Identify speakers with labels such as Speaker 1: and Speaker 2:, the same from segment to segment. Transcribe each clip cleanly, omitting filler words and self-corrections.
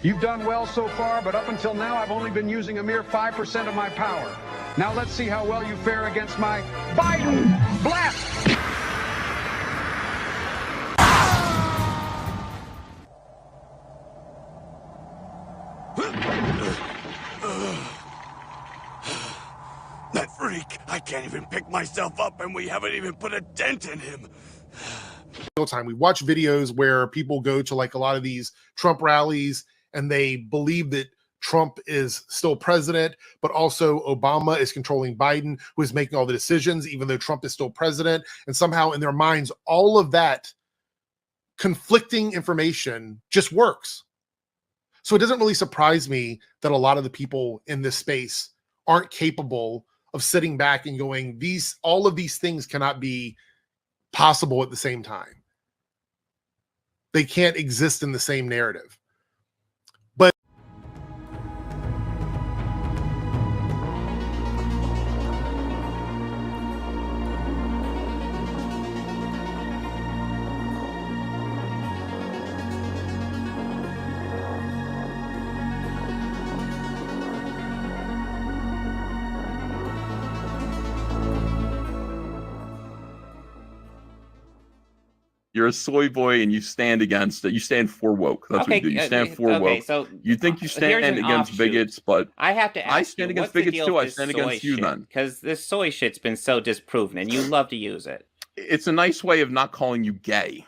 Speaker 1: You've done well so far, but up until now, I've only been using a mere 5% of my power. Now let's see how well you fare against my Biden blast!
Speaker 2: That freak! I can't even pick myself up, and we haven't even put a dent in him.
Speaker 3: Time we watch videos where people go to like a lot of these Trump rallies and they believe that Trump is still president, but also Obama is controlling Biden, who is making all the decisions, even though Trump is still president. And somehow in their minds, all of that conflicting information just works. So it doesn't really surprise me that a lot of the people in this space aren't capable of sitting back and going, all of these things cannot be possible at the same time. They can't exist in the same narrative. But
Speaker 4: you're a soy boy and you stand against it. You stand for woke. That's what you do. You stand for woke.
Speaker 5: So
Speaker 4: you think you stand against bigots, but
Speaker 5: I have to ask
Speaker 4: I stand against bigots too. I stand against you then.
Speaker 5: Because this soy shit's been so disproven and you love to use it.
Speaker 4: It's a nice way of not calling you gay.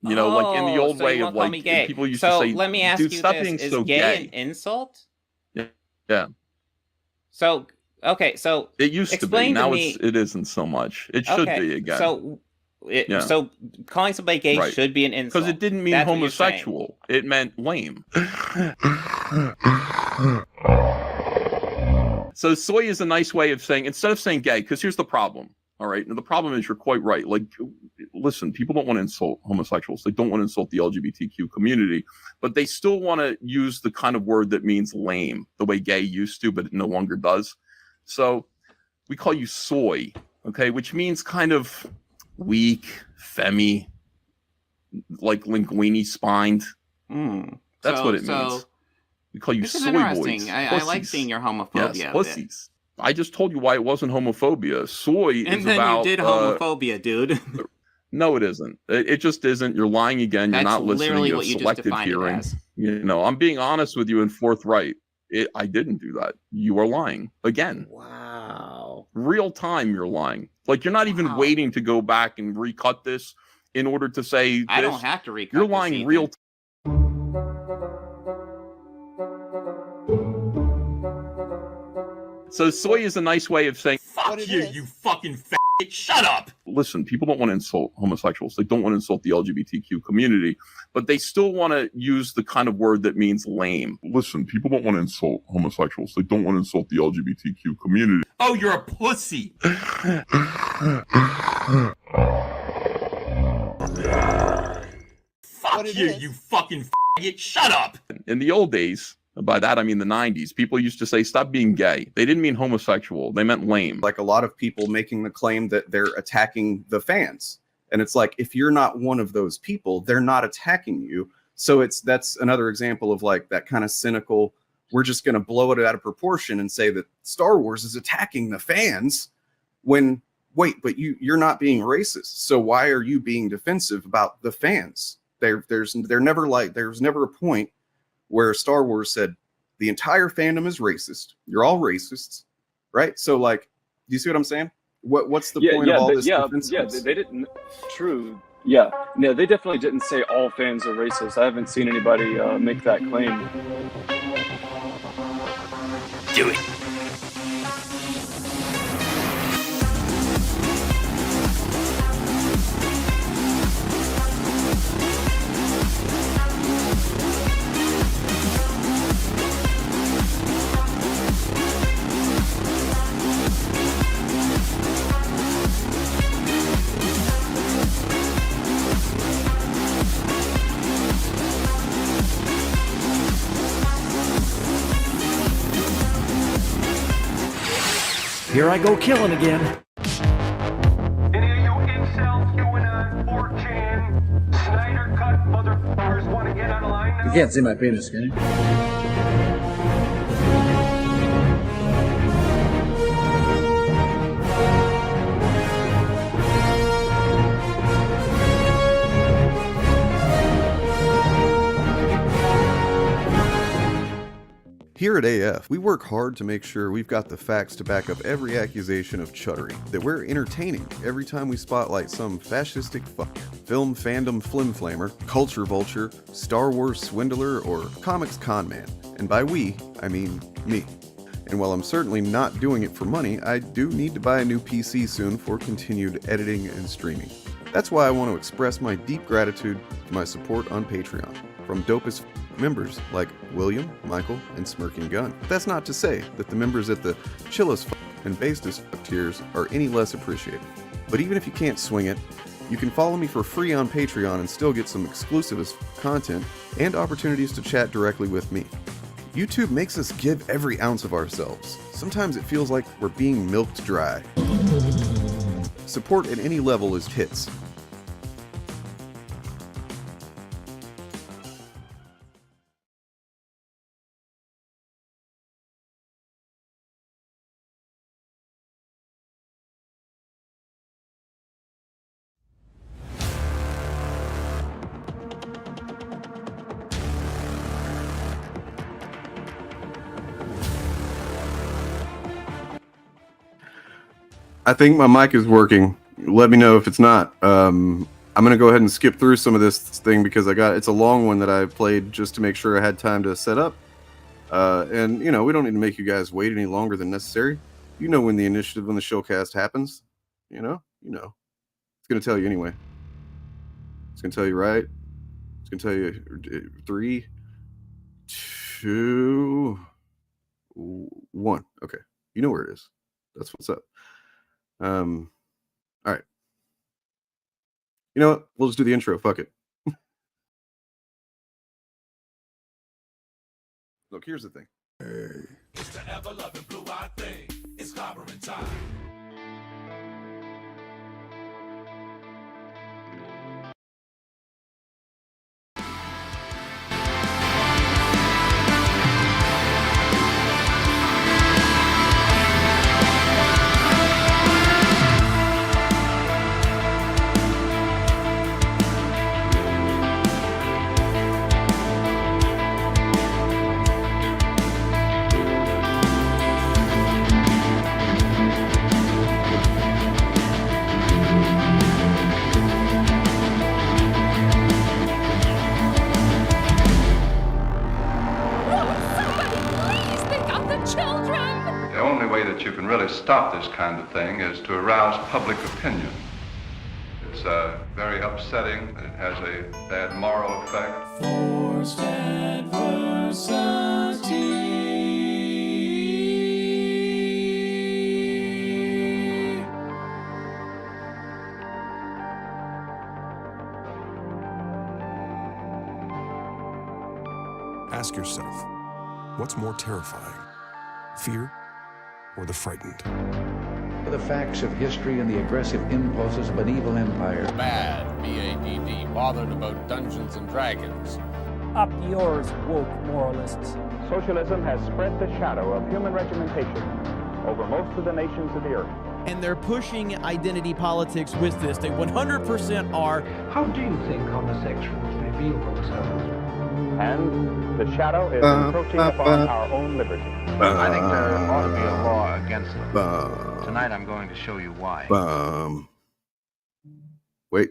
Speaker 4: You know, like in the old way of like people used to say,
Speaker 5: let me ask
Speaker 4: dude,
Speaker 5: you
Speaker 4: stop
Speaker 5: this.
Speaker 4: being
Speaker 5: Is
Speaker 4: so
Speaker 5: gay an insult?
Speaker 4: Yeah.
Speaker 5: So, okay, so
Speaker 4: it used to be. Now it isn't so much. It should be again.
Speaker 5: So calling somebody gay should be an insult.
Speaker 4: Because it didn't mean homosexual. It meant lame. So soy is a nice way of saying, instead of saying gay, because here's the problem. All right. Now, the problem is you're quite right. Like, listen, people don't want to insult homosexuals. They don't want to insult the LGBTQ community, but they still want to use the kind of word that means lame, the way gay used to, but it no longer does. So we call you soy, okay, which means kind of weak, femmy, like linguini spined. That's what it means. We call you soy boys.
Speaker 5: I like seeing your homophobia.
Speaker 4: Yes, pussies. I just told you why it wasn't homophobia. Soy is about...
Speaker 5: And then you did homophobia, dude.
Speaker 4: No, it isn't. It just isn't. You're lying again. You're not listening. You have selective hearing. You know, I'm being honest with you and forthright. I didn't do that. You are lying again.
Speaker 5: Wow.
Speaker 4: Real time, you're lying. Like, you're not even waiting to go back and recut this in order to say
Speaker 5: I don't have to recut.
Speaker 4: You're lying real time. So soy is a nice way of saying,
Speaker 2: fuck you, you fucking faggot, shut up!
Speaker 4: Listen, people don't want to insult homosexuals. They don't want to insult the LGBTQ community, but they still want to use the kind of word that means lame. Listen, people don't want to insult homosexuals. They don't want to insult the LGBTQ community.
Speaker 2: Oh, you're a pussy! Fuck you, you fucking faggot, shut up!
Speaker 4: In the old days, by that I mean the 90s, people used to say, stop being gay. They didn't mean homosexual. They meant lame.
Speaker 6: Like a lot of people making the claim that they're attacking the fans. And it's like, if you're not one of those people, they're not attacking you. So that's another example of like that kind of cynical, we're just going to blow it out of proportion and say that Star Wars is attacking the fans when, wait, but you're not being racist. So why are you being defensive about the fans? There's never a point where Star Wars said the entire fandom is racist. You're all racists, right? So, like, do you see what I'm saying? What's the point of all this?
Speaker 7: Yeah, they didn't. True. Yeah, no, they definitely didn't say all fans are racist. I haven't seen anybody make that claim.
Speaker 2: Do it.
Speaker 8: Here I go killing again.
Speaker 1: Any of you incels doing on 4chan Snyder cut motherfuckers want to get online now?
Speaker 9: You can't see my penis, can you?
Speaker 6: Here at AF, we work hard to make sure we've got the facts to back up every accusation of chuddery, that we're entertaining every time we spotlight some fascistic film fandom flimflamer, culture vulture, Star Wars swindler, or comics conman. And by we, I mean me. And while I'm certainly not doing it for money, I do need to buy a new PC soon for continued editing and streaming. That's why I want to express my deep gratitude to my support on Patreon, from dopest members like William, Michael, and Smirking Gun. That's not to say that the members at the chillest and basest tiers are any less appreciated. But even if you can't swing it, you can follow me for free on Patreon and still get some exclusive content and opportunities to chat directly with me. YouTube makes us give every ounce of ourselves. Sometimes it feels like we're being milked dry. Support at any level is hits. I think my mic is working. Let me know if it's not. I'm going to go ahead and skip through some of this thing because it's a long one that I played just to make sure I had time to set up. And, you know, we don't need to make you guys wait any longer than necessary. You know when the showcast happens. You know. It's going to tell you anyway. It's going to tell you right. It's going to tell you 3, 2, 1. Okay. You know where it is. That's what's up. All right. You know what? We'll just do the intro. Fuck it. Look, here's the thing.
Speaker 2: It's the ever-loving blue-eyed thing. It's clobbering time.
Speaker 10: You can really stop this kind of thing is to arouse public opinion. It's very upsetting. It has a bad moral effect. Forced adversity.
Speaker 11: Ask yourself, what's more terrifying? Fear or the frightened?
Speaker 12: The facts of history and the aggressive impulses of an evil empire.
Speaker 13: Bad, B-A-D-D, bothered about Dungeons and Dragons.
Speaker 14: Up yours, woke moralists.
Speaker 15: Socialism has spread the shadow of human regimentation over most of the nations of the earth.
Speaker 16: And they're pushing identity politics with this. They 100% are.
Speaker 17: How do you think homosexuals reveal themselves?
Speaker 15: And the shadow is encroaching upon our own liberty.
Speaker 18: I think there ought to be a law against them. Tonight I'm going to show you why.
Speaker 6: Wait.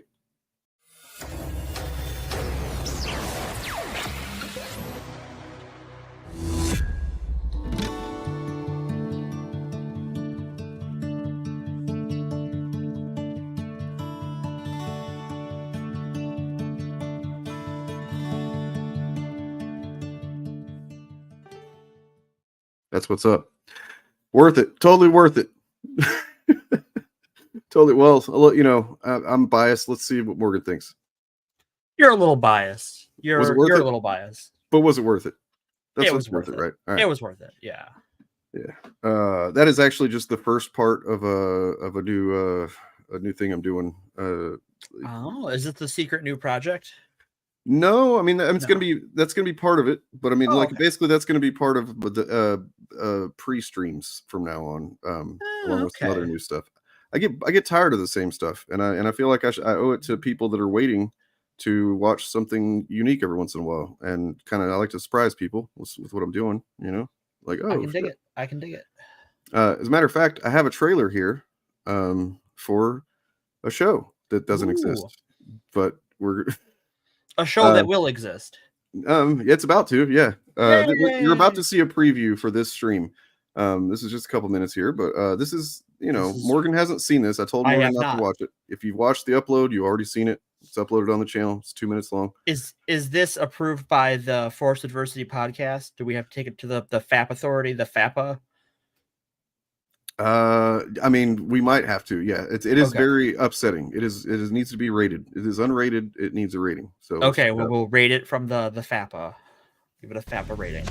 Speaker 6: That's what's up. Worth it. Totally worth it. Totally. Well, you know, I'm biased. Let's see what Morgan thinks.
Speaker 19: You're a little biased. You're a little biased.
Speaker 6: But was it worth it?
Speaker 19: It was worth it,
Speaker 6: right? All right.
Speaker 19: It was worth it. Yeah.
Speaker 6: Yeah. That is actually just the first part of a new thing I'm doing.
Speaker 19: Oh, is it the secret new project?
Speaker 6: No, I mean, that's gonna be part of it, but I mean, basically that's gonna be part of the pre-streams from now on, along with some other new stuff. I get tired of the same stuff, and I feel like I owe it to people that are waiting to watch something unique every once in a while, and kind of I like to surprise people with what I'm doing, like
Speaker 19: I can dig it. I can dig it.
Speaker 6: As a matter of fact, I have a trailer here for a show that doesn't exist, but we're
Speaker 19: a show that will exist.
Speaker 6: It's about to, yeah. You're about to see a preview for this stream. This is just a couple minutes here, but this is, Morgan hasn't seen this. I told Morgan not to watch it. If you've watched the upload, you've already seen it. It's uploaded on the channel. It's 2 minutes long.
Speaker 19: Is this approved by the Forced Adversity podcast? Do we have to take it to the FAP authority, the FAPA?
Speaker 6: I mean, we might have to. Yeah, it is very upsetting. It needs to be rated. It is unrated. It needs a rating. So
Speaker 19: okay, we'll rate it from the FAPA. Give it a FAPA rating.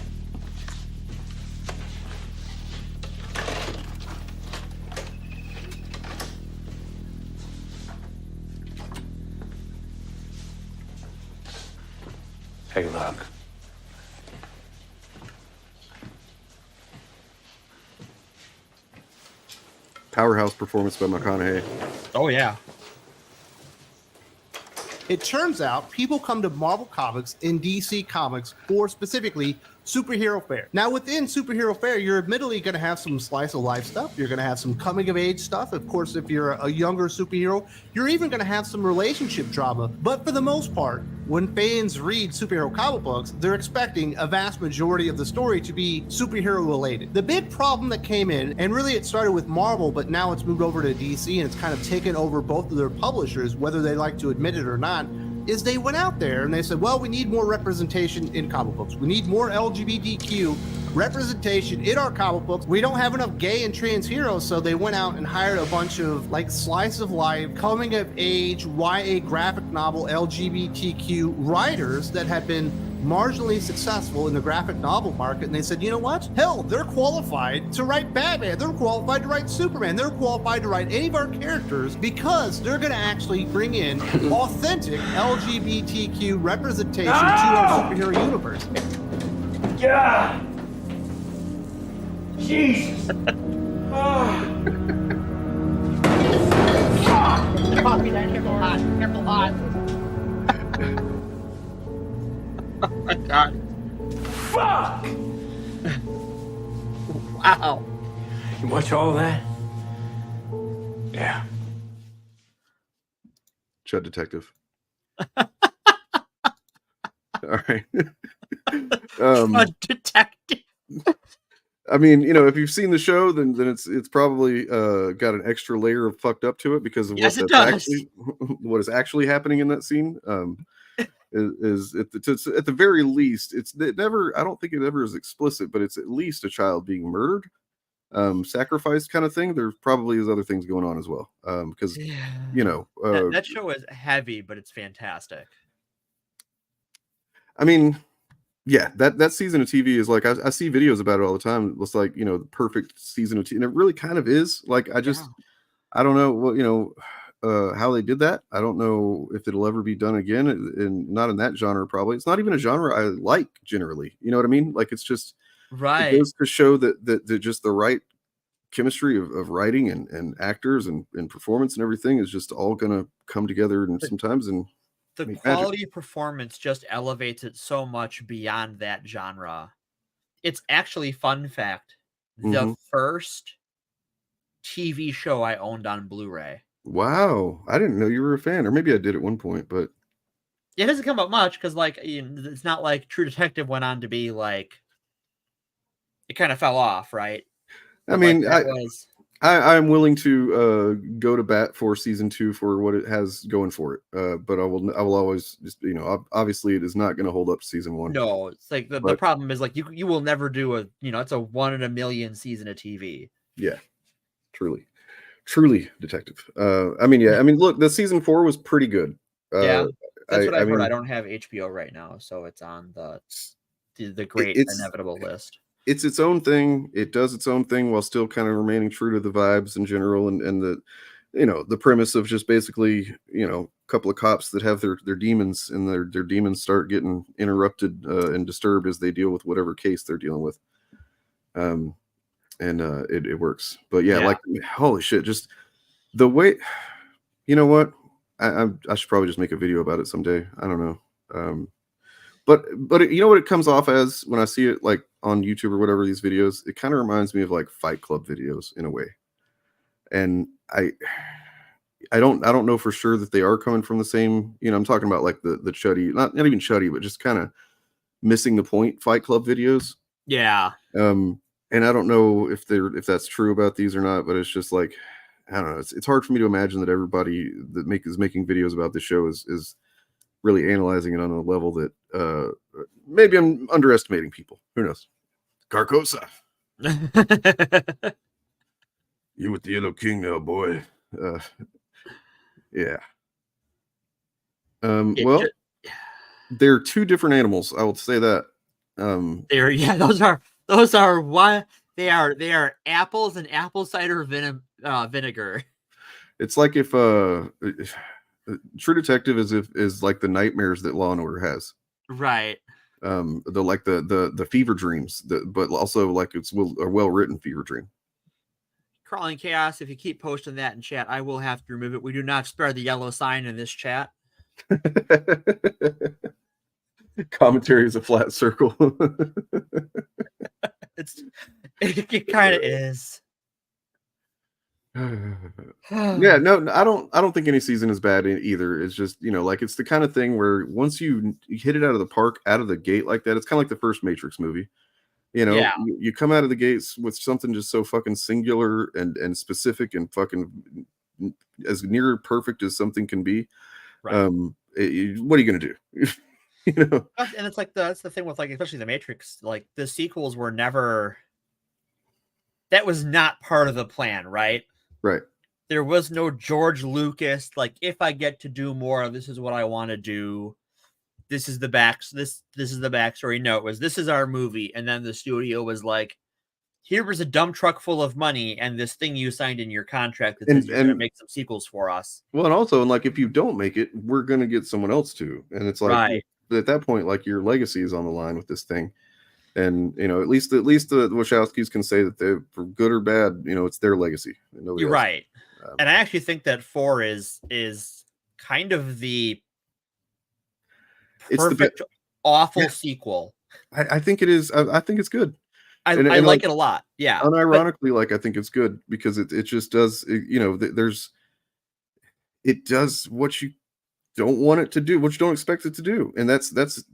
Speaker 2: Hey, look.
Speaker 6: Powerhouse performance by McConaughey.
Speaker 19: Oh yeah.
Speaker 9: It turns out people come to Marvel Comics and DC Comics for specifically superhero fare. Now, within superhero fare, you're admittedly going to have some slice of life stuff. You're going to have some coming of age stuff. Of course, if you're a younger superhero, you're even going to have some relationship drama. But for the most part, when fans read superhero comic books, they're expecting a vast majority of the story to be superhero related. The big problem that came in, and really it started with Marvel, but now it's moved over to DC and it's kind of taken over both of their publishers, whether they like to admit it or not, is they went out there and they said, well, we need more representation in comic books. We need more LGBTQ representation in our comic books. We don't have enough gay and trans heroes, so they went out and hired a bunch of slice of life, coming of age, YA graphic novel LGBTQ writers that had been marginally successful in the graphic novel market, and they said, you know what? Hell, they're qualified to write Batman, they're qualified to write Superman, they're qualified to write any of our characters because they're going to actually bring in authentic LGBTQ representation to our superhero universe.
Speaker 20: Yeah. Jesus.
Speaker 14: Careful hot.
Speaker 19: Oh my god.
Speaker 20: Fuck!
Speaker 19: Wow.
Speaker 20: You watch all that? Yeah.
Speaker 6: Chud Detective. All right.
Speaker 19: Chud Detective.
Speaker 6: I mean, if you've seen the show, then it's probably got an extra layer of fucked up to it because of what is actually happening in that scene. Is at the very least, it never. I don't think it ever is explicit, but it's at least a child being murdered, sacrificed kind of thing. There probably is other things going on as well, because
Speaker 19: that show is heavy, but it's fantastic.
Speaker 6: I mean, yeah, that season of TV is I see videos about it all the time. It's like the perfect season of TV, and it really kind of is. I don't know what how they did that. I don't know if it'll ever be done again, and not in that genre. Probably, it's not even a genre I like generally. You know what I mean? It's just
Speaker 19: right.
Speaker 6: It goes to show that just the right chemistry of writing and actors and performance and everything is just all gonna come together, and sometimes
Speaker 19: the quality of performance just elevates it so much beyond that genre. It's actually, fun fact, the first TV show I owned on Blu-ray.
Speaker 6: Wow, I didn't know you were a fan, or maybe I did at one point, but
Speaker 19: it doesn't come up much because, it's not like True Detective went on to be it kind of fell off, right?
Speaker 6: I mean, I'm willing to go to bat for season 2 for what it has going for it, but I will always just obviously it is not going to hold up to season 1.
Speaker 19: No, it's the problem is you will never do it's a 1 in a million season of TV.
Speaker 6: Yeah, truly detective. I mean, look, the season 4 was pretty good.
Speaker 19: Yeah, that's what I've heard. I don't have HBO right now, so it's on the great inevitable list.
Speaker 6: It's its own thing. It does its own thing while still kind of remaining true to the vibes in general, and the premise of just basically, a couple of cops that have their demons, and their demons start getting interrupted and disturbed as they deal with whatever case they're dealing with. It works. But yeah, like, holy shit, just the way, you know what? I should probably just make a video about it someday. I don't know. But you know what it comes off as when I see it like on YouTube or whatever, these videos, it kind of reminds me of like Fight Club videos in a way. And I don't know for sure that they are coming from the same, I'm talking about like the chuddy, not even chuddy, but just kind of missing the point Fight Club videos.
Speaker 19: Yeah.
Speaker 6: And I don't know if that's true about these or not, but it's just like, I don't know. It's hard for me to imagine that everybody that is making videos about this show is really analyzing it on a level that maybe I'm underestimating people. Who knows? Carcosa. You with the Yellow King now, boy. Yeah. Well, they're two different animals. I will say that.
Speaker 19: Those are what they are apples and apple cider vinegar.
Speaker 6: It's like if True Detective is like the nightmares that Law and Order has.
Speaker 19: Right.
Speaker 6: The fever dreams, but also like it's a well-written fever dream.
Speaker 19: Crawling Chaos, if you keep posting that in chat, I will have to remove it. We do not spare the yellow sign in this chat.
Speaker 6: Commentary is a flat circle.
Speaker 19: It kind of is.
Speaker 6: Yeah, no, I don't think any season is bad either. It's just, like it's the kind of thing where once you hit it out of the park, out of the gate like that, it's kind of like the first Matrix movie. You come out of the gates with something just so fucking singular and specific and fucking as near perfect as something can be. Right. What are you gonna do?
Speaker 19: And it's like that's the thing with like especially the Matrix. Like the sequels were never. That was not part of the plan, right?
Speaker 6: Right.
Speaker 19: There was no George Lucas. Like, if I get to do more, this is what I want to do. This is the this is the backstory. No, it was this is our movie, and then the studio was like, "Here was a dump truck full of money, and this thing you signed in your contract that says you're going to make some sequels for us."
Speaker 6: Well, and also, like, if you don't make it, we're going to get someone else to, and it's like at that point, like your legacy is on the line with this thing, and at least the Wachowskis can say that they're for good or bad, it's their legacy.
Speaker 19: You're right, and I actually think that 4 is kind of the perfect awful sequel.
Speaker 6: I think it is. I think it's good.
Speaker 19: I like it a lot. Yeah.
Speaker 6: Unironically, like I think it's good because it just does. It does what you don't want it to do, what you don't expect it to do, and that's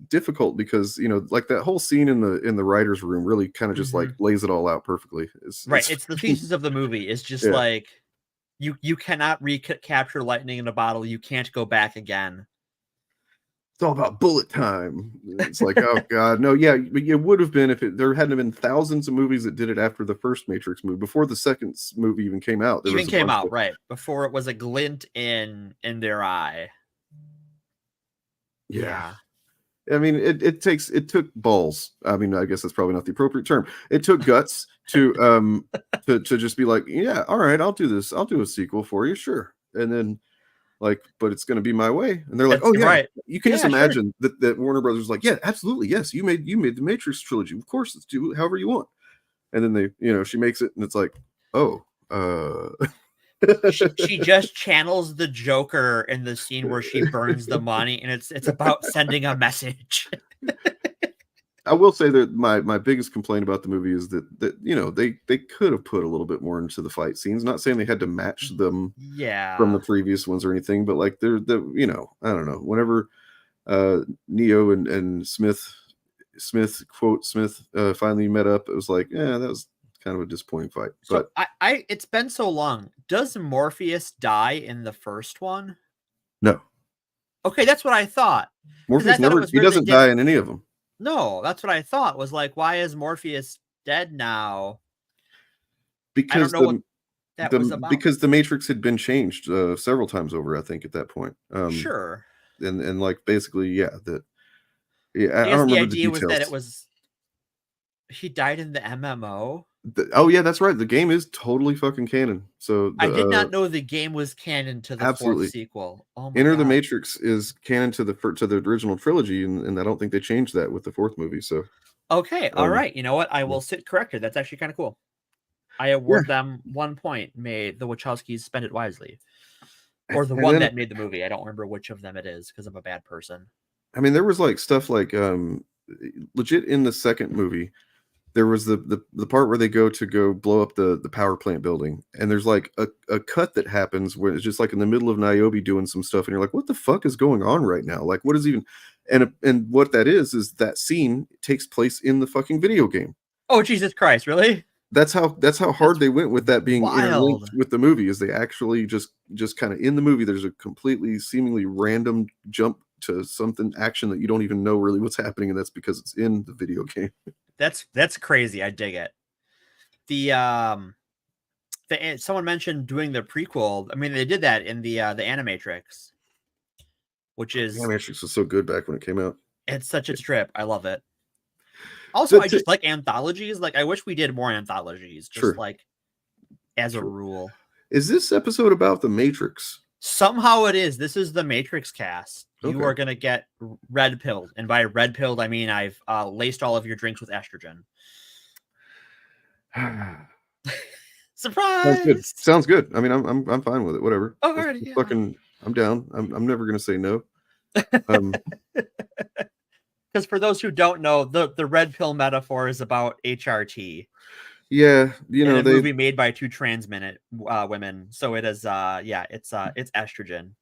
Speaker 6: difficult because like that whole scene in the writers' room really kind of just like lays it all out perfectly. It's
Speaker 19: the thesis of the movie is just like you cannot recapture lightning in a bottle. You can't go back again.
Speaker 6: It's all about bullet time. It's like, oh god, no, yeah, it would have been if there hadn't been thousands of movies that did it after the first Matrix movie, before the second movie even came out.
Speaker 19: Right before it was a glint in their eye.
Speaker 6: Yeah. I mean, it took balls. I mean, I guess that's probably not the appropriate term. It took guts to just be like, yeah, all right, I'll do this. I'll do a sequel for you, sure, and then. Like, but it's going to be my way, and they're like, "Oh yeah, right. You can just imagine that Warner Brothers was like, yeah, absolutely, yes, you made the Matrix trilogy, of course, let's do it however you want." And then they, she makes it, and it's like, oh,
Speaker 19: she just channels the Joker in the scene where she burns the money, and it's about sending a message.
Speaker 6: I will say that my biggest complaint about the movie is that they could have put a little bit more into the fight scenes. Not saying they had to match them from the previous ones or anything, but like I don't know. Whenever Neo and Smith finally met up, it was like, yeah, that was kind of a disappointing fight.
Speaker 19: So but it's been so long. Does Morpheus die in the first one?
Speaker 6: No.
Speaker 19: Okay, that's what I thought.
Speaker 6: Morpheus he doesn't die in any of them.
Speaker 19: No, that's what I thought. Was like, why is Morpheus dead now?
Speaker 6: Because
Speaker 19: I don't know what that was about.
Speaker 6: Because the Matrix had been changed several times over, I think, at that point.
Speaker 19: Sure.
Speaker 6: And like basically, I don't
Speaker 19: remember
Speaker 6: the
Speaker 19: idea
Speaker 6: details.
Speaker 19: Was that it was he died in the MMO.
Speaker 6: Oh yeah, that's right. The game is totally fucking canon. So
Speaker 19: I did not know the game was canon to the
Speaker 6: absolutely.
Speaker 19: fourth sequel. Oh my
Speaker 6: Enter
Speaker 19: God.
Speaker 6: the Matrix is canon to the original trilogy, and I don't think they changed that with the fourth movie. So
Speaker 19: okay, all right. You know what? I will sit corrected. That's actually kind of cool. I award them 1 point. May the Wachowskis spend it wisely, or the one that made the movie. I don't remember which of them it is because I'm a bad person.
Speaker 6: I mean, there was like stuff like legit in the second movie. There was the part where they go blow up the power plant building, and there's like a cut that happens where it's just like in the middle of Niobe doing some stuff, and you're like, what the fuck is going on right now? Like, what is even and what that is that scene takes place in the fucking video game.
Speaker 19: Oh Jesus Christ, really?
Speaker 6: That's how hard they went with that being interlinked
Speaker 19: wild.
Speaker 6: with the movie, is they actually just kind of in the movie there's a completely seemingly random jump to something action that you don't even know really what's happening, and that's because it's in the video game.
Speaker 19: That's crazy. I dig it. Someone mentioned doing the prequel. I mean, they did that in the Animatrix, which is
Speaker 6: Animatrix was so good back when it came out.
Speaker 19: It's such a trip. I love it. Also, I just like anthologies. Like, I wish we did more anthologies. Just like as a rule.
Speaker 6: Is this episode about the Matrix?
Speaker 19: Somehow it is. This is the Matrix cast.
Speaker 6: Okay.
Speaker 19: You are going to get red pilled. And by red pilled, I mean I've laced all of your drinks with estrogen. Surprise!
Speaker 6: Sounds good. I mean, I'm fine with it. Whatever.
Speaker 19: Oh, alrighty, yeah.
Speaker 6: Fucking, I'm down. I'm never going to say no.
Speaker 19: Because for those who don't know, the red pill metaphor is about HRT.
Speaker 6: Yeah, you know,
Speaker 19: a movie made by two trans women. So it is it's estrogen.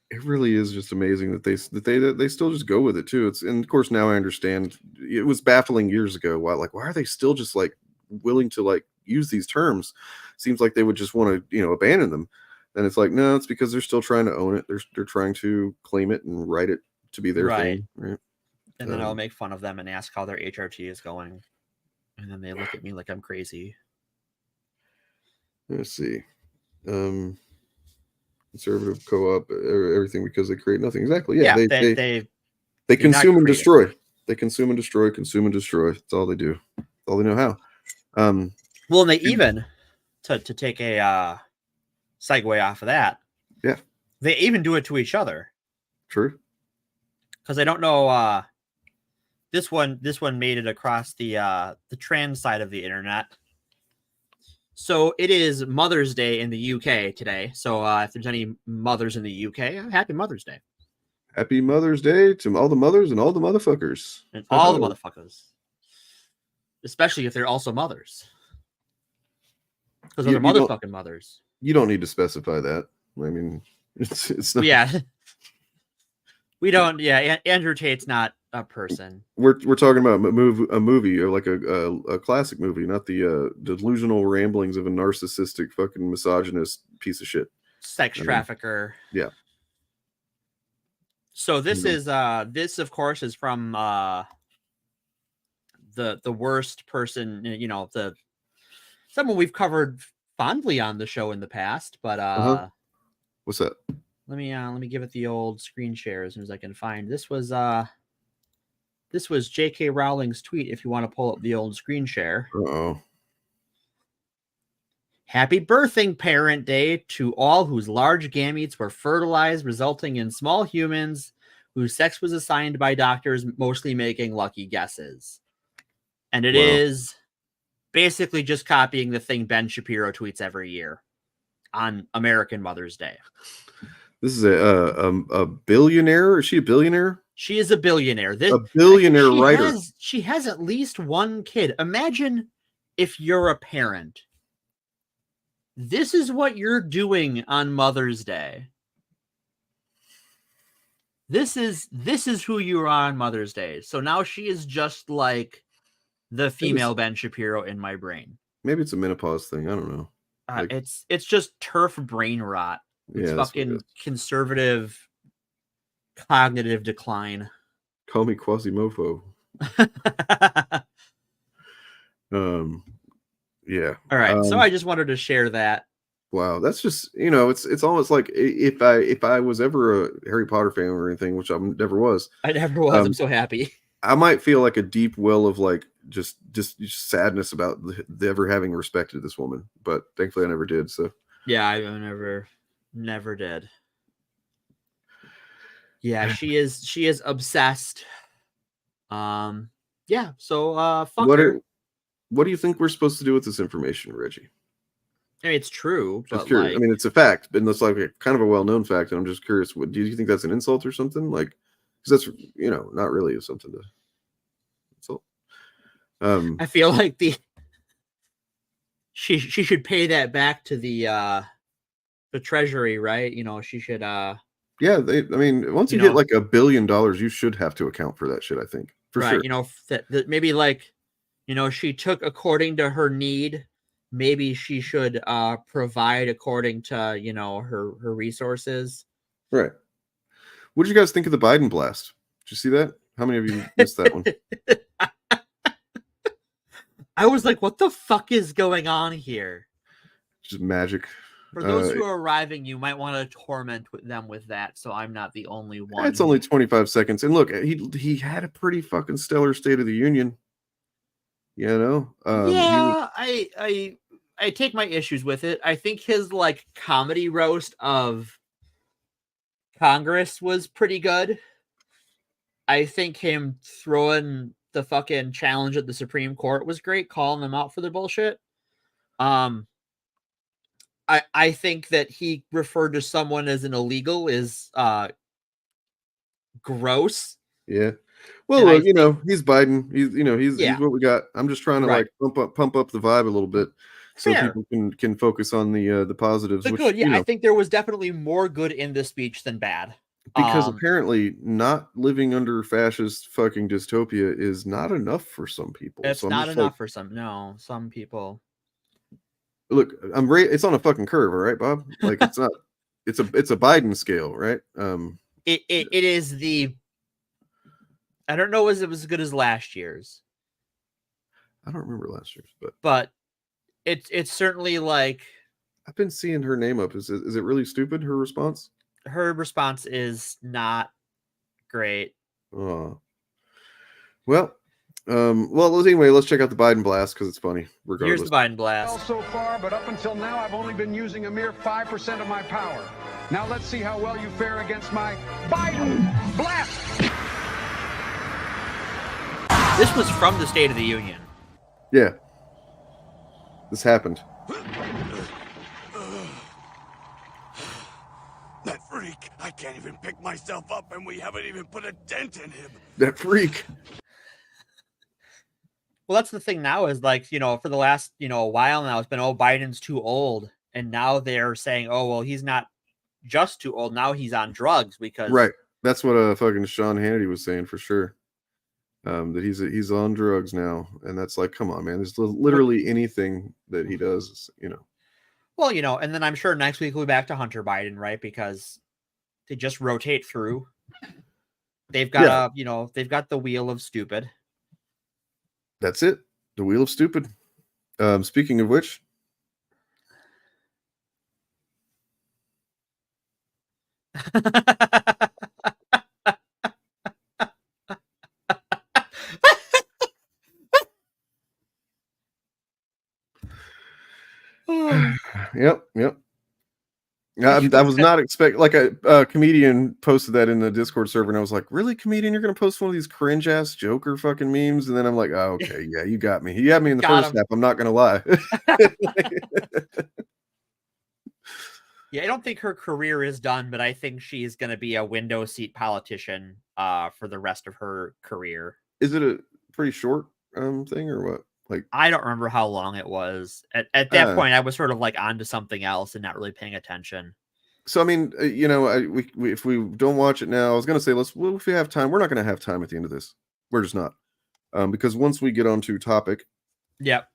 Speaker 6: It really is just amazing that they still just go with it too. And of course now I understand. It was baffling years ago. Why are they still just like willing to like use these terms? Seems like they would just want to, abandon them. And it's like, no, it's because they're still trying to own it. They're trying to claim it and write it to be their thing. Right.
Speaker 19: And then I'll make fun of them and ask how their HRT is going. And then they look at me like I'm crazy.
Speaker 6: Let's see. Conservative co-op, everything because they create nothing. Exactly. Yeah. They consume and destroy. They consume and destroy, consume and destroy. That's all they do. That's all they know how.
Speaker 19: Well, and they even to take a segue off of that.
Speaker 6: Yeah.
Speaker 19: They even do it to each other.
Speaker 6: True.
Speaker 19: Because I don't know. This one made it across the trans side of the internet. So it is Mother's Day in the UK today. So if there's any mothers in the UK, happy Mother's Day.
Speaker 6: Happy Mother's Day to all the mothers and all the motherfuckers.
Speaker 19: And all the motherfuckers. Especially if they're also mothers. Because they're motherfucking mothers.
Speaker 6: You don't need to specify that. I mean, it's not.
Speaker 19: Yeah. We don't. Yeah, Andrew Tate's not a person.
Speaker 6: We're talking about a movie or like a classic movie, not the delusional ramblings of a narcissistic fucking misogynist piece of shit.
Speaker 19: Sex trafficker.
Speaker 6: Yeah.
Speaker 19: So this is this of course is from the worst person, the someone we've covered fondly on the show in the past, but
Speaker 6: what's that?
Speaker 19: Let me give it the old screen share as soon as I can find. This was J.K. Rowling's tweet. If you want to pull up the old screen share.
Speaker 6: Uh-oh.
Speaker 19: Happy birthing parent day to all whose large gametes were fertilized, resulting in small humans whose sex was assigned by doctors, mostly making lucky guesses. And it is basically just copying the thing Ben Shapiro tweets every year on American Mother's Day.
Speaker 6: This is a billionaire. Is she a billionaire?
Speaker 19: She is a billionaire.
Speaker 6: A billionaire writer.
Speaker 19: She has at least one kid. Imagine if you're a parent. This is what you're doing on Mother's Day. This is who you are on Mother's Day. So now she is just like the female Ben Shapiro in my brain.
Speaker 6: Maybe it's a menopause thing. I don't know.
Speaker 19: It's just turf brain rot. It's fucking conservative cognitive decline.
Speaker 6: Call me Quasimodo. Yeah.
Speaker 19: All right. So I just wanted to share that.
Speaker 6: Wow, that's just it's almost like if I was ever a Harry Potter fan or anything, which I never was.
Speaker 19: I never was. I'm so happy.
Speaker 6: I might feel like a deep well of like just sadness about the ever having respected this woman. But thankfully, I never did. So
Speaker 19: yeah, I never did. Yeah, she is obsessed. Yeah. So fuck her.
Speaker 6: What do you think we're supposed to do with this information, Reggie?
Speaker 19: I mean, it's true,
Speaker 6: Just
Speaker 19: but
Speaker 6: curious.
Speaker 19: like,
Speaker 6: I mean, it's a fact, but it's like kind of a well-known fact, and I'm just curious. Do you think that's an insult or something? Like, because that's not really something to insult.
Speaker 19: I feel like she should pay that back to the treasury, right? She should.
Speaker 6: Yeah, I mean, once you get like $1 billion, you should have to account for that shit. I think for
Speaker 19: right,
Speaker 6: sure.
Speaker 19: That maybe like, she took according to her need. Maybe she should provide according to her resources.
Speaker 6: Right. What did you guys think of the Biden blast? Did you see that? How many of you missed that one?
Speaker 19: I was like, what the fuck is going on here?
Speaker 6: Just magic.
Speaker 19: For those who are arriving, you might want to torment them with that, so I'm not the only one.
Speaker 6: It's only 25 seconds. And look, he had a pretty fucking stellar State of the Union.
Speaker 19: Yeah, I take my issues with it. I think his like comedy roast of Congress was pretty good. I think him throwing the fucking challenge at the Supreme Court was great, calling them out for their bullshit. I think that he referred to someone as an illegal is gross.
Speaker 6: Yeah. Well, look, he's Biden. He's what we got. I'm just trying to like pump up the vibe a little bit, so people can focus on the positives.
Speaker 19: The good, I think there was definitely more good in this speech than bad.
Speaker 6: Because apparently, not living under fascist fucking dystopia is not enough for some people.
Speaker 19: It's not enough for some. No, some people.
Speaker 6: Look, it's on a fucking curve, all right, Bob? Like it's not. It's a Biden scale, right?
Speaker 19: It is the. I don't know if it was as good as last year's.
Speaker 6: I don't remember last year's,
Speaker 19: but it's certainly like.
Speaker 6: I've been seeing her name up. Is it really stupid? Her response.
Speaker 19: Her response is not great.
Speaker 6: Oh. Well, anyway, let's check out the Biden blast because it's funny. Regardless.
Speaker 19: Here's the Biden blast.
Speaker 1: So far, but up until now, I've only been using a mere 5% of my power. Now let's see how well you fare against my Biden blast.
Speaker 19: This was from the State of the Union.
Speaker 6: Yeah. This happened.
Speaker 2: That freak! I can't even pick myself up, and we haven't even put a dent in him.
Speaker 6: That freak.
Speaker 19: Well, that's the thing now is like, for the last, a while now, it's been, Biden's too old. And now they're saying, well, he's not just too old. Now he's on drugs because.
Speaker 6: Right. That's what fucking Sean Hannity was saying for sure. That he's on drugs now. And that's like, come on, man. There's literally anything that he does,
Speaker 19: Well, and then I'm sure next week we'll be back to Hunter Biden, right? Because they just rotate through. They've got they've got the wheel of stupid.
Speaker 6: That's it. The wheel of stupid. Speaking of which. Yep. I was not expecting, like a comedian posted that in the Discord server, and I was like, really, comedian, you're going to post one of these cringe ass Joker fucking memes? And then I'm like, oh, okay, yeah, you got me. You had me in the first half. I'm not going to lie.
Speaker 19: Yeah, I don't think her career is done, but I think she's going to be a window seat politician for the rest of her career.
Speaker 6: Is it a pretty short thing or what? Like,
Speaker 19: I don't remember how long it was. At that point, I was sort of like onto something else and not really paying attention.
Speaker 6: So, I mean, we if we don't watch it now, I was going to say, if we have time, we're not going to have time at the end of this. We're just not. Because once we get onto topic.
Speaker 19: Yep.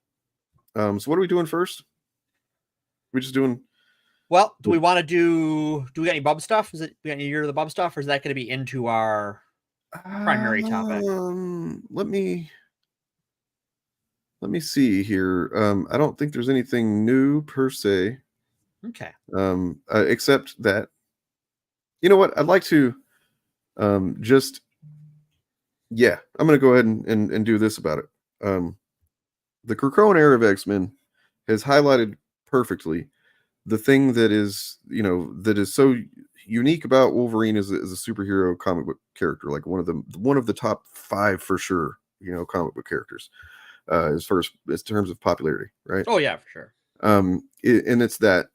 Speaker 6: So what are we doing first? We're just doing.
Speaker 19: Well, do we want to do we got any bub stuff? We got any year of the bub stuff, or is that going to be into our primary topic?
Speaker 6: Let me see here. I don't think there's anything new per se.
Speaker 19: Okay.
Speaker 6: Except that, you know what? I'd like to I'm going to go ahead and do this about it. The Krakoa Era of X-Men has highlighted perfectly the thing that is, that is so unique about Wolverine as a superhero comic book character, like one of the top 5 for sure, comic book characters, as terms of popularity, right?
Speaker 19: Oh yeah, for sure.
Speaker 6: And it's that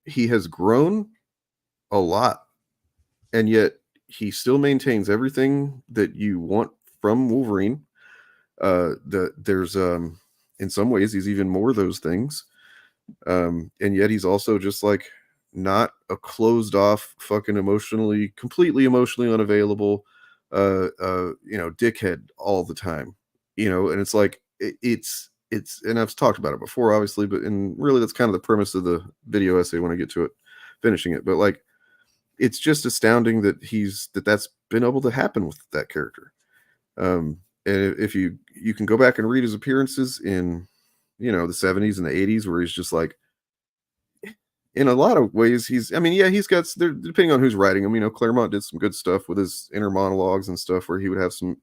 Speaker 6: he has grown a lot, and yet he still maintains everything that you want from Wolverine. There's in some ways he's even more those things, and yet he's also just like not a closed off, fucking completely emotionally unavailable, dickhead all the time, and it's like it's and I've talked about it before, obviously, but really that's kind of the premise of the video essay when I get to it, finishing it. But like, it's just astounding that that's been able to happen with that character. And if you can go back and read his appearances in, the 70s and the 80s, where he's just like, in a lot of ways, he's got, depending on who's writing him, Claremont did some good stuff with his inner monologues and stuff, where he would have some,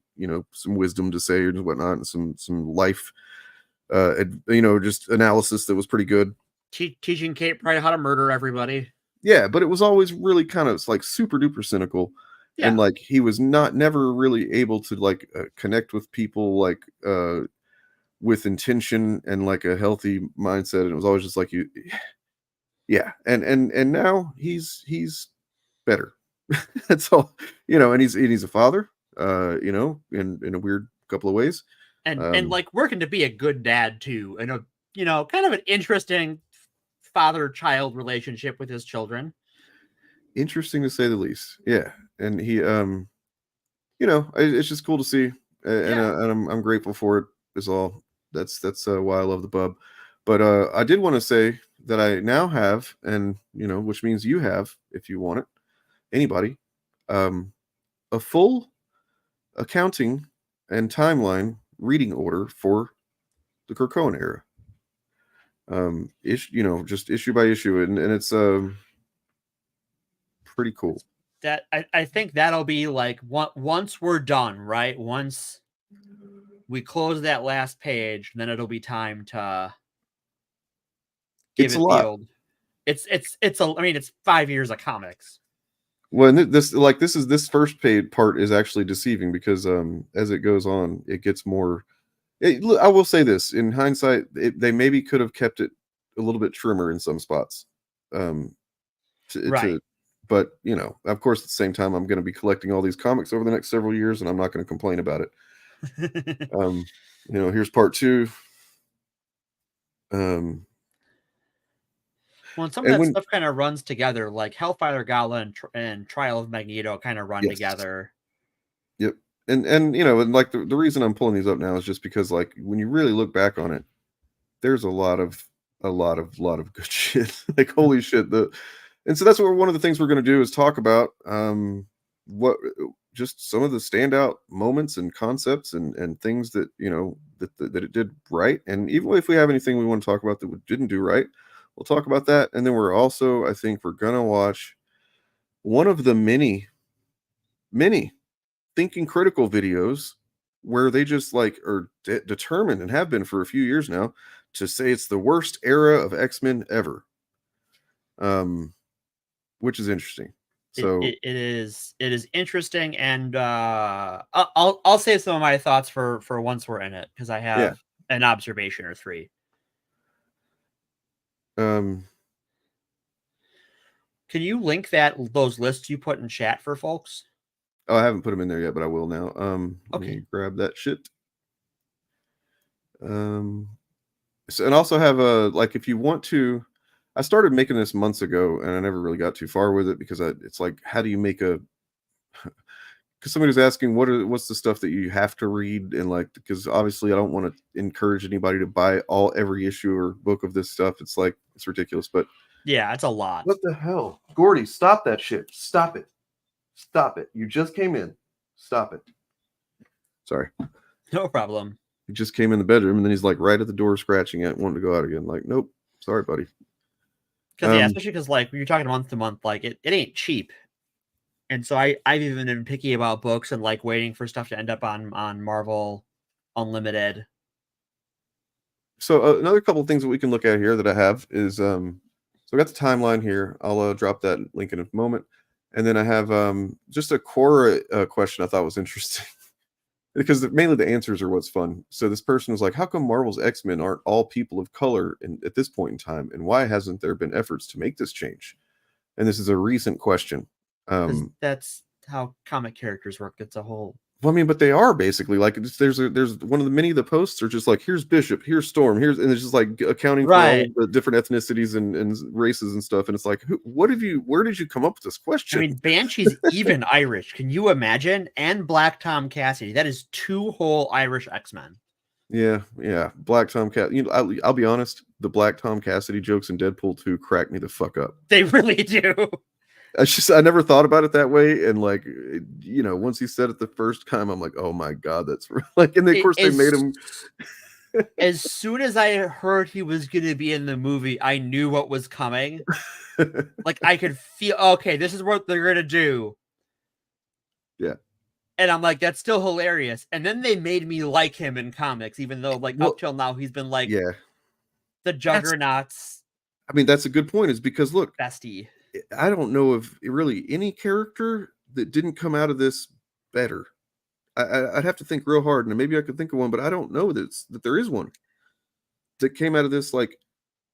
Speaker 6: some wisdom to say and whatnot, and some life, just analysis that was pretty good.
Speaker 19: Teaching Kate Pride how to murder everybody.
Speaker 6: Yeah, but it was always really kind of like super duper cynical. Yeah. And like he was never really able to like connect with people like with intention and like a healthy mindset. And it was always just like yeah. And now he's better. That's all, and he's a father, in a weird couple of ways.
Speaker 19: And like working to be a good dad too. And kind of an interesting father-child relationship with his children.
Speaker 6: Interesting to say the least. Yeah. And he it's just cool to see, and I'm grateful for it is all. That's why I love the bub. But I did want to say that I now have, and which means you have, if you want it, anybody, a full accounting and timeline reading order for the Krakoa Era. Just issue by issue, and it's pretty cool.
Speaker 19: That I think that'll be like once we're done, right? Once we close that last page, then it'll be time to give it the old. It's 5 years of comics.
Speaker 6: Well, this first page part is actually deceiving, because as it goes on, it gets more. I will say this, in hindsight, they maybe could have kept it a little bit trimmer in some spots.
Speaker 19: Right.
Speaker 6: But of course, at the same time, I'm going to be collecting all these comics over the next several years, and I'm not going to complain about it. Here's part 2.
Speaker 19: Well, some of that stuff kind of runs together, like Hellfire Gala and Trial of Magneto kind of run together.
Speaker 6: Yep. And like the reason I'm pulling these up now is just because, like, when you really look back on it, there's a lot of good shit. Like, holy shit. And so that's what one of the things we're going to do is talk about what just some of the standout moments and concepts and things that that it did right. And even if we have anything we want to talk about that we didn't do right, we'll talk about that. And then we're also, I think, we're gonna watch one of the many Thinking Critical videos where they just like are determined, and have been for a few years now, to say it's the worst era of X-Men ever. Which is interesting. So
Speaker 19: it is interesting, and I'll save some of my thoughts for once we're in it, because I have an observation or 3. Can you link those lists you put in chat for folks?
Speaker 6: Oh, I haven't put them in there yet, but I will now. Let me grab that shit. So, and also have like, if you want to, I started making this months ago, and I never really got too far with it, because it's like, how do you make a? Because somebody was asking what's the stuff that you have to read, and like, because obviously I don't want to encourage anybody to buy every issue or book of this stuff. It's like, it's ridiculous, but
Speaker 19: yeah, it's a lot.
Speaker 6: What the hell, Gordy? Stop that shit! Stop it! Stop it! You just came in. Stop it. Sorry.
Speaker 19: No problem.
Speaker 6: He just came in the bedroom, and then he's like right at the door scratching it, wanting to go out again. Like, nope, sorry, buddy.
Speaker 19: Because especially because like when you're talking month to month, like it ain't cheap. And so I've even been picky about books and like waiting for stuff to end up on Marvel Unlimited
Speaker 6: So another couple of things that we can look at here that I have is so I got the timeline here. I'll drop that link in a moment, and then I have just a core question I thought was interesting because mainly the answers are what's fun. So this person was like, "How come Marvel's X-Men aren't all people of color at this point in time, and why hasn't there been efforts to make this change?" And this is a recent question.
Speaker 19: That's how comic characters work. It's a whole.
Speaker 6: Well, I mean, but they are basically like there's one of the many of the posts are just like, here's Bishop, here's Storm, and it's just like accounting for all the different ethnicities and races and stuff. And it's like, where did you come up with this question?
Speaker 19: I mean, Banshee's even Irish. Can you imagine? And Black Tom Cassidy. That is 2 whole Irish X-Men.
Speaker 6: Yeah. Black Tom Cassidy. I'll be honest, the Black Tom Cassidy jokes in Deadpool 2 crack me the fuck up.
Speaker 19: They really do.
Speaker 6: I never thought about it that way, and like, once he said it the first time, I'm like, oh my god, that's like, and then, of course they made him.
Speaker 19: As soon as I heard he was going to be in the movie, I knew what was coming. Like, I could feel, okay, this is what they're going to do.
Speaker 6: Yeah.
Speaker 19: And I'm like, that's still hilarious. And then they made me like him in comics, even though up till now he's been like, the Juggernauts.
Speaker 6: I mean, that's a good point. Is because look,
Speaker 19: bestie.
Speaker 6: I don't know of really any character that didn't come out of this better. I'd have to think real hard, and maybe I could think of one, but I don't know that there is one that came out of this. Like,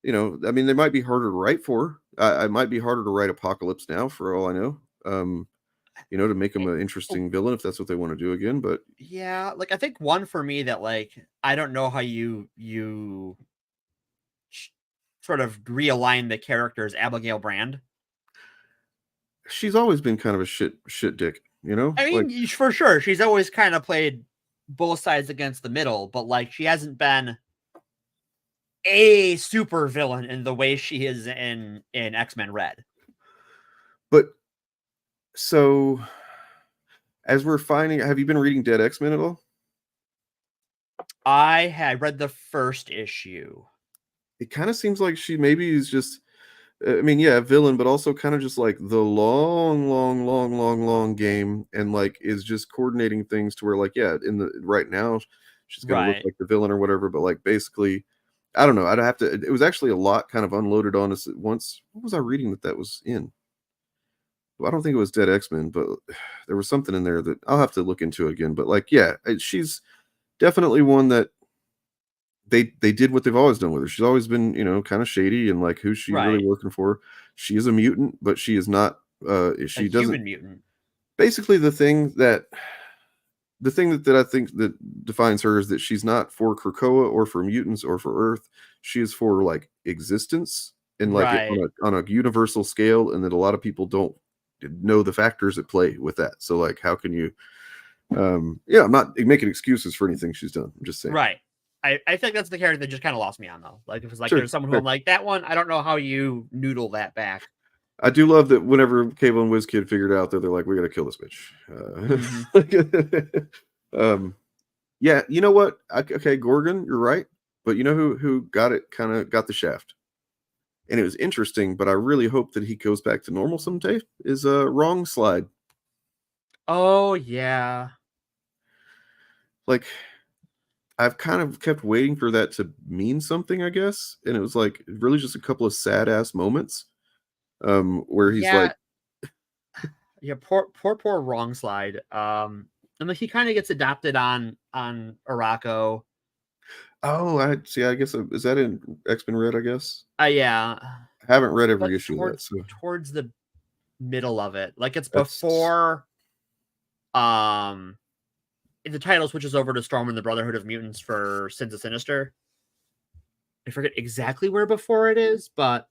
Speaker 6: I mean, they might be harder to write for. I might be harder to write Apocalypse Now, for all I know. To make him an interesting villain if that's what they want to do again. But
Speaker 19: yeah, like I think one for me that like I don't know how you sort of realign the characters. Abigail Brand.
Speaker 6: She's always been kind of a shit dick,
Speaker 19: I mean, for sure, she's always kind of played both sides against the middle, but like she hasn't been a super villain in the way she is in X-Men Red.
Speaker 6: But so, as we're finding, have you been reading Dead X-Men at all?
Speaker 19: I had read the first issue.
Speaker 6: It kind of seems like she maybe is just. I mean, yeah, villain, but also kind of just like the long game, and like is just coordinating things to where like, yeah, right now she's gonna look like the villain or whatever, but like basically, I don't know. I'd have to. It was actually a lot kind of unloaded on us at once. What was I reading that was in? Well, I don't think it was Dead X-Men, but there was something in there that I'll have to look into again. But like, yeah, she's definitely one that. They did what they've always done with her. She's always been, kind of shady and like, who's she really working for? She is a mutant, but she is not. She doesn't.
Speaker 19: Human mutant.
Speaker 6: Basically, the thing that I think that defines her is that she's not for Krakoa or for mutants or for Earth. She is for like existence and like on a universal scale, and that a lot of people don't know the factors at play with that. So like, how can you? I'm not making excuses for anything she's done. I'm just saying.
Speaker 19: Right. I think that's the character that just kind of lost me on, though. Like, if it's like there's someone who I'm like, that one, I don't know how you noodle that back.
Speaker 6: I do love that whenever Cable and WizKid figured out that they're like, we got to kill this bitch. Yeah, you know what? Okay, Gorgon, you're right. But you know who got the shaft? And it was interesting, but I really hope that he goes back to normal someday, is Wrong Slide.
Speaker 19: Oh, yeah.
Speaker 6: Like, I've kind of kept waiting for that to mean something, I guess. And it was like really just a couple of sad ass moments where he's like,
Speaker 19: yeah, poor Wrong Slide. And like he kind of gets adopted on Araco.
Speaker 6: Oh, I see. I guess is that in X-Men Red? I guess.
Speaker 19: Yeah.
Speaker 6: I haven't read every issue of that. So.
Speaker 19: Towards the middle of it, like it's before. The title switches over to Storm and the Brotherhood of Mutants for Sins of Sinister. I forget exactly where before it is, but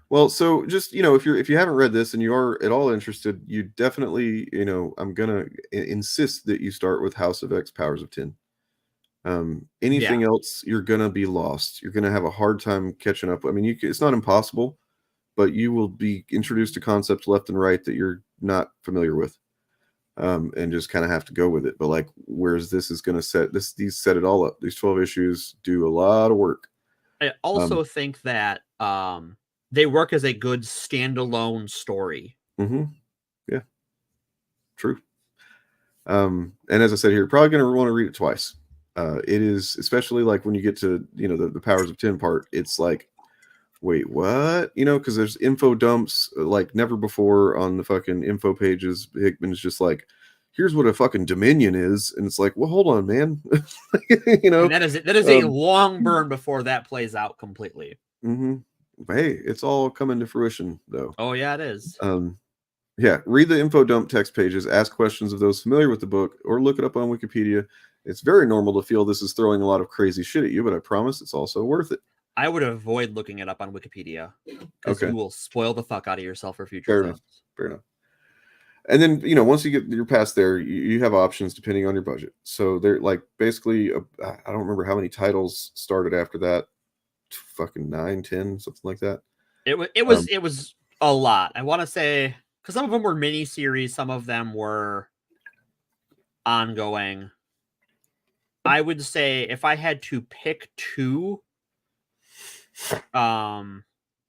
Speaker 6: well, so just if you haven't read this and you are at all interested, you definitely I'm gonna insist that you start with House of X, Powers of 10. Anything else, you're gonna be lost. You're gonna have a hard time catching up. I mean, it's not impossible, but you will be introduced to concepts left and right that you're not familiar with. And just kind of have to go with it. But like, whereas this is going to these set it all up. These 12 issues do a lot of work.
Speaker 19: I also think that they work as a good standalone story.
Speaker 6: Mm-hmm. Yeah, true. And as I said here, probably going to want to read it twice. It is, especially like when you get to, you know, the Powers of 10 part, it's like, wait, what? You know, because there's info dumps like never before on the fucking info pages. Hickman's just like, here's what a fucking Dominion is, and it's like, well, hold on, man. You know,
Speaker 19: and that is a long burn before that plays out completely.
Speaker 6: Hey, it's all coming to fruition, though.
Speaker 19: Oh yeah, it is.
Speaker 6: Yeah, read the info dump text pages, ask questions of those familiar with the book, or look it up on Wikipedia. It's very normal to feel this is throwing a lot of crazy shit at you, but I promise it's also worth it.
Speaker 19: I would avoid looking it up on Wikipedia because you will spoil the fuck out of yourself for future things.
Speaker 6: Fair enough. And then, you know, once you're past there, you have options depending on your budget. So they're like basically, I don't remember how many titles started after that. Fucking 9, 10, something like that.
Speaker 19: It was a lot. I want to say, because some of them were mini series, some of them were ongoing. I would say if I had to pick two,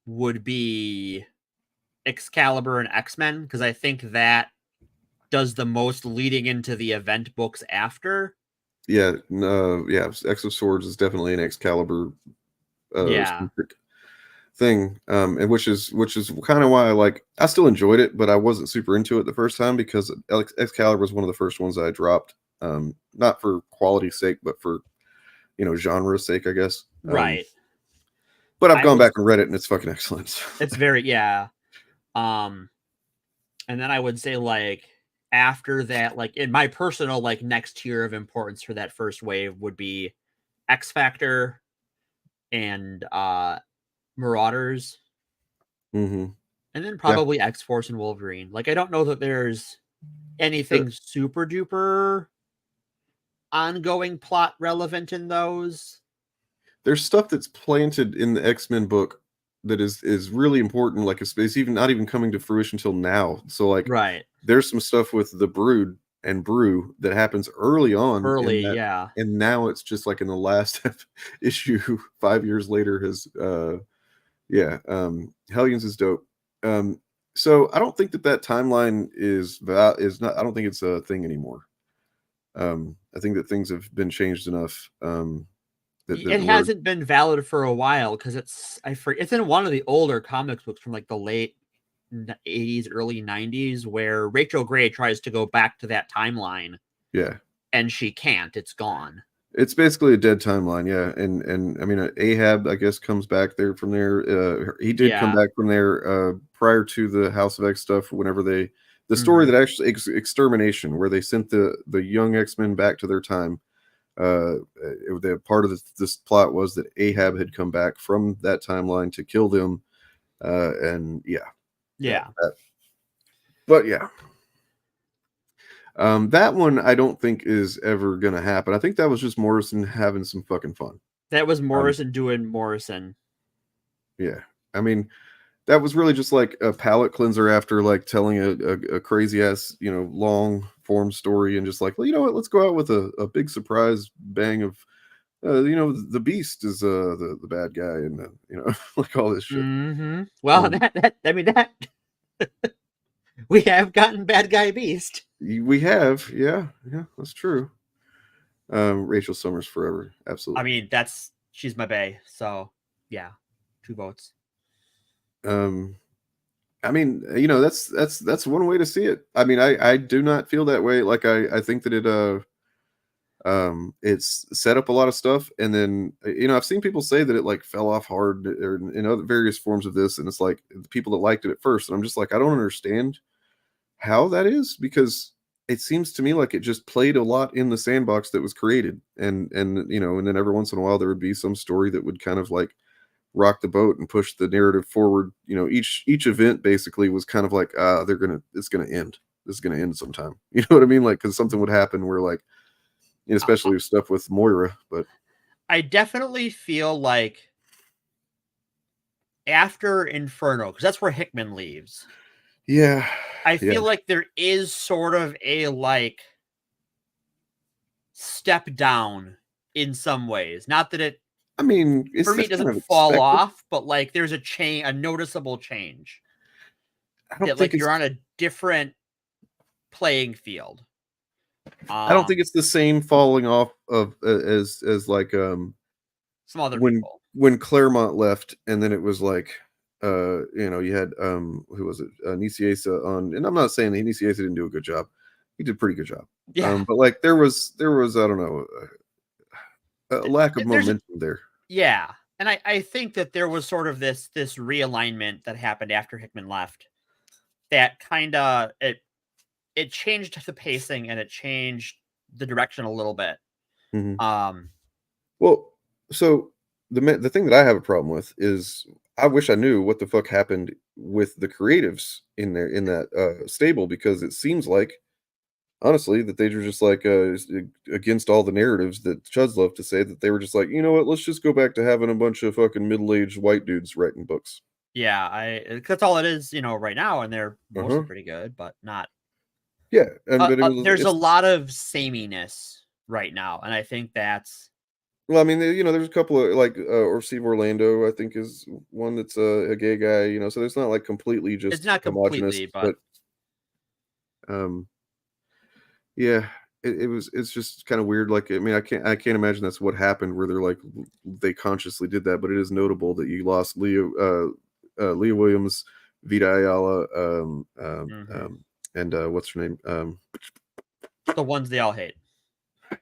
Speaker 19: would be Excalibur and X-Men, because I think that does the most leading into the event books after.
Speaker 6: Yeah, X of Swords is definitely an Excalibur thing, and which is kind of why I still enjoyed it, but I wasn't super into it the first time because Excalibur was one of the first ones I dropped, not for quality's sake, but for, you know, genre's sake, I guess.
Speaker 19: Right.
Speaker 6: But I've gone back and read it, and it's fucking excellent.
Speaker 19: It's very, yeah. And then I would say, like, after that, like, in my personal, like, next tier of importance for that first wave would be X Factor and Marauders.
Speaker 6: And
Speaker 19: then probably X-Force and Wolverine. Like, I don't know that there's anything super duper ongoing plot relevant in those.
Speaker 6: There's stuff that's planted in the X-Men book that is really important. Like it's even not even coming to fruition till now. So like, there's some stuff with the Brood and Brew that happens early on. And now it's just like in the last issue, 5 years later, has Hellions is dope. So I don't think that timeline is not. I don't think it's a thing anymore. I think that things have been changed enough.
Speaker 19: It hasn't been valid for a while because it's in one of the older comics books from like the late 80s, early 90s, where Rachel Gray tries to go back to that timeline.
Speaker 6: Yeah,
Speaker 19: and she can't. It's gone.
Speaker 6: It's basically a dead timeline. Yeah, and I mean Ahab, I guess, comes back there from there. He did come back from there prior to the House of X stuff. Whenever the story that actually Extermination, where they sent the young X-Men back to their time. Part of this plot was that Ahab had come back from that timeline to kill them, and that one I don't think is ever gonna happen. I think that was just Morrison having some fucking fun.
Speaker 19: That was Morrison doing Morrison.
Speaker 6: Yeah, I mean, that was really just like a palate cleanser after like telling a crazy ass, you know, long form story, and just like, well, you know what, let's go out with a big surprise bang of you know, the Beast is the bad guy, and you know, like all this shit.
Speaker 19: Well, that we have gotten bad guy Beast.
Speaker 6: We have, yeah, that's true. Rachel Summers forever, absolutely.
Speaker 19: I mean, she's my bae, so yeah, 2 votes.
Speaker 6: I mean, you know, that's one way to see it. I mean, I do not feel that way. Like I think that it's set up a lot of stuff, and then, you know, I've seen people say that it like fell off hard or in other various forms of this, and it's like the people that liked it at first, and I'm just like, I don't understand how that is, because it seems to me like it just played a lot in the sandbox that was created, and you know, and then every once in a while there would be some story that would kind of like rock the boat and push the narrative forward. You know, each event basically was kind of like, it's gonna end. This is gonna end sometime. You know what I mean? Like, because something would happen where like, especially stuff with Moira. But
Speaker 19: I definitely feel like after Inferno, because that's where Hickman leaves.
Speaker 6: Yeah,
Speaker 19: I feel like there is sort of a like step down in some ways. Not that it,
Speaker 6: I mean,
Speaker 19: for me, it doesn't fall off, but like there's a noticeable change.
Speaker 6: I don't think
Speaker 19: like you're on a different playing field.
Speaker 6: I don't think it's the same falling off of as like
Speaker 19: some other
Speaker 6: when
Speaker 19: people.
Speaker 6: When Claremont left, and then it was like you had who was it, Nicieza on, and I'm not saying that Nicieza didn't do a good job. He did a pretty good job.
Speaker 19: Yeah.
Speaker 6: But like there was I don't know, a lack of momentum there.
Speaker 19: Yeah. And I think that there was sort of this realignment that happened after Hickman left that kind of it changed the pacing and it changed the direction a little bit.
Speaker 6: Mm-hmm. Well, so the thing that I have a problem with is I wish I knew what the fuck happened with the creatives in that stable, because it seems like, honestly, that they were just like against all the narratives that Chuds love to say, that they were just like, you know what, let's just go back to having a bunch of fucking middle-aged white dudes writing books.
Speaker 19: Yeah, that's all it is, right now, and they're mostly pretty good, but not.
Speaker 6: Yeah, and
Speaker 19: there's a lot of sameness right now, and I think that's.
Speaker 6: Well, I mean, there's a couple of like, or Steve Orlando, I think, is one that's a gay guy, so there's not like completely just.
Speaker 19: It's not completely, but
Speaker 6: yeah, it's just kind of weird. Like, I mean, I can't imagine that's what happened, where they consciously did that, but it is notable that you lost Leah Williams, Vita Ayala, and what's her name?
Speaker 19: The ones they all hate.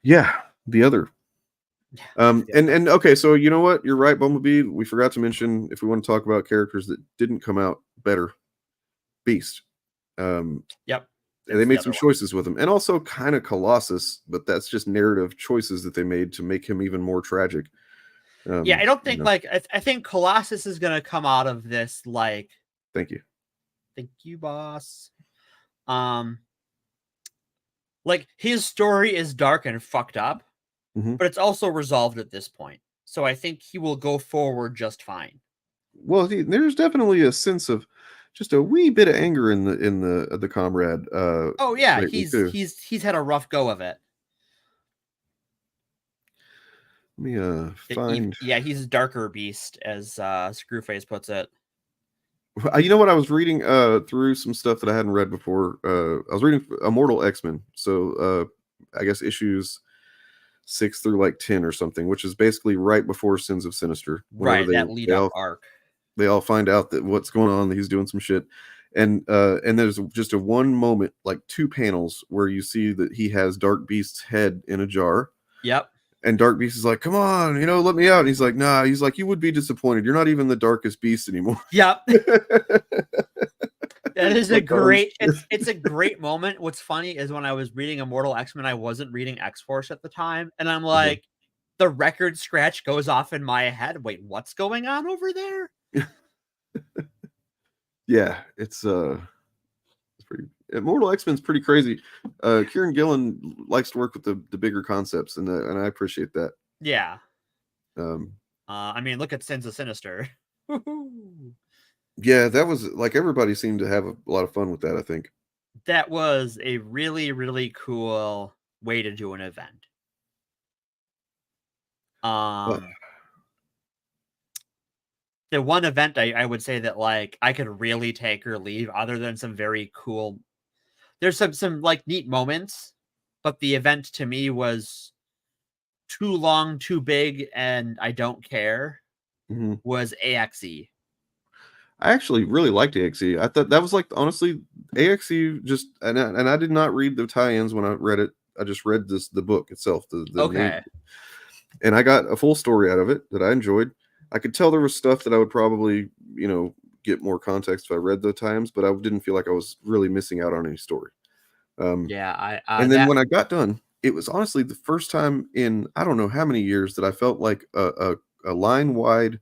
Speaker 6: Yeah, the other. And okay, so you know what? You're right, Bumblebee. We forgot to mention, if we want to talk about characters that didn't come out better, Beast.
Speaker 19: Yep.
Speaker 6: And they made some choices with him, and also kind of Colossus, but that's just narrative choices that they made to make him even more tragic.
Speaker 19: Yeah, I don't think I think Colossus is gonna come out of this like.
Speaker 6: Thank you,
Speaker 19: boss. Like, his story is dark and fucked up, but it's also resolved at this point. So I think he will go forward just fine.
Speaker 6: Well, there's definitely a sense of just a wee bit of anger in the comrade.
Speaker 19: Oh yeah, he's had a rough go of it.
Speaker 6: Let me find.
Speaker 19: He's a darker beast, as Screwface puts it.
Speaker 6: You know what? I was reading through some stuff that I hadn't read before. I was reading Immortal X-Men, so I guess issues 6 through like 10 or something, which is basically right before Sins of Sinister.
Speaker 19: Right, that lead up arc.
Speaker 6: They all find out that what's going on, that he's doing some shit, and there's just a one moment, like 2 panels, where you see that he has Dark Beast's head in a jar.
Speaker 19: Yep.
Speaker 6: And Dark Beast is like, "Come on, let me out." And he's like, "Nah." He's like, "You would be disappointed. You're not even the darkest beast anymore."
Speaker 19: Yep. That is a great. It's a great moment. What's funny is when I was reading Immortal X-Men, I wasn't reading X-Force at the time, and I'm like, the record scratch goes off in my head. Wait, what's going on over there?
Speaker 6: Yeah, it's pretty. Immortal X-Men's pretty crazy. Kieran Gillen likes to work with the bigger concepts, and I appreciate that.
Speaker 19: Yeah. I mean, look at Sins of Sinister.
Speaker 6: Yeah, that was like, everybody seemed to have a lot of fun with that, I think.
Speaker 19: That was a really, really cool way to do an event. The one event I would say that like I could really take or leave, other than some very cool. There's some like neat moments, but the event to me was too long, too big, and I don't care. Was AXE.
Speaker 6: I actually really liked AXE. I thought that was like, honestly, AXE just, and I did not read the tie-ins when I read it. I just read the book itself.
Speaker 19: Okay.
Speaker 6: And I got a full story out of it that I enjoyed. I could tell there was stuff that I would probably, get more context if I read the times, but I didn't feel like I was really missing out on any story. And then when I got done, it was honestly the first time in I don't know how many years that I felt like a line-wide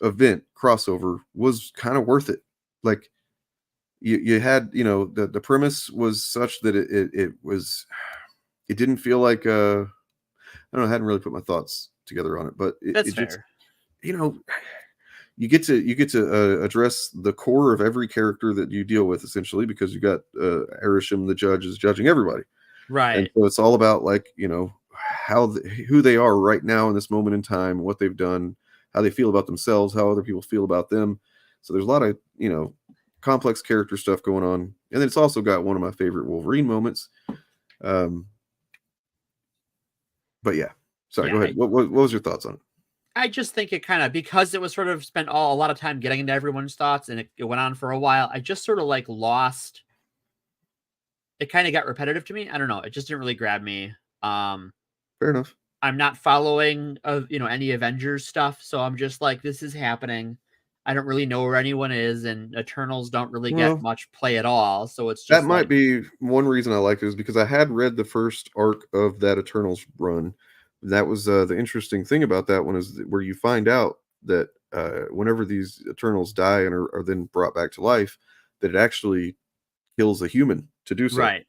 Speaker 6: event crossover was kind of worth it. Like you had, the premise was such that it didn't feel like I don't know, I hadn't really put my thoughts together on it, but
Speaker 19: that's fair.
Speaker 6: You get to address the core of every character that you deal with, essentially, because you got Erisham, the judge, is judging everybody,
Speaker 19: right?
Speaker 6: And so it's all about like who they are right now in this moment in time, what they've done, how they feel about themselves, how other people feel about them. So there's a lot of complex character stuff going on, and then it's also got one of my favorite Wolverine moments. But yeah, sorry. Go ahead. What was your thoughts on it?
Speaker 19: I just think it kind of, because it was sort of spent a lot of time getting into everyone's thoughts, and it went on for a while. I just sort of like lost. It kind of got repetitive to me. I don't know. It just didn't really grab me.
Speaker 6: Fair enough.
Speaker 19: I'm not following any Avengers stuff, so I'm just like, this is happening. I don't really know where anyone is, and Eternals don't really get much play at all. So it's just
Speaker 6: that might be one reason I like it, is because I had read the first arc of that Eternals run. That was the interesting thing about that one, is where you find out that whenever these Eternals die and are then brought back to life, that it actually kills a human to do so.
Speaker 19: Right.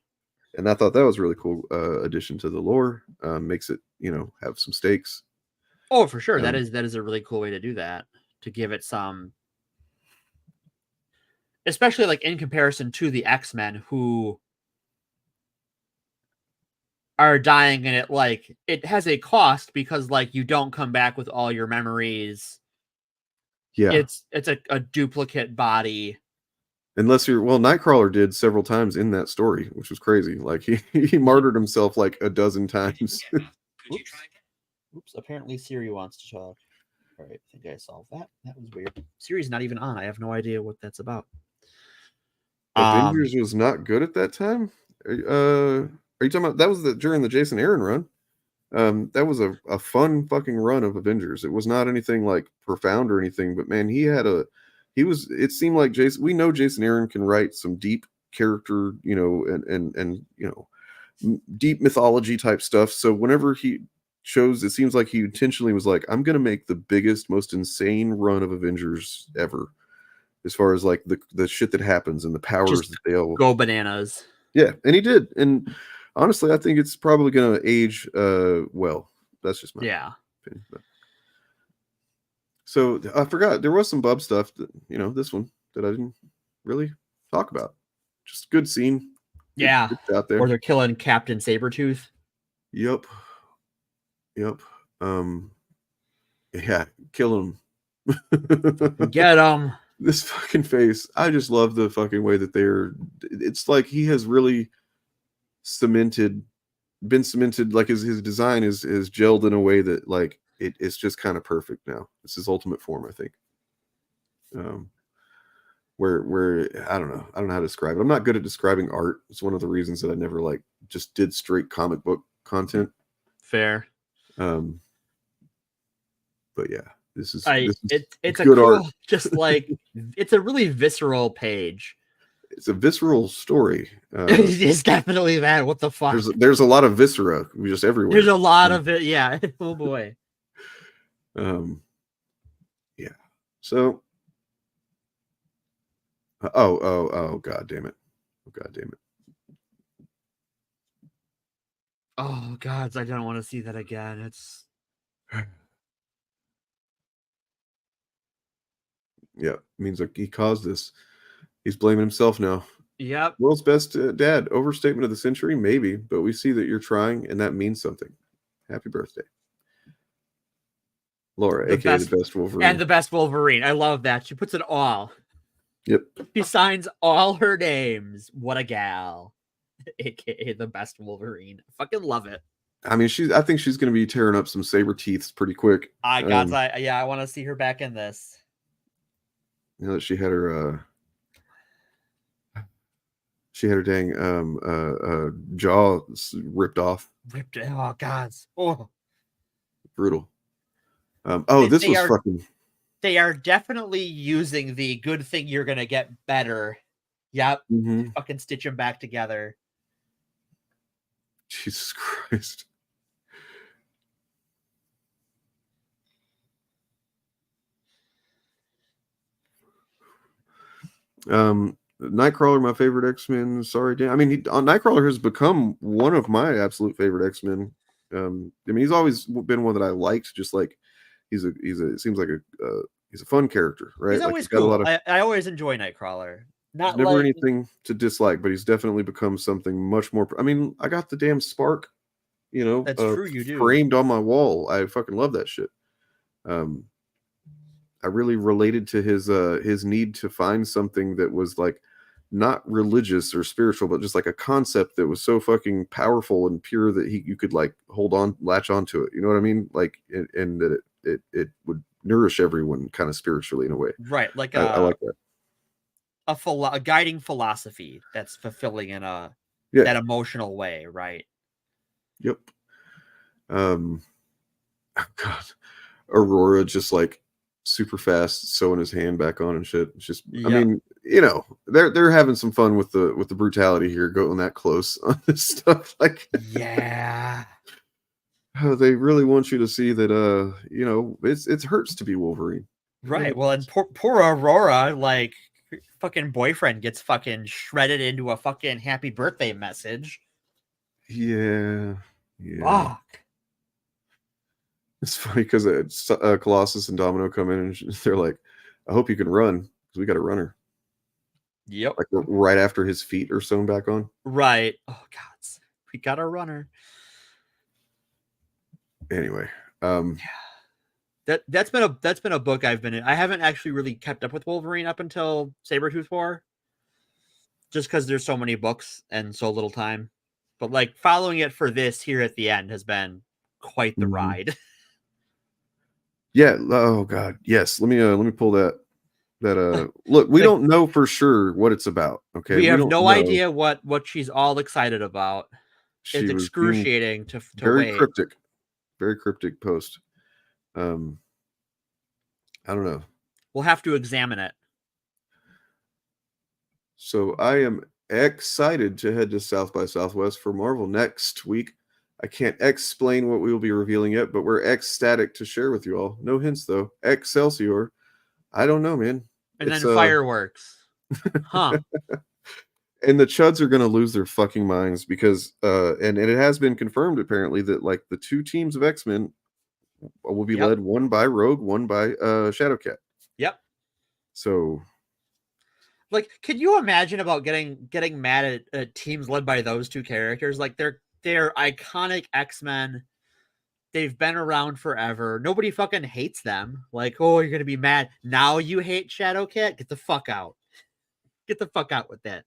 Speaker 6: And I thought that was a really cool addition to the lore. Makes it, have some stakes.
Speaker 19: Oh, for sure. That is a really cool way to do that, to give it some, especially like in comparison to the X-Men, who are dying, and it has a cost, because like you don't come back with all your memories.
Speaker 6: Yeah.
Speaker 19: It's a duplicate body.
Speaker 6: Unless Nightcrawler did several times in that story, which was crazy. Like he martyred himself like a dozen times.
Speaker 19: Oops, apparently Siri wants to talk. All right, I think I solved that. That was weird. Siri's not even on. I have no idea what that's about.
Speaker 6: Avengers was not good at that time. Are you talking about that was during the Jason Aaron run? That was a fun fucking run of Avengers. It was not anything like profound or anything, but man, it seemed like we know Jason Aaron can write some deep character, and deep mythology type stuff. So whenever he chose, it seems like he intentionally was like, I'm going to make the biggest, most insane run of Avengers ever, as far as like the shit that happens and the powers
Speaker 19: Just
Speaker 6: that they all
Speaker 19: go bananas.
Speaker 6: Yeah. And he did. And honestly, I think it's probably going to age well. That's just my opinion. But. So I forgot there was some Bub stuff that, this one that I didn't really talk about. Just good scene.
Speaker 19: Yeah.
Speaker 6: Good out there.
Speaker 19: Or they're killing Captain Sabretooth.
Speaker 6: Yep. Yeah, kill him.
Speaker 19: Get him.
Speaker 6: This fucking face. I just love the fucking way that it's like he has really been cemented, like his design is gelled in a way that like it's just kind of perfect now. It's his ultimate form, I think. Where I don't know how to describe it. I'm not good at describing art. It's one of the reasons that I never like just did straight comic book content.
Speaker 19: Fair.
Speaker 6: But yeah, it's
Speaker 19: a
Speaker 6: good
Speaker 19: cool,
Speaker 6: art.
Speaker 19: Just like it's a really visceral page.
Speaker 6: It's a visceral story.
Speaker 19: It's definitely that. What the fuck?
Speaker 6: There's a lot of viscera just everywhere.
Speaker 19: There's a lot of it. Yeah. Oh boy.
Speaker 6: Yeah. So. Oh! God damn it!
Speaker 19: Oh God! I don't want to see that again. It's.
Speaker 6: Yeah, means like he caused this. He's blaming himself now.
Speaker 19: Yep.
Speaker 6: World's best dad. Overstatement of the century, maybe, but we see that you're trying, and that means something. Happy birthday, Laura, aka the best Wolverine.
Speaker 19: And the best Wolverine. I love that. She puts it all.
Speaker 6: Yep.
Speaker 19: She signs all her names. What a gal. AKA the best Wolverine. I fucking love it.
Speaker 6: I mean, I think she's going to be tearing up some saber teeths pretty quick.
Speaker 19: I want to see her back in this.
Speaker 6: You know that she had her dang jaw ripped off.
Speaker 19: Oh God. Oh.
Speaker 6: Brutal. This was fucking.
Speaker 19: They are definitely using the good thing you're gonna get better. Yep.
Speaker 6: Mm-hmm.
Speaker 19: Fucking stitch them back together.
Speaker 6: Jesus Christ. Nightcrawler, my favorite X-Men. Sorry, Dan. I mean, Nightcrawler has become one of my absolute favorite X-Men. I mean, he's always been one that I liked. Just like he's it seems like he's a fun character, right?
Speaker 19: He's always cool. I always enjoy Nightcrawler. Not
Speaker 6: never
Speaker 19: like
Speaker 6: anything to dislike, but he's definitely become something much more. I mean, I got the damn spark,
Speaker 19: that's true. You do
Speaker 6: framed on my wall. I fucking love that shit. I really related to his need to find something that was like not religious or spiritual, but just like a concept that was so fucking powerful and pure that you could like latch onto it. You know what I mean? Like, and that it would nourish everyone kind of spiritually in a way.
Speaker 19: Right. Like
Speaker 6: I like that.
Speaker 19: A guiding philosophy that's fulfilling in that emotional way. Right.
Speaker 6: Yep. Oh God. Aurora just like super fast sewing his hand back on and shit. It's just, I mean, you know, they're having some fun with the brutality here, going that close on this stuff. Like,
Speaker 19: yeah,
Speaker 6: they really want you to see that, you know, it hurts to be Wolverine.
Speaker 19: Right. Well, and poor Aurora, like, fucking boyfriend gets fucking shredded into a fucking happy birthday message.
Speaker 6: Yeah.
Speaker 19: Fuck.
Speaker 6: It's funny because Colossus and Domino come in and they're like, I hope you can run because we got a runner.
Speaker 19: Yep.
Speaker 6: Like right after his feet are sewn back on.
Speaker 19: Right. Oh God, we got a runner.
Speaker 6: Anyway,
Speaker 19: that's been a book I've been in. I haven't actually really kept up with Wolverine up until Sabretooth War, just because there's so many books and so little time. But like following it for this here at the end has been quite the ride.
Speaker 6: Yeah. Oh God. Yes. Let me pull that. Look, we don't know for sure what it's about. Okay.
Speaker 19: We have no idea what she's all excited about. It's excruciating to
Speaker 6: very
Speaker 19: wait.
Speaker 6: cryptic. Very cryptic post. I don't know.
Speaker 19: We'll have to examine it.
Speaker 6: So I am excited to head to South by Southwest for Marvel next week. I can't explain what we will be revealing yet, but we're ecstatic to share with you all. No hints, though. Excelsior. I don't know, man.
Speaker 19: And then fireworks. Huh.
Speaker 6: And the Chuds are going to lose their fucking minds because, and it has been confirmed, apparently, that like the two teams of X-Men will be led, one by Rogue, one by Shadowcat.
Speaker 19: Yep.
Speaker 6: So...
Speaker 19: like, can you imagine about getting mad at teams led by those two characters? Like, they're iconic X-Men. They've been around forever. Nobody fucking hates them. Like, oh, you're gonna be mad now. You hate Shadowcat? Get the fuck out. Get the fuck out with that.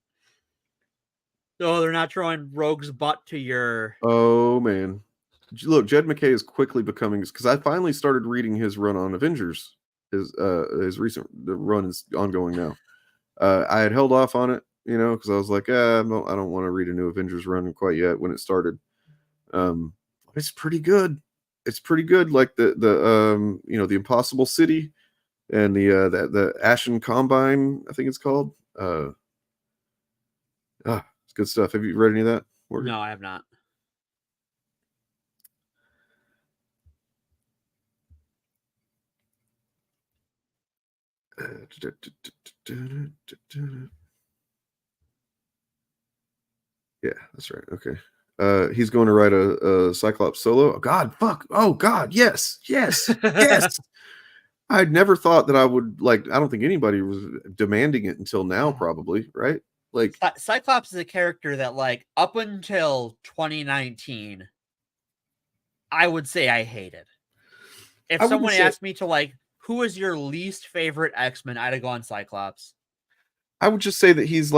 Speaker 19: Oh, they're not throwing Rogue's butt to your.
Speaker 6: Oh man, look, Jed McKay is quickly becoming, because I finally started reading his run on Avengers. His recent run is ongoing now. I had held off on it, you know, because I was like, I don't want to read a new Avengers run quite yet when it started. It's pretty good. It's pretty good. Like the you know, the Impossible City and the Ashen Combine, I think it's called. It's good stuff. Have you read any of that, Morgan?
Speaker 19: No, I have not.
Speaker 6: Yeah, that's right. Okay. He's going to write a Cyclops solo. Oh, God, fuck. Oh, God. Yes. Yes. Yes. I'd never thought that I would, like, I don't think anybody was demanding it until now, probably, right? Like,
Speaker 19: Cyclops is a character that, like, up until 2019, I would say I hated. If someone asked me to, like, who is your least favorite X-Men, I'd have gone Cyclops.
Speaker 6: I would just say that he's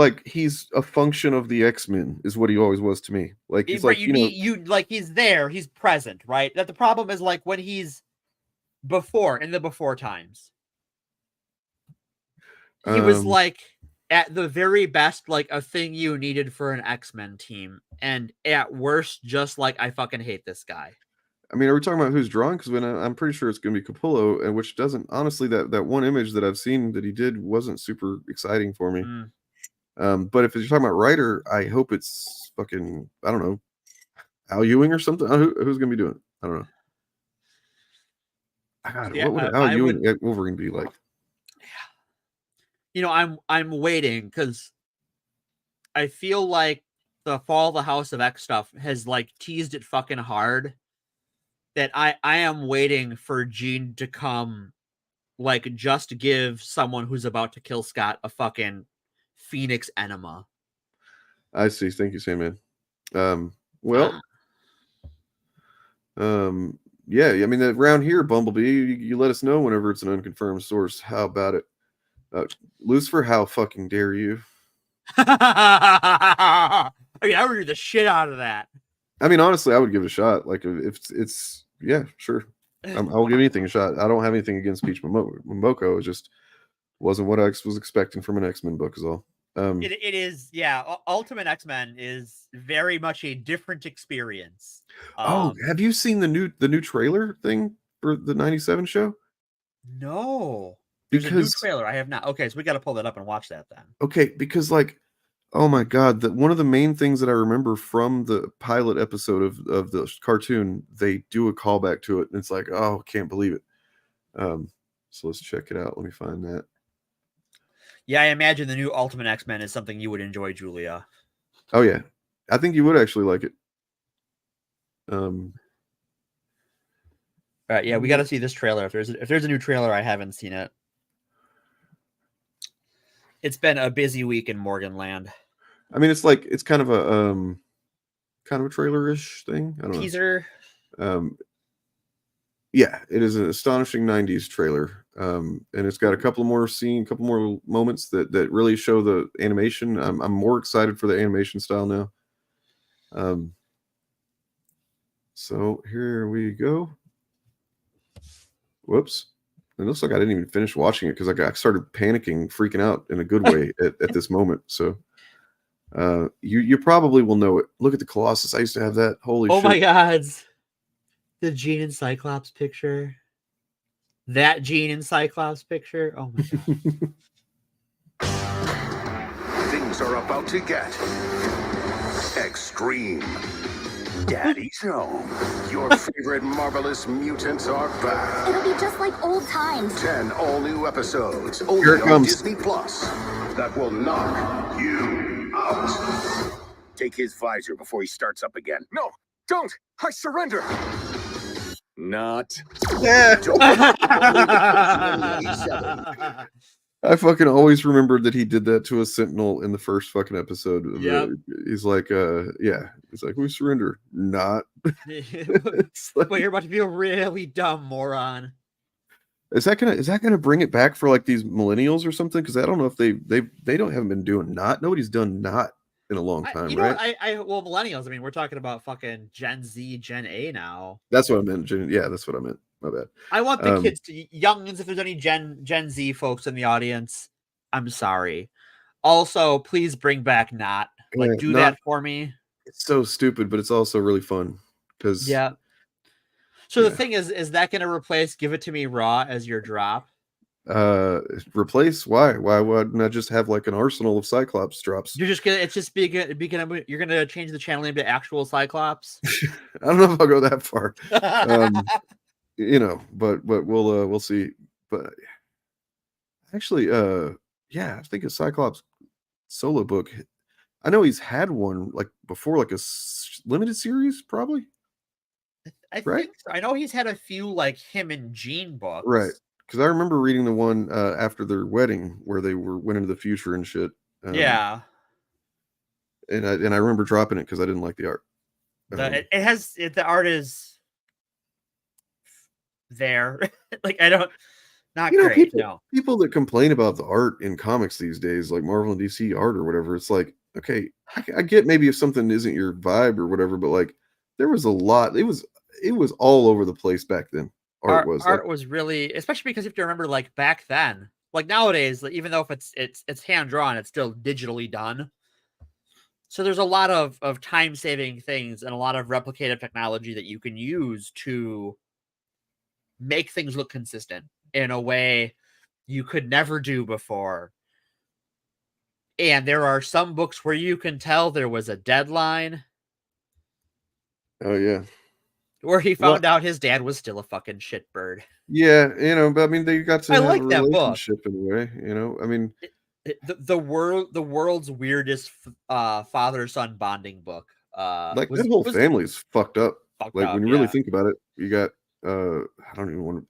Speaker 6: a function of the X-Men, is what he always was to me. Like, he's like,
Speaker 19: he's there, he's present, right? That the problem is, like, when he's in the before times, he was like at the very best, like a thing you needed for an X-Men team, and at worst, just like, I fucking hate this guy.
Speaker 6: I mean, are we talking about who's drawing? Because I'm pretty sure it's going to be Capullo, and which doesn't, honestly, that one image that I've seen that he did wasn't super exciting for me. But if you're talking about writer, I hope it's fucking, I don't know, Al Ewing or something. Who's going to be doing it? I don't know. God, what would Al Ewing at Wolverine be like?
Speaker 19: You know, I'm waiting because I feel like the Fall of the House of X stuff has like teased it fucking hard. That I am waiting for Jean to come, like, just give someone who's about to kill Scott a fucking Phoenix enema.
Speaker 6: I see. Thank you, Sandman. Yeah. I mean, around here, Bumblebee, you let us know whenever it's an unconfirmed source. How about it? Lucifer, how fucking dare you?
Speaker 19: I mean, I would read the shit out of that.
Speaker 6: I mean, honestly, I would give it a shot. Like, if it's yeah, sure. I'll give anything a shot. I don't have anything against Peach Momoko. It just wasn't what I was expecting from an X-Men book, is all.
Speaker 19: It is, yeah. Ultimate X-Men is very much a different experience.
Speaker 6: Have you seen the new trailer thing for the '97 show?
Speaker 19: No, there's a new trailer. I have not. Okay, so we got to pull that up and watch that then.
Speaker 6: Okay, because like, oh my god, one of the main things that I remember from the pilot episode of the cartoon, they do a callback to it, and it's like, oh, can't believe it. So let's check it out. Let me find that.
Speaker 19: Yeah, I imagine the new Ultimate X-Men is something you would enjoy, Julia.
Speaker 6: Oh yeah, I think you would actually like it.
Speaker 19: All right, yeah, we got to see this trailer. If there's a new trailer, I haven't seen it. It's been a busy week in Morganland.
Speaker 6: I mean, it's kind of a trailer-ish thing. I don't know.
Speaker 19: Teaser.
Speaker 6: Yeah, it is an astonishing '90s trailer, and it's got a couple more moments that really show the animation. I'm more excited for the animation style now. So here we go. Whoops. It looks like I didn't even finish watching it because I started panicking, freaking out in a good way at this moment. So you probably will know it. Look at the Colossus. I used to have that. Holy shit.
Speaker 19: Oh my god. The Jean and Cyclops picture. That Jean and Cyclops picture. Oh my god.
Speaker 2: Things are about to get extreme. Daddy's home. Your favorite marvelous mutants are back.
Speaker 21: It'll be just like old times.
Speaker 2: 10 all-new episodes.
Speaker 6: Here
Speaker 2: Only
Speaker 6: it
Speaker 2: on
Speaker 6: comes.
Speaker 2: Disney Plus. That will knock you out. Take his visor before he starts up again.
Speaker 1: No, don't! I surrender!
Speaker 2: Not.
Speaker 6: Yeah. I fucking always remembered that he did that to a Sentinel in the first fucking episode.
Speaker 19: Yep.
Speaker 6: He's like, he's like, we surrender. Not.
Speaker 19: But you're about to be a really dumb moron.
Speaker 6: Is that gonna bring it back for like these millennials or something? Because I don't know if they haven't been doing not. Nobody's done not in a long time, right?
Speaker 19: Well, millennials. I mean, we're talking about fucking Gen Z, Gen A now.
Speaker 6: That's what I meant. Yeah, that's what I meant. My bad.
Speaker 19: I want the kids to youngins. If there's any Gen Z folks in the audience, I'm sorry. Also, please bring back not. Like, do that for me.
Speaker 6: It's so stupid, but it's also really fun because
Speaker 19: yeah. So the thing is that going to replace Give It to Me Raw as your drop?
Speaker 6: Replace? Why wouldn't I just have like an arsenal of Cyclops drops?
Speaker 19: You're just gonna you're gonna change the channel name to Actual Cyclops?
Speaker 6: I don't know if I'll go that far. But we'll see. But actually, I think a Cyclops solo book. I know he's had one like before, like a limited series, probably.
Speaker 19: I think so. I know he's had a few like him and Jean books.
Speaker 6: Right. Because I remember reading the one after their wedding where they went into the future and shit.
Speaker 19: Yeah.
Speaker 6: And I remember dropping it because I didn't like the art.
Speaker 19: The art is there. Like not great.
Speaker 6: People that complain about the art in comics these days, like Marvel and DC art or whatever, it's like, okay, I get maybe if something isn't your vibe or whatever, but like there was a lot. It was all over the place back then. Art
Speaker 19: was really, especially because you have to remember, like back then, like nowadays, like, even though if it's hand drawn, it's still digitally done. So there's a lot of time saving things and a lot of replicative technology that you can use to make things look consistent in a way you could never do before. And there are some books where you can tell there was a deadline.
Speaker 6: Oh yeah.
Speaker 19: Where he found out his dad was still a fucking shitbird.
Speaker 6: Yeah, but I mean, they got to have
Speaker 19: like
Speaker 6: a
Speaker 19: that
Speaker 6: relationship in a way, I mean,
Speaker 19: the world's weirdest father-son bonding book.
Speaker 6: Like that whole family's fucked up. When you really think about it, you got I don't even want to.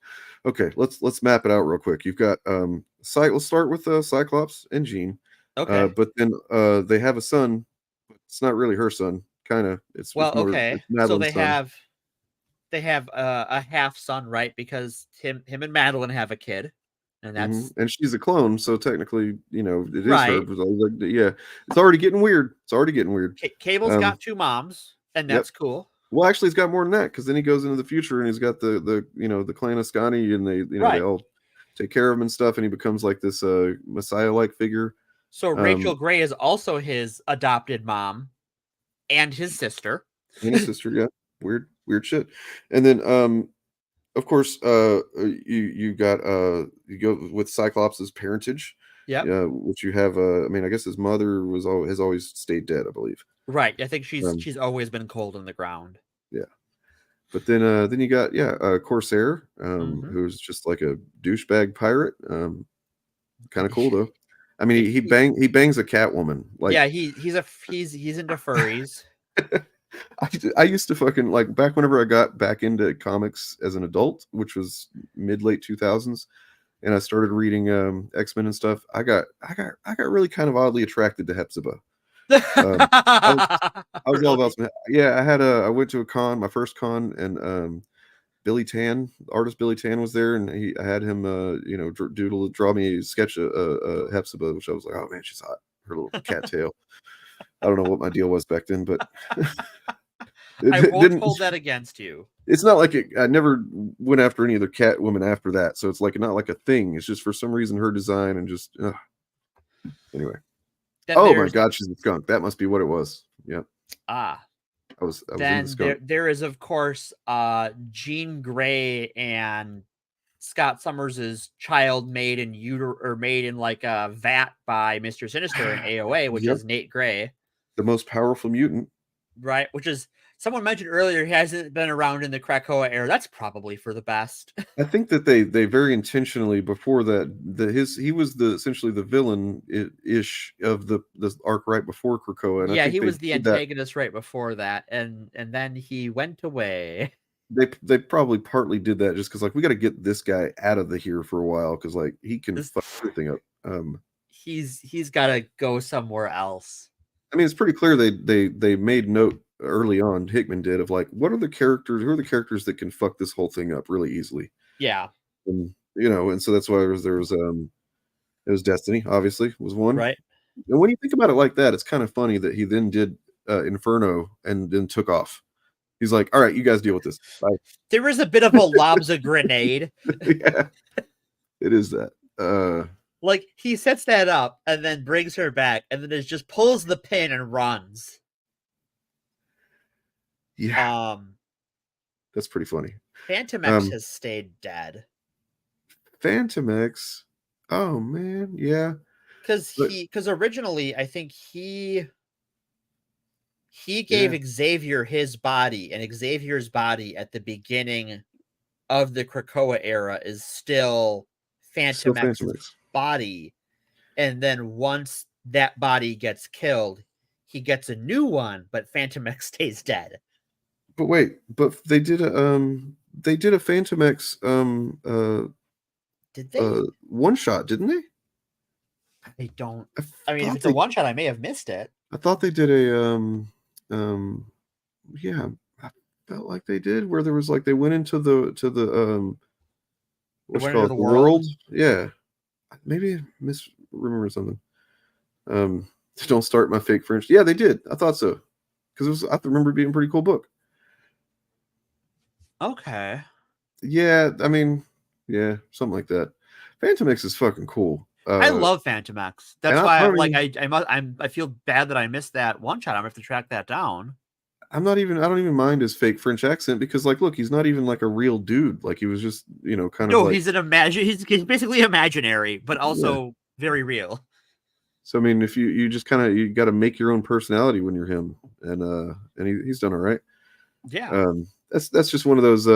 Speaker 6: Okay, let's map it out real quick. You've got let's start with Cyclops and Jean.
Speaker 19: Okay,
Speaker 6: but then they have a son. It's not really her son, kind of. It's
Speaker 19: well,
Speaker 6: more,
Speaker 19: okay.
Speaker 6: It's
Speaker 19: So they have a half son, right? Because him and Madeline have a kid. And that's
Speaker 6: and she's a clone, so technically, it is her.
Speaker 19: Right.
Speaker 6: But I was like, yeah, it's already getting weird.
Speaker 19: Cable's got 2 moms, and that's cool.
Speaker 6: Well, actually, he's got more than that, because then he goes into the future and he's got the clan of Scotty, and they they all take care of him and stuff, and he becomes like this messiah-like figure.
Speaker 19: So Rachel Gray is also his adopted mom and his sister.
Speaker 6: Yeah. Weird shit. And then of course you go with Cyclops' parentage.
Speaker 19: Yeah.
Speaker 6: Which you have I guess his mother has always stayed dead, I believe.
Speaker 19: Right. I think she's always been cold in the ground.
Speaker 6: Yeah. But then you got Corsair, who's just like a douchebag pirate. Kind of cool though. I mean, he bangs a Catwoman. Like,
Speaker 19: yeah, he's into furries.
Speaker 6: I used to fucking, like, back whenever I got back into comics as an adult, which was mid-late 2000s, and I started reading X-Men and stuff. I got really kind of oddly attracted to Hepzibah. I was all about I went to a con, my first con, and Billy Tan, artist Billy Tan, was there, and I had him draw me a sketch of Hepzibah, which I was like, oh man, she's hot, her little cat tail. I don't know what my deal was back then, but
Speaker 19: I won't hold that against you.
Speaker 6: It's not like I never went after any other cat women after that, so it's like not like a thing. It's just for some reason her design and just anyway. Oh my god, she's a skunk. That must be what it was. Yep. I was in the skunk.
Speaker 19: There is, of course, Jean Grey and Scott Summers' child made in like a vat by Mr. Sinister in AOA, which is Nate Gray,
Speaker 6: the most powerful mutant.
Speaker 19: Right, which is, someone mentioned earlier, he hasn't been around in the Krakoa era. That's probably for the best.
Speaker 6: I think that they very intentionally, before that, he was essentially the villain ish of the arc right before Krakoa. And
Speaker 19: yeah, he was the antagonist right before that, and then he went away.
Speaker 6: They probably partly did that just because, like, we got to get this guy out of here for a while, because like he can fuck everything up.
Speaker 19: He's got to go somewhere else.
Speaker 6: I mean, it's pretty clear they made note early on, Hickman did, of like, who are the characters that can fuck this whole thing up really easily.
Speaker 19: Yeah.
Speaker 6: And and so that's why there was Destiny, obviously, was one.
Speaker 19: Right.
Speaker 6: And when you think about it like that, it's kind of funny that he then did Inferno and then took off. He's like, all right, you guys deal with this. Bye.
Speaker 19: There is a bit of a lobs a grenade.
Speaker 6: Yeah. It is that.
Speaker 19: Like, he sets that up and then brings her back, and then just pulls the pin and runs.
Speaker 6: Yeah. That's pretty funny.
Speaker 19: Phantom X has stayed dead.
Speaker 6: Phantom X. Oh man, yeah.
Speaker 19: Because originally I think he gave Xavier his body, and Xavier's body at the beginning of the Krakoa era is still Phantom X's body. And then once that body gets killed, he gets a new one, but Phantom X stays dead.
Speaker 6: But wait, they did a Phantom X
Speaker 19: did they
Speaker 6: one shot, didn't they?
Speaker 19: I mean, if it's a one shot, I may have missed it.
Speaker 6: I thought they did a yeah, I felt like they did, where there was like they went into the what's it called, the world. Yeah. Maybe I misremember something. Don't start my fake French. Yeah, they did. I thought so. Because I remember it being a pretty cool book.
Speaker 19: Okay.
Speaker 6: Yeah, I mean, yeah, something like that. Phantom X is fucking cool.
Speaker 19: I love Phantom X. That's why I feel bad that I missed that one shot. I'm gonna have to track that down.
Speaker 6: I don't even mind his fake French accent, because like, look, he's not even like a real dude. Like, he was just, kind of like,
Speaker 19: he's basically imaginary, but also very real.
Speaker 6: So I mean, if you just kind of, you got to make your own personality when you're him, and he's done all right.
Speaker 19: Yeah.
Speaker 6: That's just one of those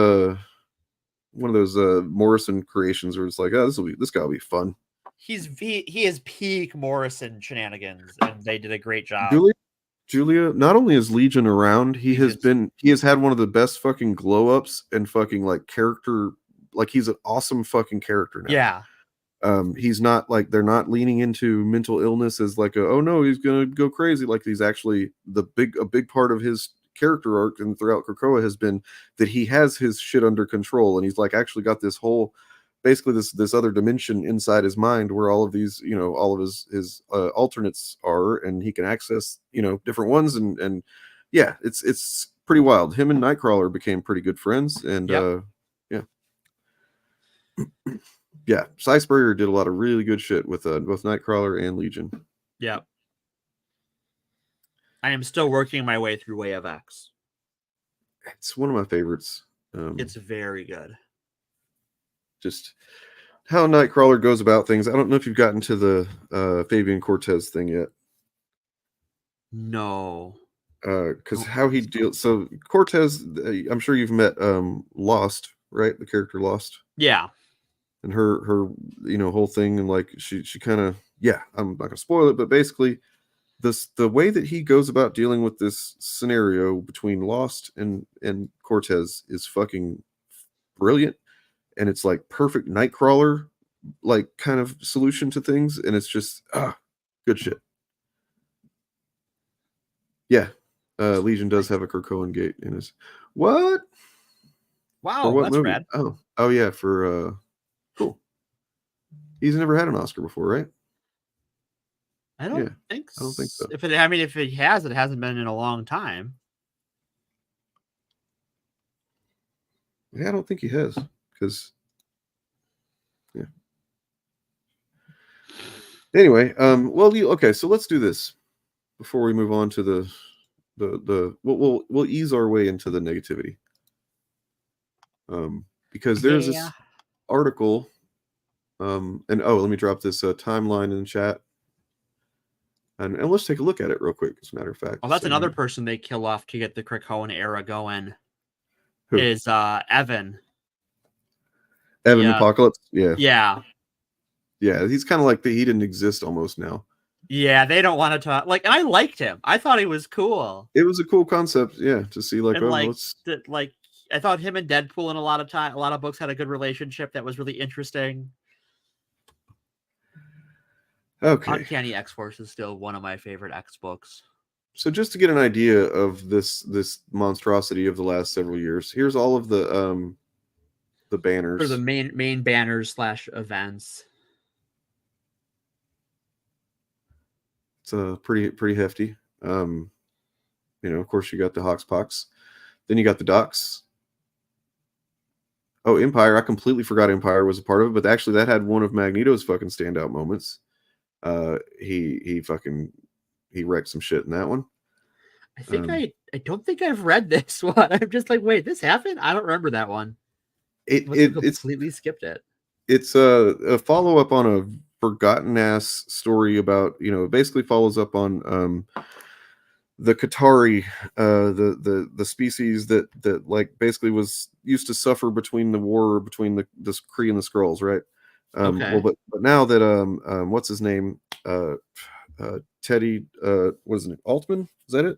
Speaker 6: Morrison creations where it's like, oh, this guy will be fun.
Speaker 19: He is peak Morrison shenanigans, and they did a great job.
Speaker 6: Julia, not only is Legion around, he has had one of the best fucking glow ups and fucking like character, like he's an awesome fucking character now.
Speaker 19: Yeah.
Speaker 6: He's not like, they're not leaning into mental illness as like oh no, he's gonna go crazy. Like, he's actually a big part of his character arc and throughout Krakoa has been that he has his shit under control, and he's like actually got this whole basically this other dimension inside his mind where all of these, all of his alternates are, and he can access, different ones, and yeah, it's pretty wild. Him and Nightcrawler became pretty good friends, and yeah, Cy Spurrier did a lot of really good shit with both Nightcrawler and Legion.
Speaker 19: Yeah. I am still working my way through Way of X.
Speaker 6: It's one of my favorites.
Speaker 19: It's very good.
Speaker 6: Just how Nightcrawler goes about things. I don't know if you've gotten to the Fabian Cortez thing yet.
Speaker 19: No.
Speaker 6: Because how he deals. So Cortez, I'm sure you've met Lost, right? The character Lost.
Speaker 19: Yeah.
Speaker 6: And her whole thing, and like she kind of, I'm not gonna spoil it, but basically the way that he goes about dealing with this scenario between Lost and Cortez is fucking brilliant, and it's like perfect Nightcrawler like kind of solution to things, and it's just good shit. Yeah, Legion does have a Krakoan gate in his what?
Speaker 19: Wow,
Speaker 6: what
Speaker 19: that's
Speaker 6: movie?
Speaker 19: rad.
Speaker 6: Oh yeah, for cool. He's never had an Oscar before, right?
Speaker 19: I don't think so.
Speaker 6: I don't think so.
Speaker 19: If he has, it hasn't been in a long time.
Speaker 6: Yeah, I don't think he has, because anyway, okay, so let's do this before we move on to we'll ease our way into the negativity. Because there's this article, and let me drop this timeline in the chat. And let's take a look at it real quick, as a matter of fact.
Speaker 19: Oh, that's another person they kill off to get the Krakoan era going.
Speaker 6: Who?
Speaker 19: Is Evan.
Speaker 6: Evan Apocalypse? Yeah.
Speaker 19: Yeah.
Speaker 6: Yeah, he's kind of like he didn't exist almost now.
Speaker 19: Yeah, they don't want to talk. Like, and I liked him. I thought he was cool.
Speaker 6: It was a cool concept, to see like,
Speaker 19: and I thought him and Deadpool in a lot of books had a good relationship that was really interesting.
Speaker 6: Okay.
Speaker 19: Uncanny X-Force is still one of my favorite X books.
Speaker 6: So just to get an idea of this monstrosity of the last several years, here's all of the banners.
Speaker 19: For the main banners / events.
Speaker 6: It's pretty hefty. Of course you got the Hoxpox. Then you got the Docs. Oh, Empire. I completely forgot Empire was a part of it, but actually that had one of Magneto's fucking standout moments. He wrecked some shit in that one.
Speaker 19: I think I don't think I've read this one. I'm just like, wait, this happened? I don't remember that one. It's completely skipped it.
Speaker 6: It's a follow-up on a forgotten ass story about, it basically follows up on the Qatari, the species that like basically was used to suffer between the war between the Kree and the Skrulls, right?
Speaker 19: Okay.
Speaker 6: Well, but now that what's his name? Teddy, what is it? Altman? Is that it?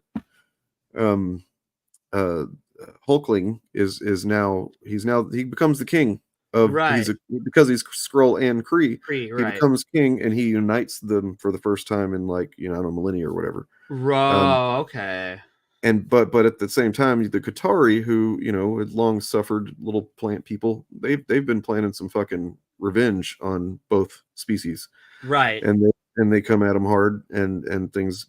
Speaker 6: Hulkling is now he becomes the king of because he's Skrull and Kree. He becomes king, and he unites them for the first time in like I don't know, millennia or whatever.
Speaker 19: Okay.
Speaker 6: And but at the same time, the Qatari, who had long suffered little plant people, they've been planning some fucking revenge on both species,
Speaker 19: right?
Speaker 6: And they come at them hard, and things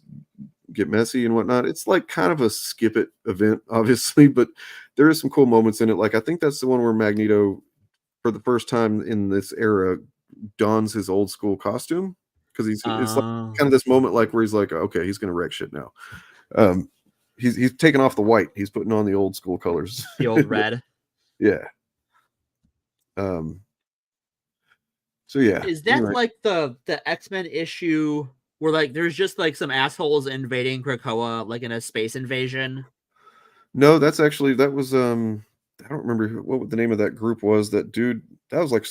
Speaker 6: get messy and whatnot. It's like kind of a skip it event, obviously, but there is some cool moments in it. Like I think that's the one where Magneto, for the first time in this era, dons his old school costume, because it's like kind of this moment like where he's like, okay, he's gonna wreck shit now. He's taking off the white. He's putting on the old school colors.
Speaker 19: The old red.
Speaker 6: Yeah. So yeah.
Speaker 19: Is that like the X-Men issue where like there's just like some assholes invading Krakoa like in a space invasion?
Speaker 6: No, that was I don't remember what the name of that group was. That dude, that was like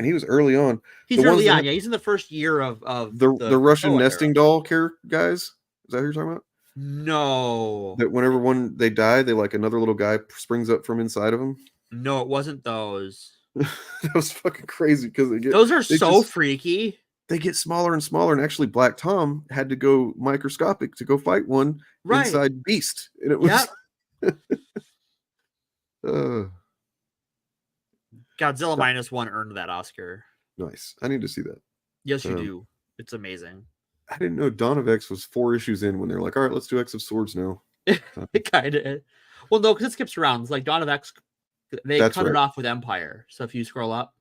Speaker 6: he was early on.
Speaker 19: He's early on, yeah. He's in the first year of
Speaker 6: the Russian nesting doll guys. Is that who you're talking about?
Speaker 19: No.
Speaker 6: That whenever they die, they like another little guy springs up from inside of them.
Speaker 19: No, it wasn't those.
Speaker 6: That was fucking crazy because
Speaker 19: those are so freaky.
Speaker 6: They get smaller and smaller, and actually, Black Tom had to go microscopic to go fight one inside Beast, and it was.
Speaker 19: Godzilla -1 earned that Oscar.
Speaker 14: Nice. I need to see that.
Speaker 19: Yes, you do. It's amazing.
Speaker 14: I didn't know Dawn of X was 4 issues in when they're like, all right, let's do X of Swords now.
Speaker 19: It kind of. Well, no, because it skips around. It's like Dawn of X. They cut it off with Empire. So if you scroll up.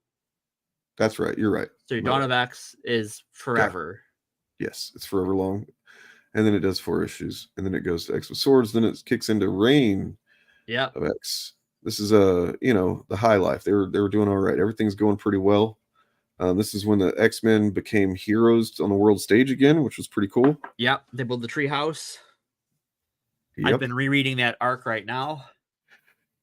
Speaker 14: That's right. You're right.
Speaker 19: So your Dawn of X is forever.
Speaker 14: Yes, it's forever long. And then it does 4 issues. And then it goes to X of Swords. Then it kicks into Reign of X. This is the high life. They were doing all right. Everything's going pretty well. This is when the X-Men became heroes on the world stage again, which was pretty cool.
Speaker 19: Yep, they built the treehouse.
Speaker 14: Yep.
Speaker 19: I've been rereading that arc right now.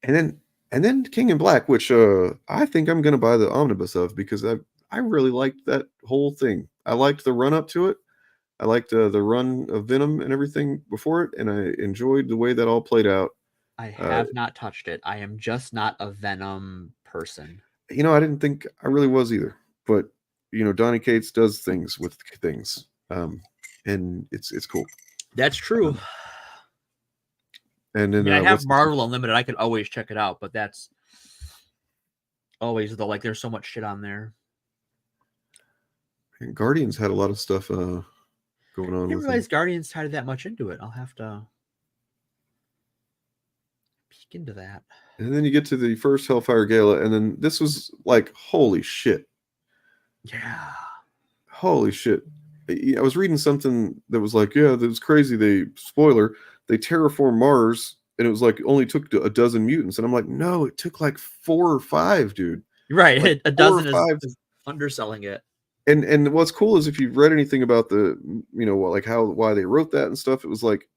Speaker 14: And then King in Black, which I think I'm gonna buy the omnibus of because I really liked that whole thing. I liked the run up to it. I liked the run of Venom and everything before it, and I enjoyed the way that all played out.
Speaker 19: I have not touched it. I am just not a Venom person.
Speaker 14: I didn't think I really was either. But Donny Cates does things with things, and it's cool.
Speaker 19: That's true.
Speaker 14: And then
Speaker 19: I have Marvel Unlimited. I could always check it out, but that's always there's so much shit on there.
Speaker 14: And Guardians had a lot of stuff going on.
Speaker 19: I didn't realize Guardians tied that much into it. I'll have to peek into that.
Speaker 14: And then you get to the first Hellfire Gala, and then this was like, holy shit.
Speaker 19: Yeah.
Speaker 14: Holy shit. I was reading something that was like, yeah, that was crazy. They terraformed Mars, and it was like only took a dozen mutants. And I'm like, no, it took like 4 or 5, dude.
Speaker 19: Right.
Speaker 14: Like
Speaker 19: a dozen is underselling it.
Speaker 14: And what's cool is if you've read anything about why they wrote that and stuff, it was like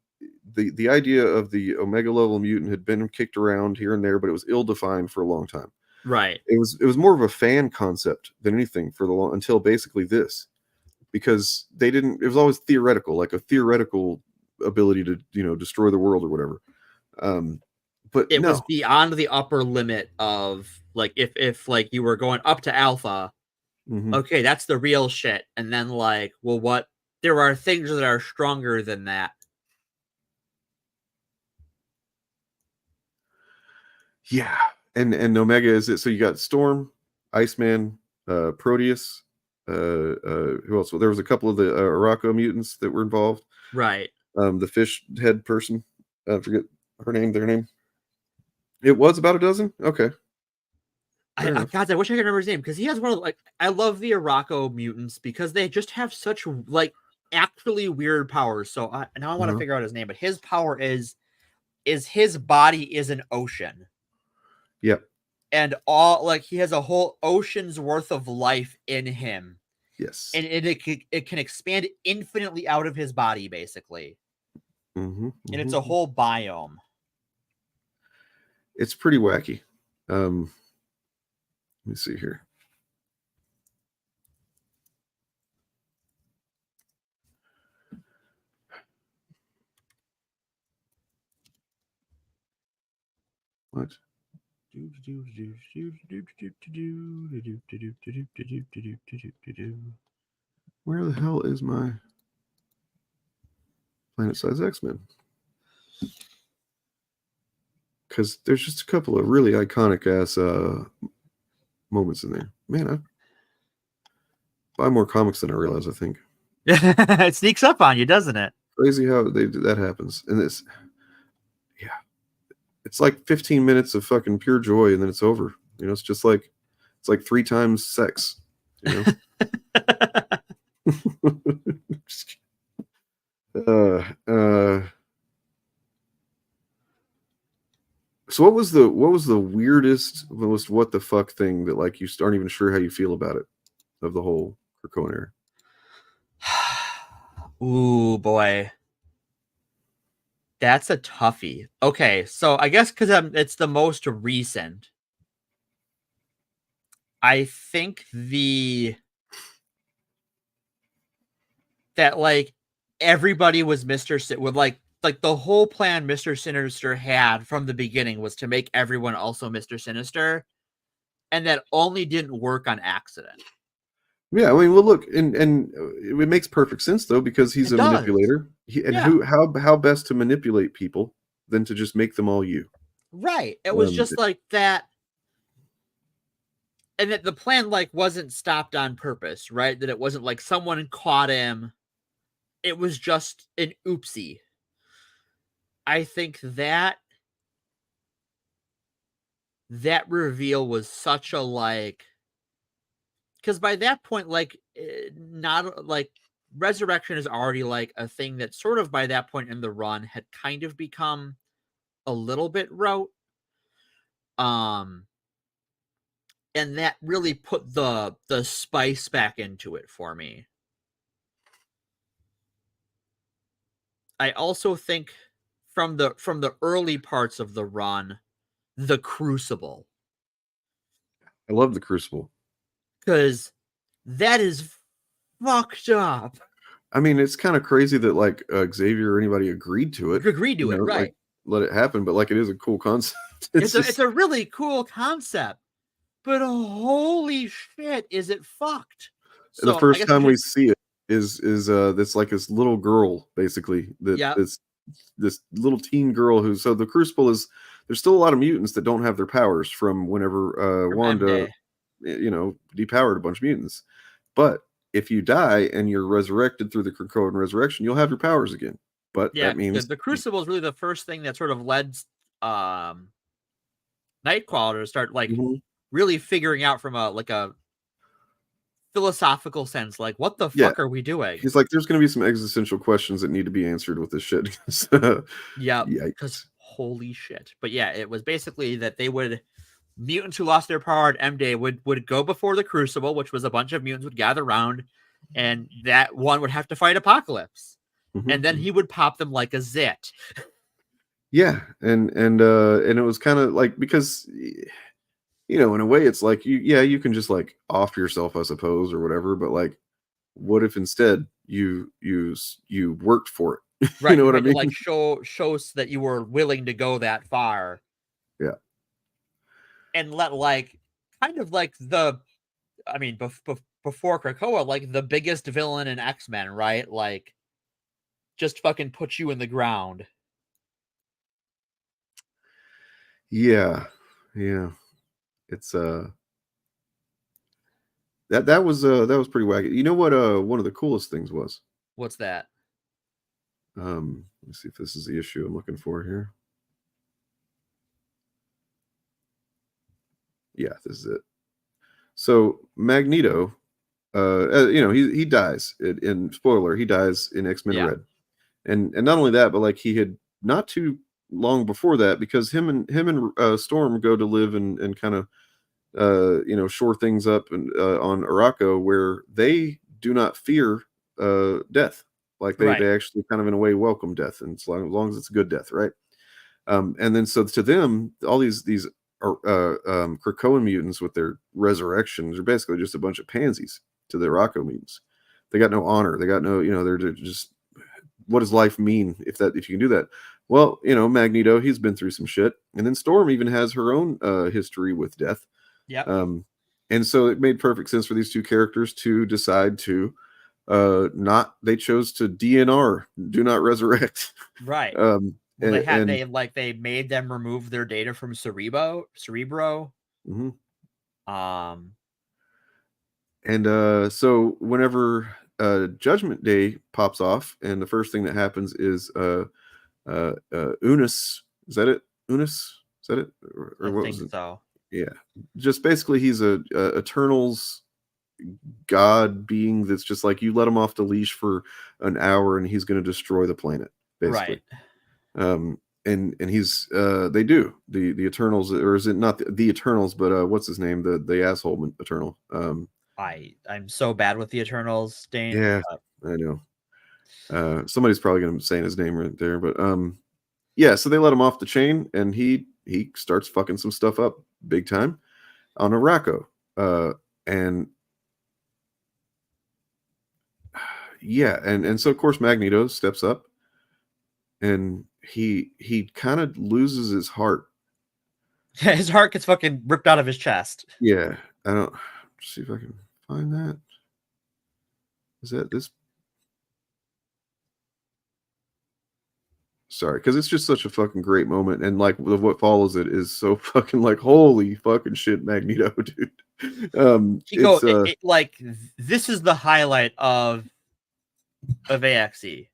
Speaker 14: the idea of the Omega level mutant had been kicked around here and there, but it was ill-defined for a long time.
Speaker 19: Right.
Speaker 14: It was more of a fan concept than anything until basically this, because it was always theoretical, like a theoretical ability to destroy the world or whatever. But
Speaker 19: it was beyond the upper limit of like if like you were going up to alpha, okay, that's the real shit. And then like, well, what? There are things that are stronger than that.
Speaker 14: Yeah. And Omega is it. So you got Storm, Iceman, Proteus. Who else? Well, there was a couple of the Araco mutants that were involved.
Speaker 19: Right.
Speaker 14: The fish head person. I forget their name. It was about a dozen. Okay.
Speaker 19: I wish I could remember his name because he has one of I love the Araco mutants because they just have such actually weird powers. So now I want to figure out his name, but his power is his body is an ocean.
Speaker 14: Yep.
Speaker 19: And all he has a whole ocean's worth of life in him.
Speaker 14: Yes.
Speaker 19: And it can expand infinitely out of his body, basically. And it's a whole biome.
Speaker 14: It's pretty wacky. Let me see here. What? Where the hell is my Planet Size X-Men? Because there's just a couple of really iconic ass moments in there. Man, I buy more comics than I realize, I think.
Speaker 19: It sneaks up on you, doesn't it?
Speaker 14: Crazy how that happens. And this, yeah. It's like 15 minutes of fucking pure joy, and then it's over. It's just like 3 times sex. So what was the weirdest, most what the fuck thing that you aren't even sure how you feel about it, of the whole Krakoa era?
Speaker 19: Ooh, boy. That's a toughie. Okay, so I guess because it's the most recent. I think that everybody was the whole plan Mr. Sinister had from the beginning was to make everyone also Mr. Sinister, and that only didn't work on accident.
Speaker 14: Yeah, I mean, well, look, and it makes perfect sense though, because he's a manipulator. How best to manipulate people than to just make them all you?
Speaker 19: Right. It was just like that. and that the plan like wasn't stopped on purpose, right? That it wasn't like someone caught him. It was just an oopsie. I think that reveal was such a like, because by that point, like, not like resurrection is already like a thing that sort of by that point in the run had kind of become a little bit rote. And that really put the spice back into it for me. I also think from the early parts of the run, the Crucible.
Speaker 14: I love the Crucible.
Speaker 19: Because that is fucked up.
Speaker 14: I mean, it's kind of crazy that like Xavier or anybody agreed to it.
Speaker 19: Agreed to it, right?
Speaker 14: Like, let it happen, but like it is a cool concept.
Speaker 19: It's a really cool concept, but holy shit, is it fucked?
Speaker 14: So, the first time we see it is this like this little girl basically this little teen girl who, so the Crucible is, there's still a lot of mutants that don't have their powers from whenever Wanda depowered a bunch of mutants, but if you die and you're resurrected through the Krakoa resurrection, you'll have your powers again. But that means
Speaker 19: the Crucible is really the first thing that sort of led Nightcrawler to start like really figuring out from a philosophical sense, like what the fuck are we doing?
Speaker 14: He's like, there's going to be some existential questions that need to be answered with this shit.
Speaker 19: Yeah, because holy shit. But yeah, it was basically that they would, mutants who lost their power at M-Day would go before the Crucible, which was a bunch of mutants would gather around, and that one would have to fight Apocalypse. And then he would pop them like a zit.
Speaker 14: Yeah, and it was kind of like, because in a way it's like you can just like off yourself, I suppose, or whatever, but like what if instead you worked for it?
Speaker 19: Right,
Speaker 14: you know what I mean?
Speaker 19: Like shows that you were willing to go that far.
Speaker 14: Yeah.
Speaker 19: And let like kind of like before Krakoa, like the biggest villain in X-Men, right? Like just fucking put you in the ground.
Speaker 14: Yeah. It's that was pretty wacky. You know what one of the coolest things was?
Speaker 19: What's that?
Speaker 14: Let's see if this is the issue I'm looking for here. Yeah, this is it. So Magneto, he dies in spoiler, he dies in X-Men Red. And not only that, but like he had not too long before that, because him and Storm go to live and kind of shore things up and on Araco, where they do not fear death. Like they actually kind of in a way welcome death, and as long as it's a good death, right? And then so to them, all these Krakoan mutants with their resurrections are basically just a bunch of pansies to the Araco mutants. They got no honor. They got no, they're just, what does life mean if you can do that? Well, Magneto, he's been through some shit, and then Storm even has her own history with death.
Speaker 19: Yeah.
Speaker 14: And so it made perfect sense for these two characters to decide to they chose to DNR, do not resurrect.
Speaker 19: Right. They made them remove their data from Cerebro.
Speaker 14: Mm-hmm. And so whenever Judgment Day pops off, and the first thing that happens is Unus, is that it? Unus, is that it? Or
Speaker 19: I
Speaker 14: what
Speaker 19: think
Speaker 14: was it?
Speaker 19: so.
Speaker 14: Yeah, just basically he's a Eternals god being that's just like, you let him off the leash for an hour and he's going to destroy the planet, basically.
Speaker 19: Right.
Speaker 14: And he's they do the Eternals, or is it not the Eternals, but what's his name, the asshole Eternal?
Speaker 19: I'm so bad with the Eternals, Dane.
Speaker 14: Yeah, I know. Somebody's probably going to be saying his name right there, but yeah. So they let him off the chain, and he starts fucking some stuff up big time on Araco, and yeah, and so of course Magneto steps up, and he kind of loses his heart.
Speaker 19: Yeah, his heart gets fucking ripped out of his chest.
Speaker 14: Yeah, I don't see if I can find that. Is that this? Sorry, because it's just such a fucking great moment, and like what follows it is so fucking like, holy fucking shit, Magneto, dude.
Speaker 19: Like this is the highlight of AXE.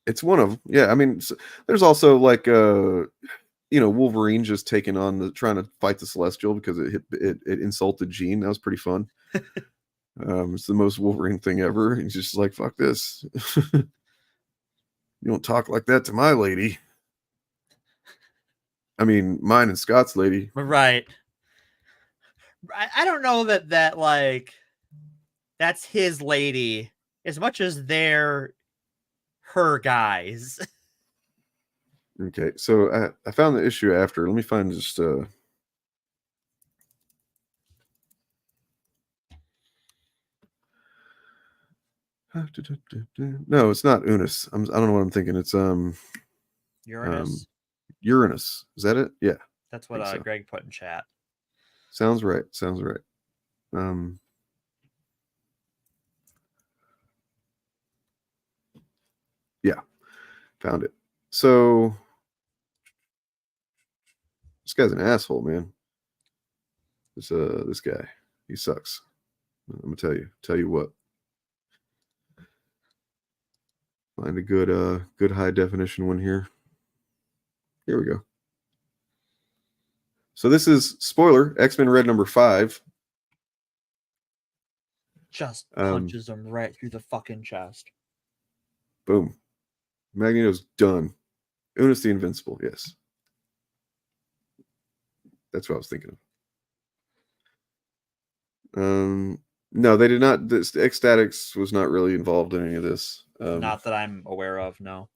Speaker 14: It's one of them. Yeah, I mean, there's also like Wolverine just taking on trying to fight the Celestial because it insulted Jean. That was pretty fun. It's the most Wolverine thing ever. He's just like, fuck this. You don't talk like that to my lady. I mean, mine and Scott's lady.
Speaker 19: Right. I don't know that like that's his lady as much as they're her guys.
Speaker 14: Okay, so I found the issue after. Let me find just no, it's not Unis. I don't know what I'm thinking. It's
Speaker 19: Uranus.
Speaker 14: Uranus. Is that it? Yeah.
Speaker 19: That's what
Speaker 14: so.
Speaker 19: Greg put in chat.
Speaker 14: Sounds right. Yeah. Found it. So this guy's an asshole, man. This guy. He sucks. I'm gonna tell you what. Find a good high definition one here. Here we go. So this is spoiler, X-Men Red number 5.
Speaker 19: Just punches him right through the fucking chest.
Speaker 14: Boom. Magneto's done. Unis the Invincible, yes. That's what I was thinking of. No, they did not. Ecstatics was not really involved in any of this.
Speaker 19: Not that I'm aware of, no.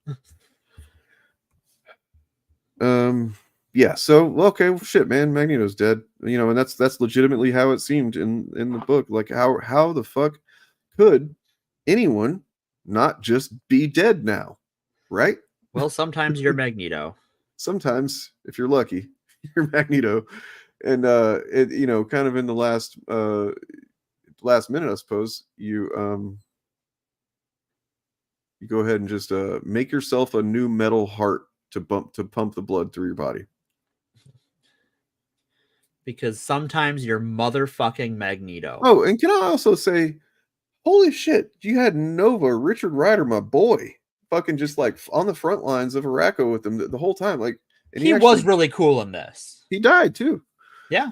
Speaker 14: Yeah, so okay, well, shit, man, Magneto's dead. And that's legitimately how it seemed in the book. Like how the fuck could anyone not just be dead now? Right?
Speaker 19: Well, sometimes you're Magneto.
Speaker 14: Sometimes, if you're lucky, you're Magneto. And kind of in the last minute, I suppose, you go ahead and just make yourself a new metal heart to pump the blood through your body.
Speaker 19: Because sometimes you're motherfucking Magneto.
Speaker 14: Oh, and can I also say, holy shit, you had Nova, Richard Rider, my boy, fucking just like on the front lines of Araco with them the whole time. Like, and
Speaker 19: he was really cool in this.
Speaker 14: He died too.
Speaker 19: Yeah.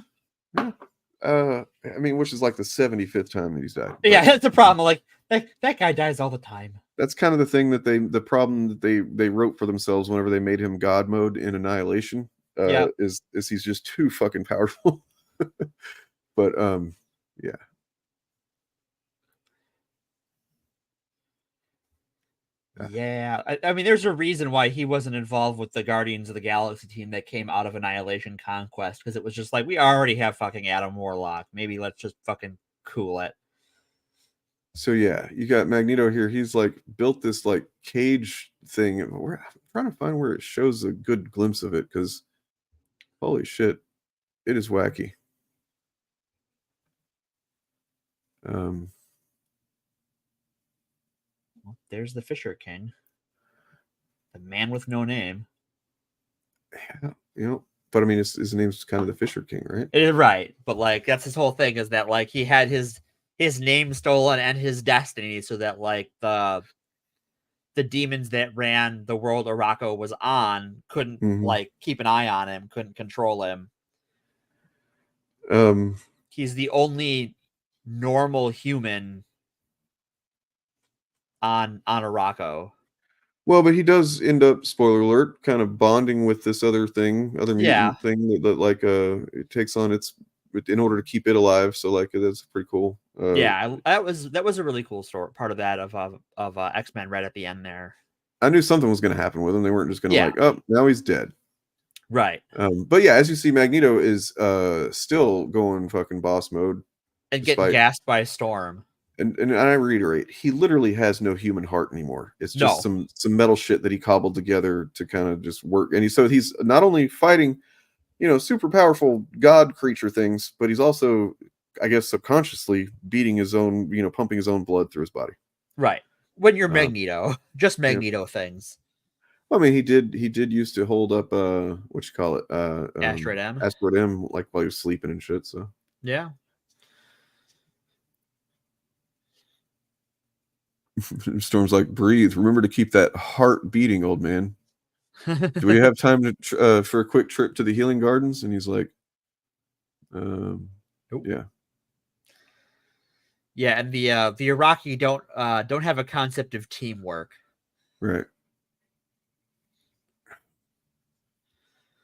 Speaker 14: I mean, which is like the 75th time that he's died.
Speaker 19: Yeah, that's the problem. Like that guy dies all the time.
Speaker 14: That's kind of the thing the problem that they wrote for themselves whenever they made him God mode in Annihilation. Is he's just too fucking powerful. But yeah.
Speaker 19: Yeah, I mean, there's a reason why he wasn't involved with the Guardians of the Galaxy team that came out of Annihilation Conquest, because it was just like, we already have fucking Adam Warlock. Maybe let's just fucking cool it.
Speaker 14: So yeah, you got Magneto here. He's like built this like cage thing. I'm trying to find where it shows a good glimpse of it, because holy shit, it is wacky.
Speaker 19: Well, there's the Fisher King, the man with no name.
Speaker 14: Yeah, but I mean, his name's kind of the Fisher King, right?
Speaker 19: Right, but like that's his whole thing, is that like he had his name stolen and his destiny, so that like the demons that ran the world Araco was on couldn't like keep an eye on him, couldn't control him. He's the only normal human on Araco.
Speaker 14: Well, but he does end up, spoiler alert, kind of bonding with this other mutant thing that like it takes on in order to keep it alive. So like that's pretty cool.
Speaker 19: That was a really cool story, part of that of X-Men right at the end there.
Speaker 14: I knew something was going to happen with him. They weren't just going to like, oh, now he's dead.
Speaker 19: Right.
Speaker 14: But yeah, as you see, Magneto is still going fucking boss mode
Speaker 19: and getting gassed by a storm.
Speaker 14: And I reiterate, he literally has no human heart anymore. It's just some metal shit that he cobbled together to kind of just work. And he's not only fighting, super powerful god creature things, but he's also, I guess, subconsciously beating his own, pumping his own blood through his body.
Speaker 19: Right. When you're Magneto, just Magneto things.
Speaker 14: Well, I mean, he did used to hold up Asteroid M,
Speaker 19: Asteroid M,
Speaker 14: like while he was sleeping and shit. So
Speaker 19: Yeah.
Speaker 14: Storm's like, breathe. Remember to keep that heart beating, old man. Do we have time to for a quick trip to the healing gardens? And he's like, yeah.
Speaker 19: Yeah, and the Iraqi don't have a concept of teamwork.
Speaker 14: Right.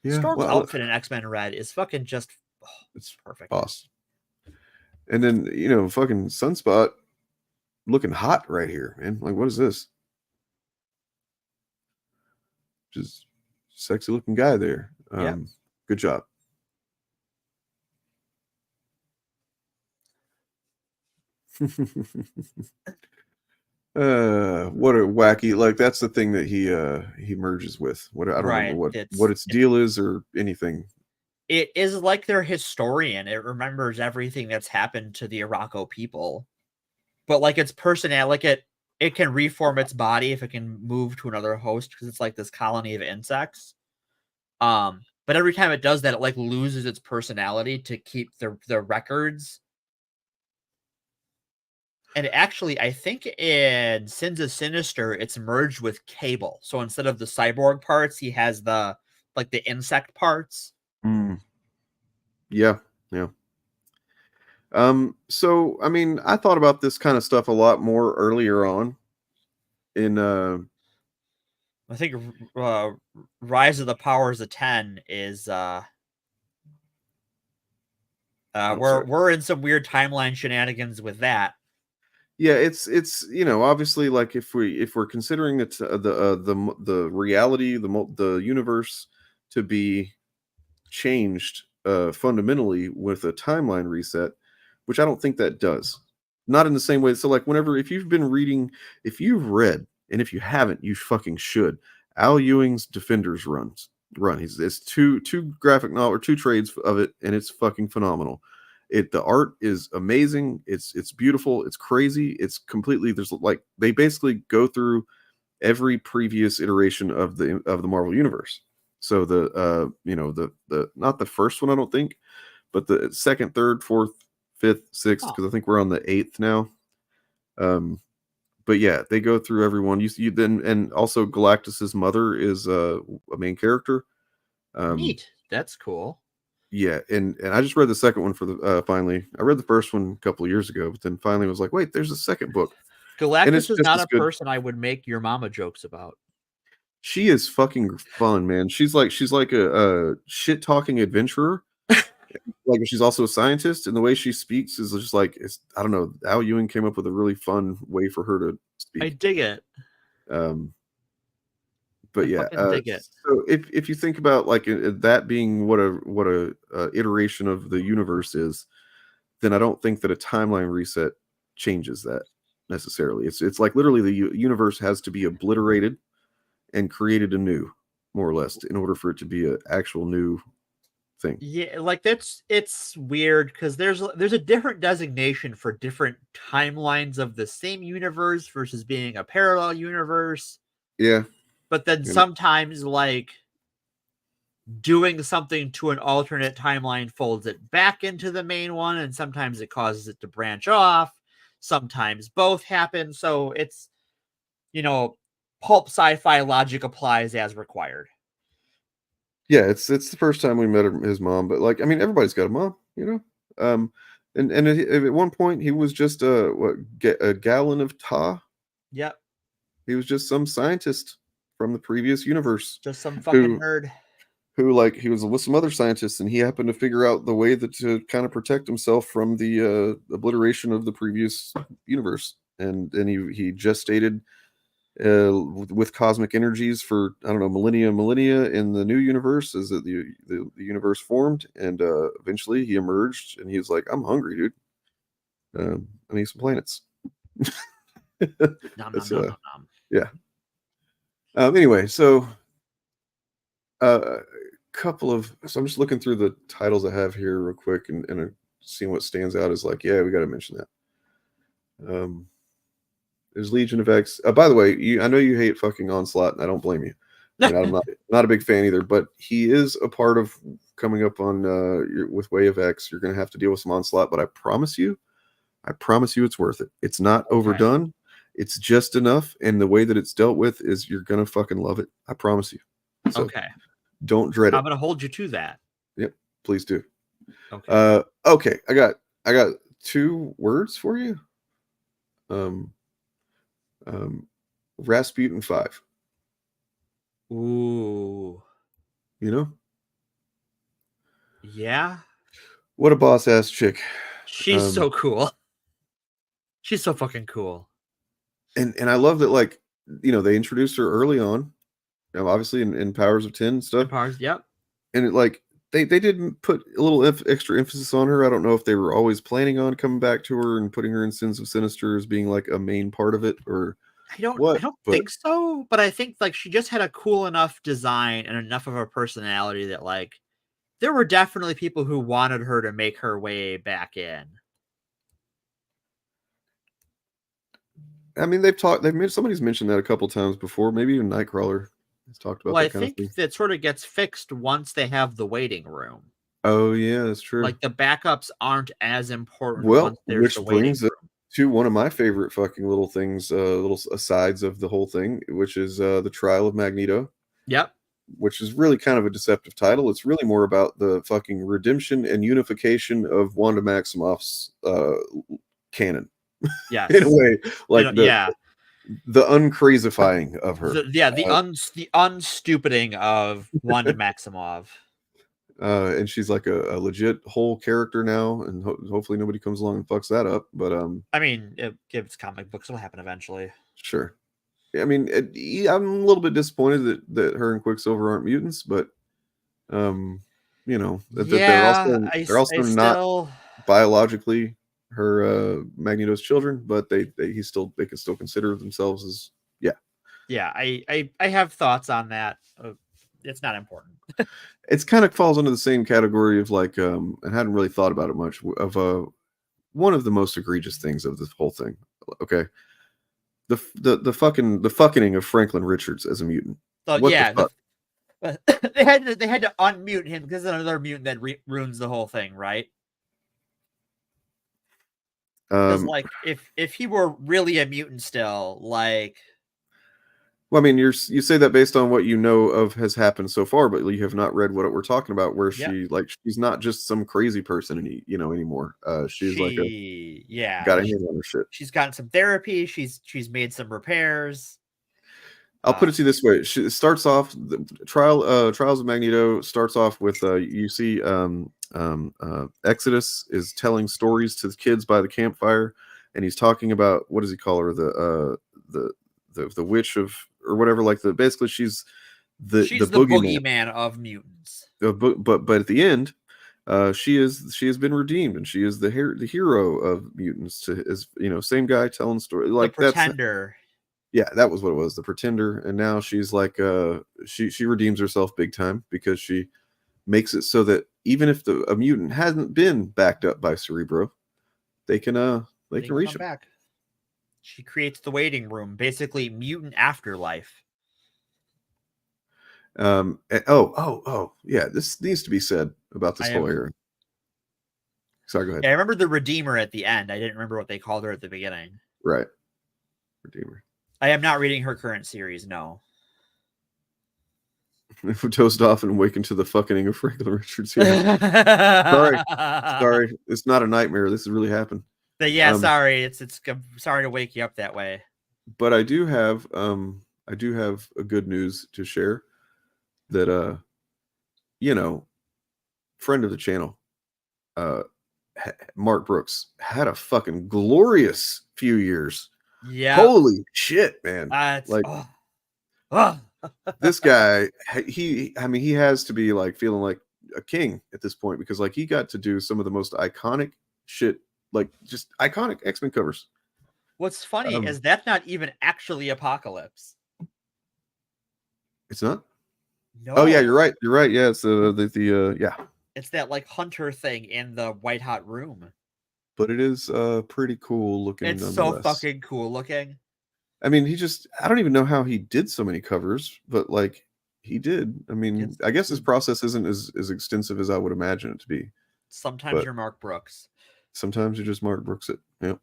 Speaker 14: Yeah.
Speaker 19: Storm's outfit in X-Men Red is fucking just it's perfect.
Speaker 14: Boss. And then, you know, fucking Sunspot looking hot right here, man. Like, what is this? Just sexy looking guy there.
Speaker 19: Yeah.
Speaker 14: Good job. What a wacky, like that's the thing that he merges with. What I don't remember what its deal is or anything.
Speaker 19: It is like their historian. It remembers everything that's happened to the Araco people. But like its personality, like it can reform its body if it can move to another host because it's like this colony of insects. But every time it does that, it like loses its personality to keep the records. And actually, I think in Sins of Sinister, it's merged with Cable. So instead of the cyborg parts, he has the insect parts.
Speaker 14: Yeah. So I mean, I thought about this kind of stuff a lot more earlier on. In
Speaker 19: I think Rise of the Powers of 10 is we're in some weird timeline shenanigans with that.
Speaker 14: Yeah, it's you know, obviously, like if we're considering that the reality, the universe to be changed fundamentally with a timeline reset, which I don't think that does. Not in the same way. So like if you've read, and if you haven't, you fucking should. Al Ewing's Defenders run. It's two graphic novel or two trades of it, and it's fucking phenomenal. The art is amazing. It's beautiful. It's crazy. It's completely, there's like, they basically go through every previous iteration of the Marvel universe. So the not the first one, I don't think, but the second, third, fourth, fifth, sixth, because I think we're on the 8th now. But yeah, they go through everyone. You then, and also Galactus's mother is a main character.
Speaker 19: Neat. That's cool.
Speaker 14: Yeah, and I just read the second one for the finally. I read the first one a couple of years ago, but then finally was like, wait, there's a second book.
Speaker 19: Galactus is not a person I would make your mama jokes about.
Speaker 14: She is fucking fun, man. She's like a shit talking adventurer. Like she's also a scientist, and the way she speaks is just like I don't know. Al Ewing came up with a really fun way for her to speak.
Speaker 19: I dig it.
Speaker 14: But yeah, so if you think about like that being what a iteration of the universe is, then I don't think that a timeline reset changes that necessarily. It's like literally the universe has to be obliterated and created anew, more or less, in order for it to be an actual new thing.
Speaker 19: Yeah, like it's weird because there's a different designation for different timelines of the same universe versus being a parallel universe.
Speaker 14: Yeah.
Speaker 19: But then sometimes like doing something to an alternate timeline folds it back into the main one, and sometimes it causes it to branch off. Sometimes both happen. So it's, pulp sci-fi logic applies as required.
Speaker 14: Yeah, it's the first time we met his mom, but like, I mean, everybody's got a mom, and at one point he was just a gallon of tar.
Speaker 19: Yep.
Speaker 14: He was just some scientist from the previous universe.
Speaker 19: Just some fucking nerd.
Speaker 14: Who like he was with some other scientists, and he happened to figure out the way that to kind of protect himself from the obliteration of the previous universe, and he gestated with cosmic energies for I don't know millennia in the new universe as the universe formed, and eventually he emerged, and he was like, "I'm hungry, dude. I need some planets."
Speaker 19: Nom, nom.
Speaker 14: Yeah. Anyway, so couple of I'm just looking through the titles I have here real quick and seeing what stands out is like, yeah, we got to mention that. There's Legion of X. By the way, I know you hate fucking Onslaught, and I don't blame you. I mean, I'm not a big fan either, but he is a part of coming up on with Way of X. You're going to have to deal with some onslaught, but I promise you it's worth it. It's not overdone. It's just enough, and the way that it's dealt with is you're going to fucking love it. I promise you. So don't dread it.
Speaker 19: I'm going to hold you to that.
Speaker 14: Yep, please do.
Speaker 19: Okay.
Speaker 14: Okay, I got 2 words for you. Rasputin 5.
Speaker 19: Ooh.
Speaker 14: You know?
Speaker 19: Yeah.
Speaker 14: What a boss ass chick.
Speaker 19: She's so cool. She's so fucking cool.
Speaker 14: And I love that, like, you know, they introduced her early on, obviously in Powers of 10 and stuff.
Speaker 19: Yep.
Speaker 14: And it, like, they did put a little extra emphasis on her. I don't know if they were always planning on coming back to her and putting her in Sins of Sinister as being like a main part of it, or
Speaker 19: I don't think so, but I think like she just had a cool enough design and enough of a personality that like there were definitely people who wanted her to make her way back in.
Speaker 14: I mean, somebody's mentioned that a couple times before, maybe even Nightcrawler has talked about that kind of thing.
Speaker 19: I think that sort of gets fixed once they have the waiting room.
Speaker 14: Oh yeah, that's true.
Speaker 19: Like the backups aren't as important.
Speaker 14: Well,
Speaker 19: once there's
Speaker 14: which
Speaker 19: the waiting
Speaker 14: brings
Speaker 19: room.
Speaker 14: it to one of my favorite fucking little things, little asides of the whole thing, which is the Trial of Magneto.
Speaker 19: Yep.
Speaker 14: Which is really kind of a deceptive title. It's really more about the fucking redemption and unification of Wanda Maximoff's canon.
Speaker 19: Yeah.
Speaker 14: In a way, like the uncrazifying of her.
Speaker 19: The unstupiding of Wanda Maximoff.
Speaker 14: And she's like a legit whole character now, and hopefully nobody comes along and fucks that up. But
Speaker 19: I mean, it's comic books; it'll happen eventually.
Speaker 14: Sure. I mean, I'm a little bit disappointed that her and Quicksilver aren't mutants, but you know that they're also not biologically her Magneto's children, but they can still consider themselves as
Speaker 19: I have thoughts on that. It's not important.
Speaker 14: It's kind of falls under the same category of like I hadn't really thought about it much of one of the most egregious things of this whole thing. Okay, the fucking of Franklin Richards as a mutant.
Speaker 19: They had to unmute him because another mutant that ruins the whole thing, right? Because like if he were really a mutant still, like.
Speaker 14: Well, I mean, you say that based on what you know of has happened so far, but you have not read what we're talking about, where she's not just some crazy person anymore. She's got a handle on her shit.
Speaker 19: She's gotten some therapy. She's made some repairs.
Speaker 14: I'll put it to you this way: it starts off the Trials of Magneto starts off with you see Exodus is telling stories to the kids by the campfire, and he's talking about, what does he call her, the witch of, or whatever, like basically she's the
Speaker 19: boogeyman of mutants.
Speaker 14: But at the end, she has been redeemed, and she is the hero of mutants. Same guy telling story, like
Speaker 19: the Pretender.
Speaker 14: That was what it was, the Pretender. And now she's like she redeems herself big time, because she makes it so that even if a mutant hasn't been backed up by Cerebro, they can reach him
Speaker 19: back. She creates the waiting room, basically mutant afterlife.
Speaker 14: Yeah, this needs to be said about this whole era. Sorry, go ahead.
Speaker 19: Yeah, I remember the Redeemer at the end. I didn't remember what they called her at the beginning.
Speaker 14: Right. Redeemer.
Speaker 19: I am not reading her current series, no.
Speaker 14: If we toast off and awaken to the fucking of Franklin Richards here. Sorry. It's not a nightmare. This has really happened.
Speaker 19: But yeah, sorry. It's sorry to wake you up that way.
Speaker 14: But I do have a good news to share that friend of the channel, Mark Brooks, had a fucking glorious few years.
Speaker 19: Yeah.
Speaker 14: Holy shit, man. This guy, he has to be like feeling like a king at this point, because like he got to do some of the most iconic shit, like just iconic X-Men covers.
Speaker 19: What's funny is that's not even actually Apocalypse.
Speaker 14: It's not?
Speaker 19: No.
Speaker 14: Oh yeah, you're right. Yeah, it's the
Speaker 19: It's that like hunter thing in the white hot room.
Speaker 14: But it is pretty cool looking.
Speaker 19: It's so fucking cool looking.
Speaker 14: I mean, I don't even know how he did so many covers, but like He did. I mean, I guess his process isn't as extensive as I would imagine it to be.
Speaker 19: Sometimes you're Mark Brooks.
Speaker 14: Sometimes you just Mark Brooks it. Yep.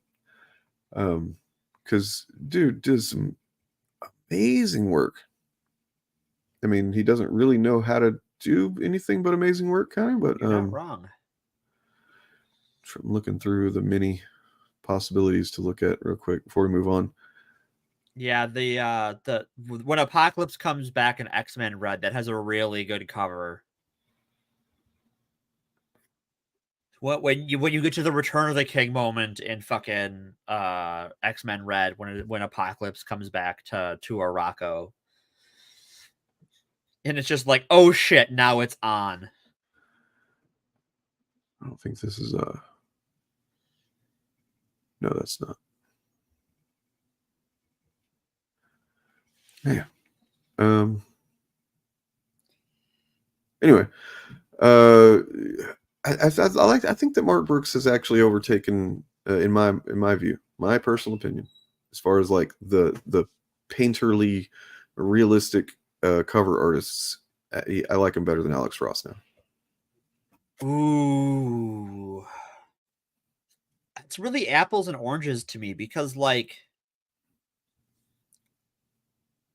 Speaker 14: Because dude does some amazing work. I mean, he doesn't really know how to do anything but amazing work, kind of. But
Speaker 19: you're not wrong.
Speaker 14: I'm looking through the many possibilities to look at real quick before we move on.
Speaker 19: Yeah, the when Apocalypse comes back in X-Men Red, that has a really good cover. When you get to the Return of the King moment in fucking X-Men Red, when Apocalypse comes back to Araco, and it's just like, oh shit, now it's on.
Speaker 14: I don't think this is no, that's not. Yeah. Anyway, I think that Mark Brooks has actually overtaken, in my view, my personal opinion, as far as like the painterly, realistic cover artists. I like him better than Alex Ross now.
Speaker 19: Ooh, it's really apples and oranges to me because like.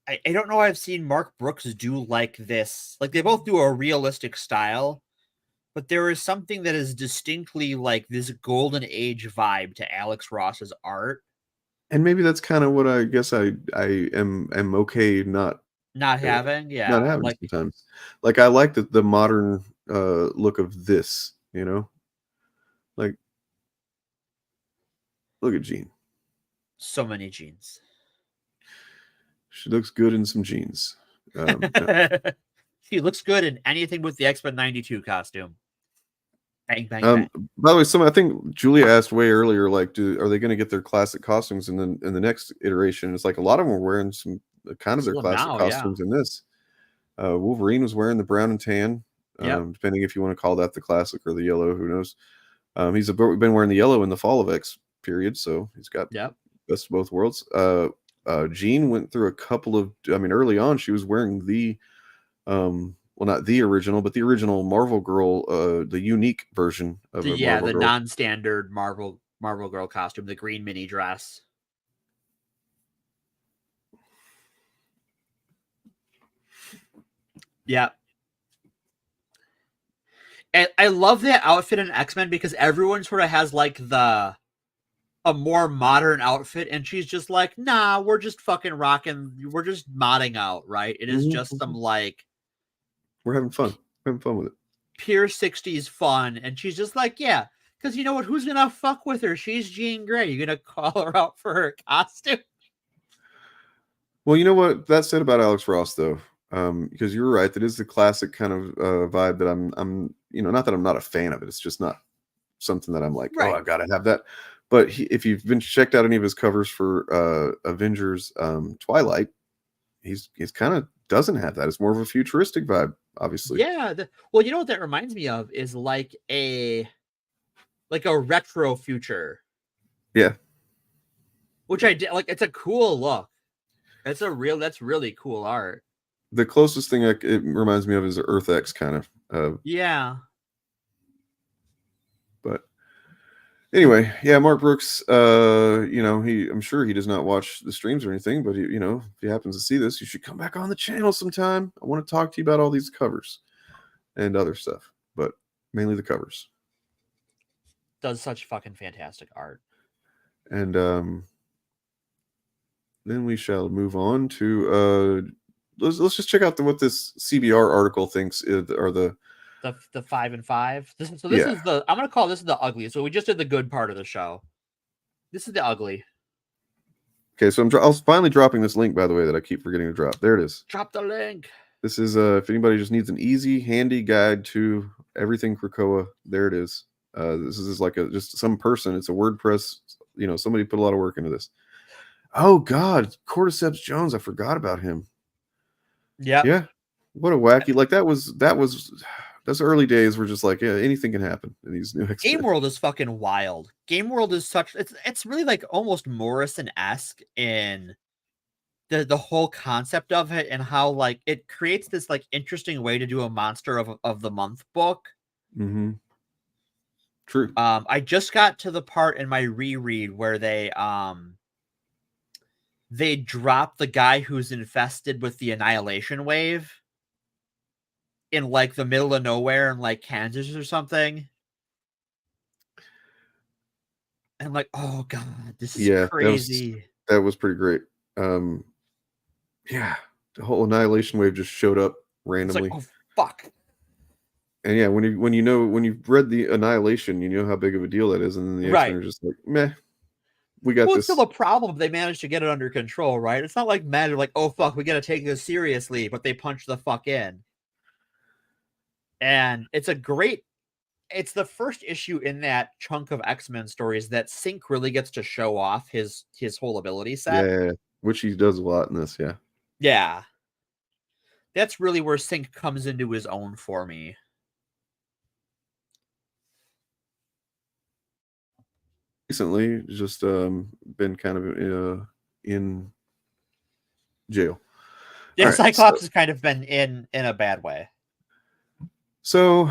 Speaker 19: I don't know. I've seen Mark Brooks do like this. Like they both do a realistic style, but there is something that is distinctly like this golden age vibe to Alex Ross's art.
Speaker 14: And maybe that's kind of what I guess I am okay not
Speaker 19: having. Yeah,
Speaker 14: not having like, sometimes. Like I like the modern look of this. You know, like look at Jean.
Speaker 19: So many jeans.
Speaker 14: She looks good in some jeans.
Speaker 19: She looks good in anything with the X-Men 92 costume. Bang, bang, bang.
Speaker 14: By the way, I think Julia asked way earlier, like, are they going to get their classic costumes in the next iteration? It's like a lot of them are wearing some kind of their classic costumes in this. Wolverine was wearing the brown and tan, depending if you want to call that the classic or the yellow. Who knows? He's been wearing the yellow in the Fall of X period, so he's got best of both worlds. Jean went through a couple of, early on she was wearing the not the original, but the original Marvel Girl, the unique version of
Speaker 19: the non-standard Marvel Girl costume, the green mini dress. Yeah. And I love that outfit in X-Men because everyone sort of has like a more modern outfit, and she's just like, nah, we're just fucking rocking, we're just modding out, right? It is just some like
Speaker 14: we're having fun with it,
Speaker 19: pure 60s fun, and she's just like, yeah, because you know what, who's gonna fuck with her? She's Jean Grey. You're gonna call her out for her costume?
Speaker 14: Well, you know what that said about Alex Ross though, because you're right, that is the classic kind of vibe that I'm not that I'm not a fan of it, it's just not something that I'm like, oh, I've got to have that. But if you've been checked out any of his covers for Avengers Twilight, he's kind of doesn't have that. It's more of a futuristic vibe, obviously.
Speaker 19: Yeah. Well, you know what that reminds me of is like a retro future.
Speaker 14: Yeah.
Speaker 19: Which I did like. It's a cool look. That's really cool art.
Speaker 14: The closest thing it reminds me of is Earth X kind of.
Speaker 19: Yeah.
Speaker 14: But anyway, yeah, Mark Brooks, I'm sure he does not watch the streams or anything, but if he happens to see this, you should come back on the channel sometime. I want to talk to you about all these covers and other stuff, but mainly the covers.
Speaker 19: Does such fucking fantastic art.
Speaker 14: And then we shall move on to let's just check out what this CBR article thinks are the
Speaker 19: 5 and 5. This is the, I'm gonna call this the ugly. So we just did the good part of the show. This is the ugly.
Speaker 14: Okay, so I was finally dropping this link, by the way, that I keep forgetting to drop. There it is.
Speaker 19: Drop the link.
Speaker 14: This is if anybody just needs an easy, handy guide to everything Krakoa, there it is. This is like just some person. It's a WordPress. Somebody put a lot of work into this. Oh God, Cordyceps Jones. I forgot about him.
Speaker 19: Yeah.
Speaker 14: Yeah. What a wacky, like that was those early days were just like, yeah, anything can happen in these new X-Men.
Speaker 19: Game World is fucking wild. Game World is it's really like almost Morrison-esque in the whole concept of it and how like it creates this like interesting way to do a monster of the month book.
Speaker 14: Mm-hmm. True.
Speaker 19: I just got to the part in my reread where they drop the guy who's infested with the annihilation wave in like the middle of nowhere in like Kansas or something. And I'm like, oh god, this is crazy.
Speaker 14: That was pretty great. Yeah, the whole annihilation wave just showed up randomly.
Speaker 19: It's like, oh fuck.
Speaker 14: And yeah, when you've read the annihilation, you know how big of a deal that is, and then the X-Men are just like, meh, we got this.
Speaker 19: It's still a problem. They managed to get it under control, right? It's not like mad are like, oh fuck, we got to take this seriously, but they punch the fuck in. And it's the first issue in that chunk of X-Men stories that Sync really gets to show off his whole ability set.
Speaker 14: Yeah, which he does a lot in this. Yeah.
Speaker 19: Yeah. That's really where Sync comes into his own for me.
Speaker 14: Recently, just been kind of in jail.
Speaker 19: Yeah,
Speaker 14: right,
Speaker 19: Cyclops has kind of been in a bad way.
Speaker 14: So,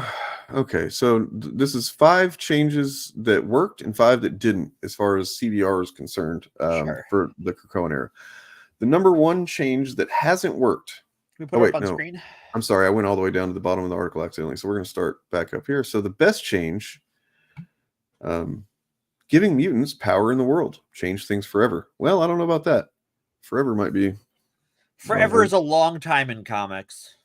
Speaker 14: okay, so this is 5 changes that worked and 5 that didn't, as far as CDR is concerned, for the Krakoa era. The number 1 change that hasn't worked.
Speaker 19: Can we put it up on screen?
Speaker 14: I'm sorry, I went all the way down to the bottom of the article accidentally. So we're going to start back up here. So the best change, giving mutants power in the world, change things forever. Well, I don't know about that. Forever might be.
Speaker 19: Forever is a long time in comics.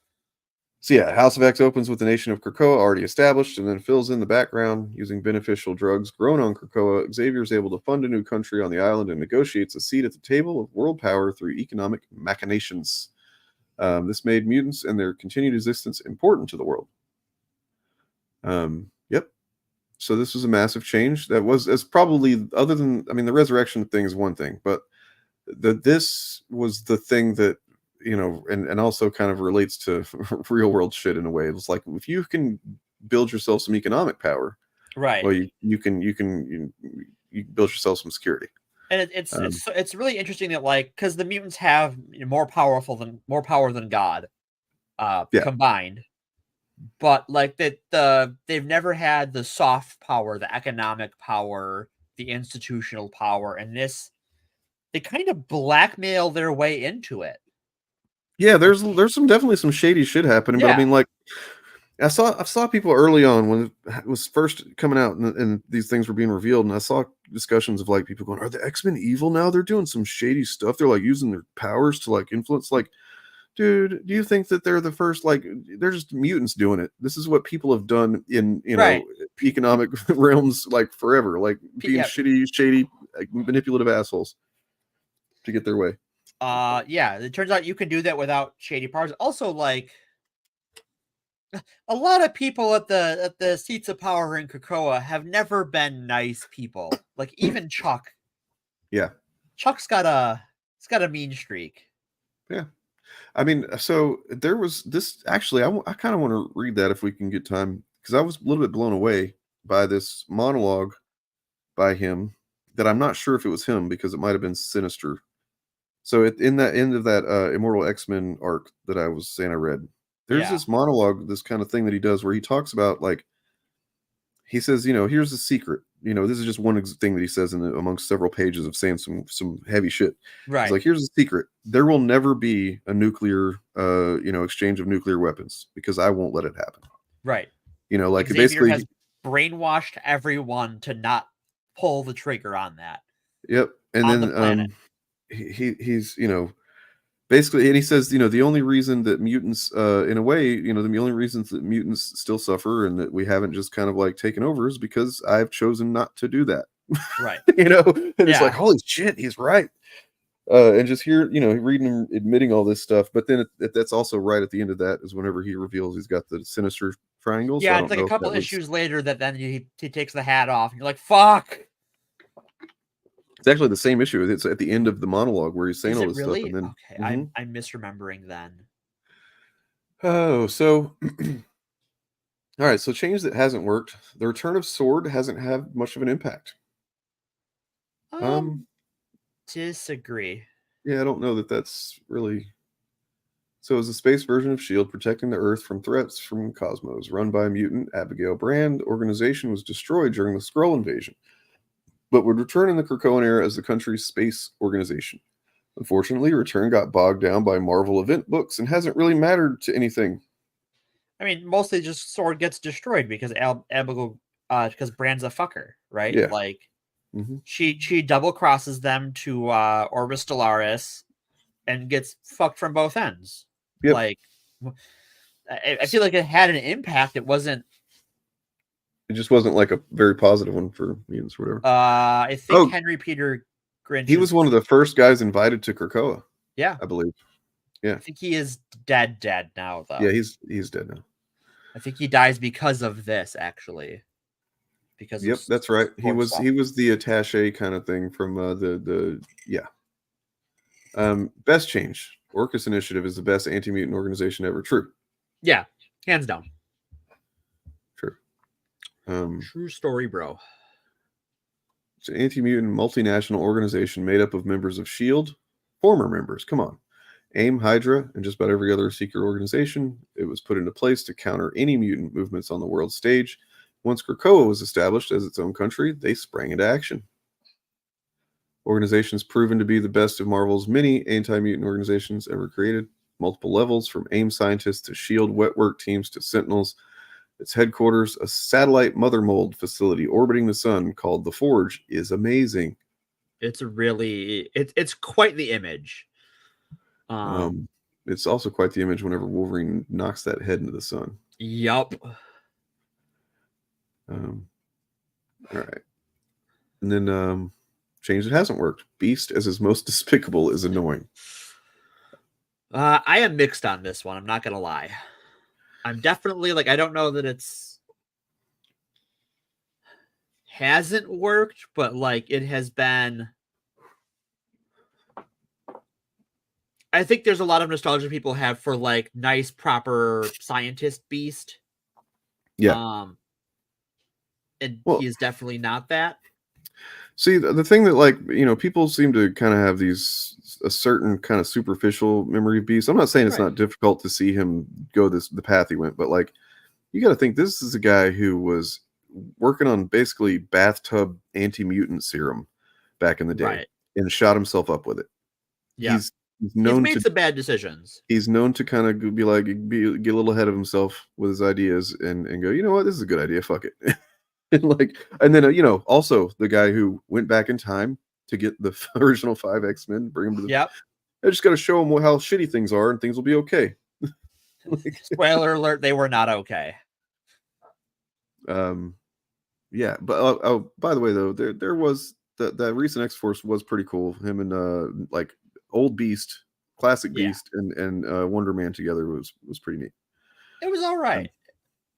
Speaker 14: So yeah, House of X opens with the nation of Krakoa already established and then fills in the background using beneficial drugs grown on Krakoa. Xavier is able to fund a new country on the island and negotiates a seat at the table of world power through economic machinations. This made mutants and their continued existence important to the world. Yep. So this was a massive change. That was as probably, other than, I mean, the resurrection thing is one thing, but this was the thing that, you know, and also kind of relates to real world shit in a way. It was like, if you can build yourself some economic power,
Speaker 19: right?
Speaker 14: Well, you can build yourself some security.
Speaker 19: And it's really interesting that, like, because the mutants have more power than God, combined, but like they've never had the soft power, the economic power, the institutional power, and they kind of blackmail their way into it.
Speaker 14: Yeah, there's definitely some shady shit happening, but I mean, like, I saw people early on when it was first coming out and these things were being revealed, and I saw discussions of like people going, "Are the X-Men evil now? They're doing some shady stuff. They're like using their powers to like influence." Like, dude, do you think that they're the first? Like, they're just mutants doing it. This is what people have done in know economic realms like forever, like being shady, like, manipulative assholes to get their way.
Speaker 19: Yeah, it turns out you can do that without shady powers. Also, like, a lot of people at the seats of power in Krakoa have never been nice people. Like, even Chuck.
Speaker 14: Yeah.
Speaker 19: Chuck's got a mean streak.
Speaker 14: Yeah. I mean, so there was this, actually, I kind of want to read that if we can get time, because I was a little bit blown away by this monologue by him that I'm not sure if it was him, because it might have been Sinister. So in that end of that Immortal X-Men arc that I was saying I read, there's this monologue, this kind of thing that he does where he talks about, like, he says, here's the secret. This is just one thing that he says amongst several pages of saying some heavy shit.
Speaker 19: Right.
Speaker 14: He's like, here's the secret. There will never be a nuclear, exchange of nuclear weapons because I won't let it happen.
Speaker 19: Right.
Speaker 14: Like
Speaker 19: Xavier
Speaker 14: basically
Speaker 19: has brainwashed everyone to not pull the trigger on that.
Speaker 14: Yep. And then he's basically, and he says, the only reason that mutants, in a way, the only reasons that mutants still suffer and that we haven't just kind of like taken over is because I've chosen not to do that.
Speaker 19: Right.
Speaker 14: And it's like, holy shit, he's right. And just here, reading him admitting all this stuff, but then that's also right at the end of that is whenever he reveals he's got the Sinister triangle.
Speaker 19: Yeah, it's like a couple issues later that then he takes the hat off and you're like, fuck.
Speaker 14: It's actually the same issue. It's at the end of the monologue where he's saying all this stuff. And then,
Speaker 19: okay, I'm misremembering then.
Speaker 14: Oh, so all right. So change that hasn't worked. The return of Sword hasn't had much of an impact.
Speaker 19: Disagree.
Speaker 14: Yeah, I don't know that that's really. So it was a space version of S.H.I.E.L.D. protecting the Earth from threats from Cosmos. Run by mutant Abigail Brand, organization was destroyed during the Skrull invasion, but would return in the Krakoan era as the country's space organization. Unfortunately, Return got bogged down by Marvel event books and hasn't really mattered to anything.
Speaker 19: I mean, mostly just Sword gets destroyed because Abigail, because Brand's a fucker, right?
Speaker 14: Yeah.
Speaker 19: Like, she double crosses them to Orbis Stellaris and gets fucked from both ends.
Speaker 14: Yep.
Speaker 19: Like, I feel like it had an impact. It wasn't.
Speaker 14: It just wasn't like a very positive one for mutants or whatever.
Speaker 19: I think Henry Peter Grinch.
Speaker 14: He was one of the first guys invited to Krakoa.
Speaker 19: Yeah,
Speaker 14: I believe. Yeah,
Speaker 19: I think he is dead now, though.
Speaker 14: Yeah, he's dead now.
Speaker 19: I think he dies because of this, actually. Because
Speaker 14: yep, that's right. He was the attaché kind of thing from the best change. Orcus Initiative is the best anti-mutant organization ever. True.
Speaker 19: Yeah, hands down.
Speaker 14: True.
Speaker 19: True story, bro.
Speaker 14: It's an anti-mutant multinational organization made up of members of S.H.I.E.L.D., former members. Come on. AIM, Hydra, and just about every other secret organization. It was put into place to counter any mutant movements on the world stage. Once Krakoa was established as its own country, they sprang into action. Organization's proven to be the best of Marvel's many anti-mutant organizations ever created. Multiple levels, from AIM scientists to S.H.I.E.L.D. wet work teams to Sentinels. Its headquarters, a satellite mother mold facility orbiting the sun called the Forge, is amazing.
Speaker 19: It's really it's quite the image.
Speaker 14: It's also quite the image whenever Wolverine knocks that head into the sun.
Speaker 19: Yup.
Speaker 14: All right. And then change that hasn't worked. Beast as his most despicable is annoying.
Speaker 19: I am mixed on this one. I'm not gonna lie. I'm definitely like, I don't know that it's hasn't worked, but like it has been. I think there's a lot of nostalgia people have for like nice, proper scientist Beast.
Speaker 14: Yeah.
Speaker 19: And he is definitely not that.
Speaker 14: See, the thing that, like, people seem to kind of have a certain kind of superficial memory of Beast. I'm not saying it's not difficult to see him go the path he went, but like, you got to think this is a guy who was working on basically bathtub anti-mutant serum back in the day and shot himself up with it.
Speaker 19: Yeah.
Speaker 14: He's known
Speaker 19: he's made some bad decisions.
Speaker 14: He's known to kind of be like, get a little ahead of himself with his ideas and go, you know what, this is a good idea. Fuck it. and then also the guy who went back in time to get the original 5 X-Men, bring them to the.
Speaker 19: Yep.
Speaker 14: I just got to show them how shitty things are, and things will be okay.
Speaker 19: Spoiler alert: they were not okay.
Speaker 14: Yeah, but by the way, though, there was that recent X-Force was pretty cool. Him and like old Beast, classic Beast, and Wonder Man together was pretty neat.
Speaker 19: It was all right.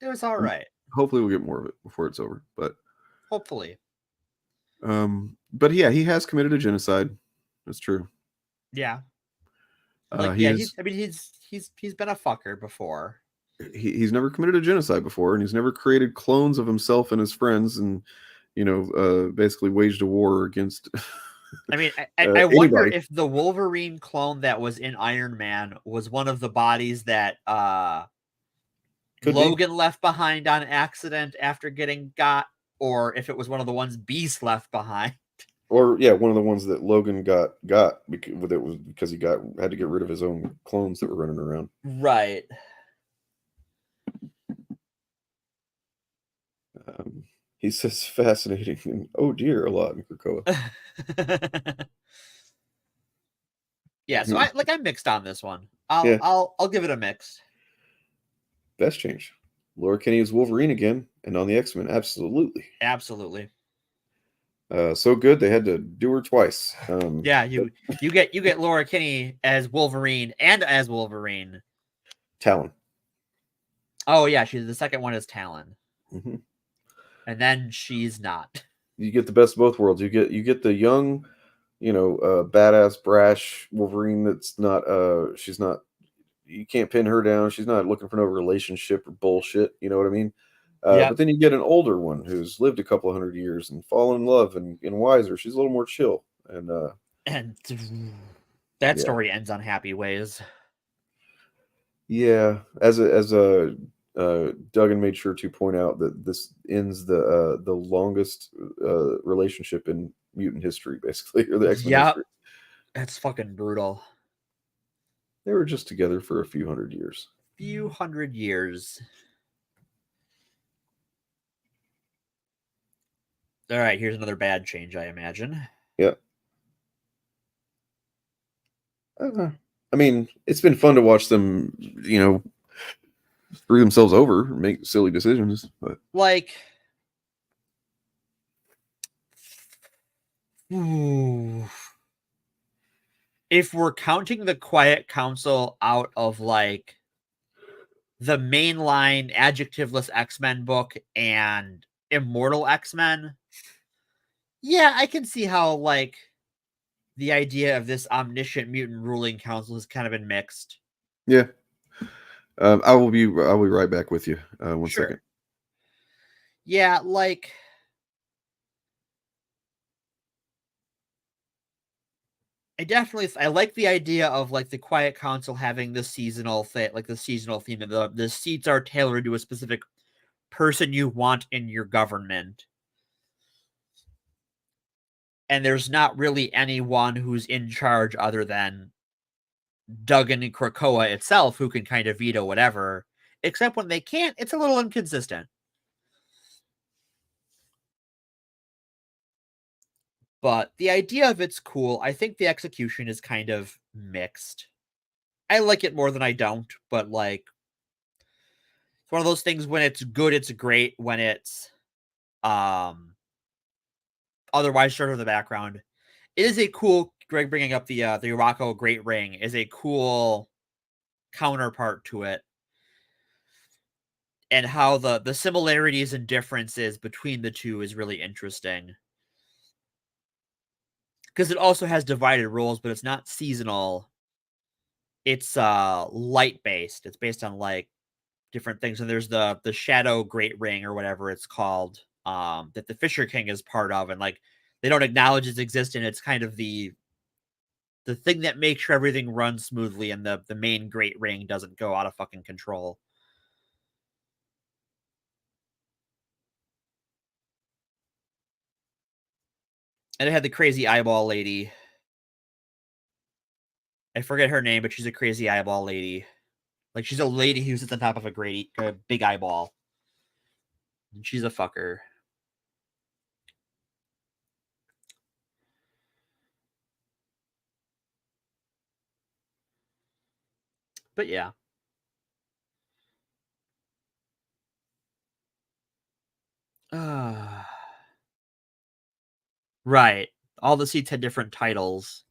Speaker 19: It was all right.
Speaker 14: Hopefully we'll get more of it before it's over, but
Speaker 19: hopefully.
Speaker 14: But yeah, he has committed a genocide. That's true.
Speaker 19: Yeah. He's been a fucker before.
Speaker 14: He's never committed a genocide before, and he's never created clones of himself and his friends, and basically waged a war against.
Speaker 19: I mean, I wonder if the Wolverine clone that was in Iron Man was one of the bodies that Logan left behind on accident after getting got, or if it was one of the ones Beast left behind.
Speaker 14: Or one of the ones that Logan got because he had to get rid of his own clones that were running around.
Speaker 19: Right.
Speaker 14: He says fascinating and oh dear a lot in Krakoa.
Speaker 19: Yeah, so I'm mixed on this one. I'll give it a mix.
Speaker 14: Best change. Laura Kinney is Wolverine again, and on the X-Men, absolutely.
Speaker 19: Absolutely.
Speaker 14: So good they had to do her twice.
Speaker 19: You get Laura Kinney as Wolverine and as Wolverine.
Speaker 14: Talon.
Speaker 19: Oh yeah, she's the second one is Talon.
Speaker 14: Mm-hmm.
Speaker 19: And then she's not.
Speaker 14: You get the best of both worlds. You get the young, badass, brash Wolverine that's not she's not, you can't pin her down. She's not looking for no relationship or bullshit. You know what I mean? But then you get an older one who's lived a couple 100 years and fallen in love and wiser. She's a little more chill. And
Speaker 19: That story ends on happy ways.
Speaker 14: Yeah, as Duggan made sure to point out that this ends the longest relationship in mutant history, basically, or the X-Men history.
Speaker 19: That's fucking brutal.
Speaker 14: They were just together for a few hundred years.
Speaker 19: Few hundred years. All right, here's another bad change, I imagine.
Speaker 14: Yep. I mean, it's been fun to watch them, screw themselves over, make silly decisions, but
Speaker 19: like, ooh. If we're counting the Quiet Council out of like the mainline adjectiveless X-Men book and Immortal X-Men, yeah, I can see how like the idea of this omniscient mutant ruling council has kind of been mixed.
Speaker 14: Yeah. I'll be right back with you. One second.
Speaker 19: Yeah, like I like the idea of like the Quiet Council having the seasonal thing, like the seasonal theme. The seats are tailored to a specific person you want in your government. And there's not really anyone who's in charge other than Duggan and Krakoa itself, who can kind of veto whatever. Except when they can't, it's a little inconsistent. But the idea of it's cool. I think the execution is kind of mixed. I like it more than I don't, but like it's one of those things when it's good, it's great. When it's otherwise short of the background. It is a cool, Greg bringing up the Urako Great Ring is a cool counterpart to it. And how the similarities and differences between the two is really interesting. Because it also has divided roles, but it's not seasonal. It's light-based. It's based on like different things. And there's the Shadow Great Ring or whatever it's called, that the Fisher King is part of, and like they don't acknowledge its existence. It's kind of the thing that makes sure everything runs smoothly and the main Great Ring doesn't go out of fucking control. And it had the crazy eyeball lady. I forget her name, but she's a crazy eyeball lady. Like, she's a lady who sits on top of a big eyeball. And she's a fucker. But yeah. Right. All the seats had different titles.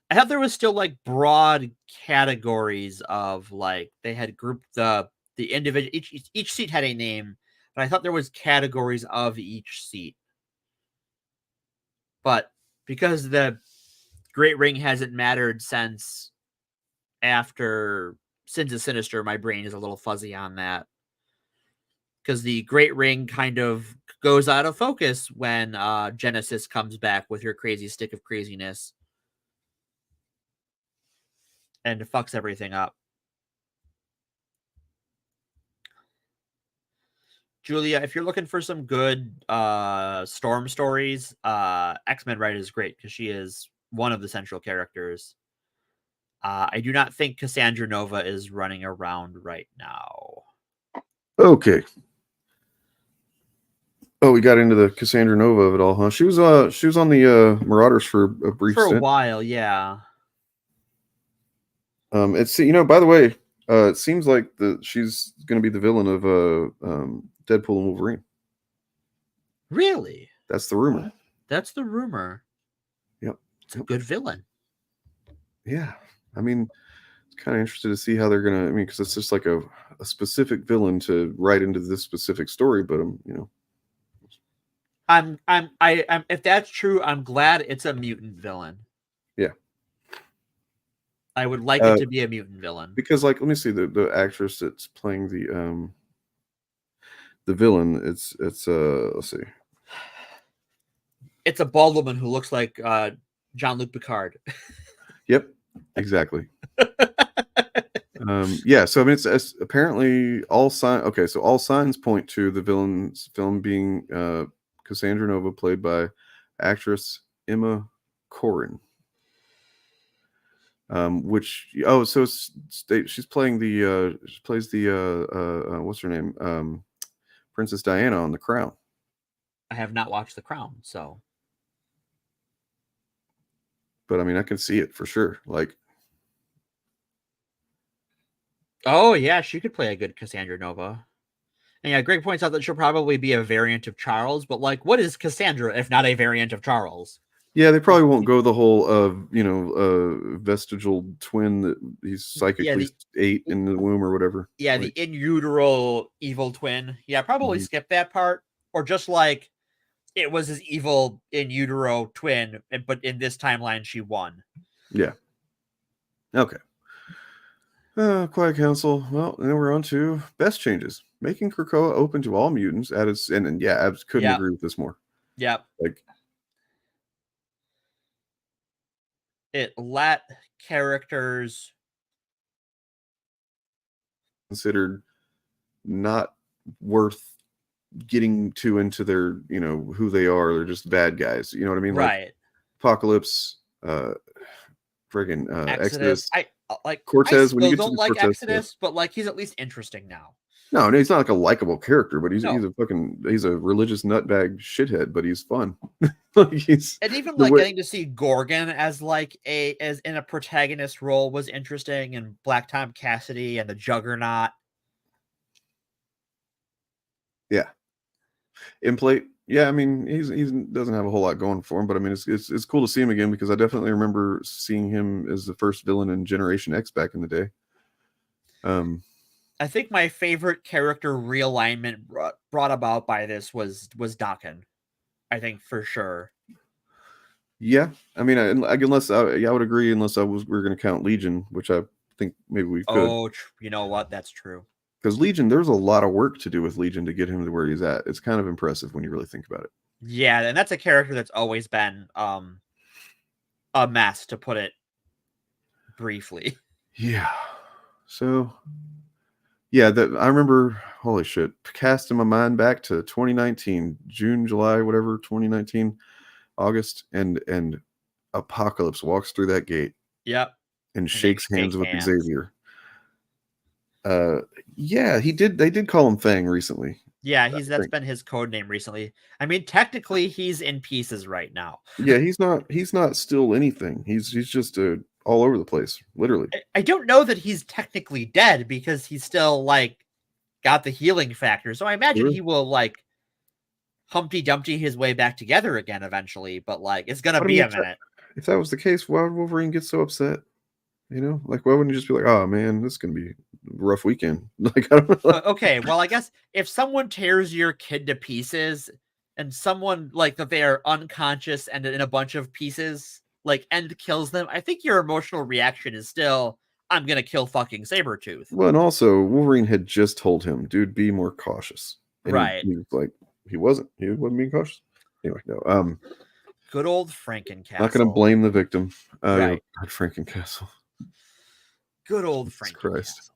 Speaker 19: I thought there was still like broad categories of like they had grouped the individual each seat had a name, but I thought there was categories of each seat. But because the Great Ring hasn't mattered since after Sins of Sinister, my brain is a little fuzzy on that. Because the Great Ring kind of goes out of focus when Genesis comes back with her crazy stick of craziness. And it fucks everything up. Julia, if you're looking for some good Storm stories, X-Men Right is great because she is one of the central characters. I do not think Cassandra Nova is running around right now.
Speaker 14: Okay. Oh, we got into the Cassandra Nova of it all, huh? She was on the Marauders for a brief stint.
Speaker 19: A while, yeah.
Speaker 14: It's by the way, it seems like she's going to be the villain of Deadpool and Wolverine.
Speaker 19: Really?
Speaker 14: That's the rumor.
Speaker 19: That's the rumor.
Speaker 14: Yep.
Speaker 19: It's a good villain.
Speaker 14: Yeah. I mean, it's kind of interested to see how they're going to, because it's just like a specific villain to write into this specific story, but
Speaker 19: I'm if that's true, I'm glad it's a mutant villain.
Speaker 14: Yeah.
Speaker 19: I would like it to be a mutant villain.
Speaker 14: Because like, let me see the actress that's playing the villain. It's let's see.
Speaker 19: It's a bald woman who looks like Jean-Luc Picard.
Speaker 14: Yep. Exactly. Yeah, so I mean, it's apparently all sign. Okay, so all signs point to the villain's film being Cassandra Nova, played by actress Emma Corrin. Which so she's playing she plays the what's her name, Princess Diana on The Crown.
Speaker 19: I have not watched The Crown, so.
Speaker 14: But I mean, I can see it for sure. Like,
Speaker 19: oh yeah, she could play a good Cassandra Nova. And yeah, Greg points out that she'll probably be a variant of Charles, but like, what is Cassandra if not a variant of Charles?
Speaker 14: yeah, they probably won't go the whole vestigial twin that he's psychically ate in the womb or whatever.
Speaker 19: Yeah, like, the in utero evil twin. Yeah, probably skip that part, or just like it was his evil in utero twin, but in this timeline she won.
Speaker 14: Yeah. Okay. Quiet Council. Well, then we're on to best changes. Making Krakoa open to all mutants added, and yeah, I couldn't agree with this more.
Speaker 19: Yep.
Speaker 14: Like,
Speaker 19: it let characters
Speaker 14: considered not worth getting too into their, who they are. They're just bad guys. You know what I mean?
Speaker 19: Right.
Speaker 14: Like Apocalypse, friggin' Exodus.
Speaker 19: I like
Speaker 14: Cortez.
Speaker 19: I
Speaker 14: when you get
Speaker 19: don't
Speaker 14: to
Speaker 19: like
Speaker 14: Cortez,
Speaker 19: Exodus, but like he's at least interesting now.
Speaker 14: No, he's not like a likable character, but he's a religious nutbag shithead, but he's fun.
Speaker 19: And even like getting to see Gorgon as as in a protagonist role was interesting, and Black Tom Cassidy and the Juggernaut.
Speaker 14: Yeah. Implate. Yeah, I mean, he doesn't have a whole lot going for him, but I mean, it's cool to see him again, because I definitely remember seeing him as the first villain in Generation X back in the day.
Speaker 19: I think my favorite character realignment brought about by this was Daken. I think for sure.
Speaker 14: Yeah, I mean, unless I would agree, unless we're going to count Legion, which I think maybe we could.
Speaker 19: Oh, you know what? That's true.
Speaker 14: Because Legion, there's a lot of work to do with Legion to get him to where he's at. It's kind of impressive when you really think about it.
Speaker 19: Yeah, and that's a character that's always been a mess, to put it briefly.
Speaker 14: Yeah. So, yeah, I remember, holy shit, casting my mind back to 2019, June, July, whatever, 2019, August, and Apocalypse walks through that gate.
Speaker 19: Yep.
Speaker 14: And shakes hands with Xavier. Yeah, he did. They did call him Fang recently.
Speaker 19: Yeah, that's been his code name recently. I mean, technically, he's in pieces right now.
Speaker 14: Yeah, he's not still anything. He's just all over the place, literally.
Speaker 19: I don't know that he's technically dead, because he's still got the healing factor. So I imagine he will Humpty Dumpty his way back together again eventually. But it's gonna be a minute.
Speaker 14: If that was the case, why would Wolverine get so upset? Why wouldn't you just be like, oh man, this is gonna be a rough weekend? I don't know.
Speaker 19: Okay, well, I guess if someone tears your kid to pieces, and someone that they are unconscious and in a bunch of pieces, and kills them, I think your emotional reaction is still, I'm gonna kill fucking Sabretooth.
Speaker 14: Well, and also Wolverine had just told him, dude, be more cautious. And
Speaker 19: right.
Speaker 14: He wasn't being cautious. Anyway, no.
Speaker 19: Good old Frankencastle.
Speaker 14: Not gonna blame the victim.
Speaker 19: Right.
Speaker 14: Frankencastle.
Speaker 19: Good old Frank
Speaker 14: Christ.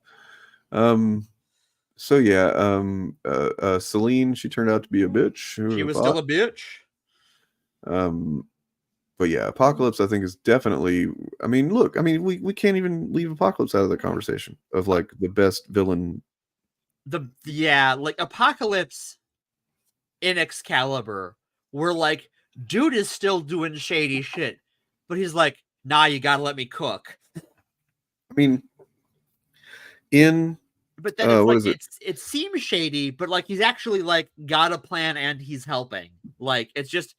Speaker 14: So yeah, Celine, she turned out to be a bitch.
Speaker 19: She was still a bitch.
Speaker 14: But yeah, Apocalypse, I think, is definitely. I mean, look, we can't even leave Apocalypse out of the conversation of the best villain.
Speaker 19: Apocalypse in Excalibur, where dude is still doing shady shit, but he's nah, you gotta let me cook.
Speaker 14: I mean,
Speaker 19: but then it seems shady, but he's actually got a plan and he's helping. It's just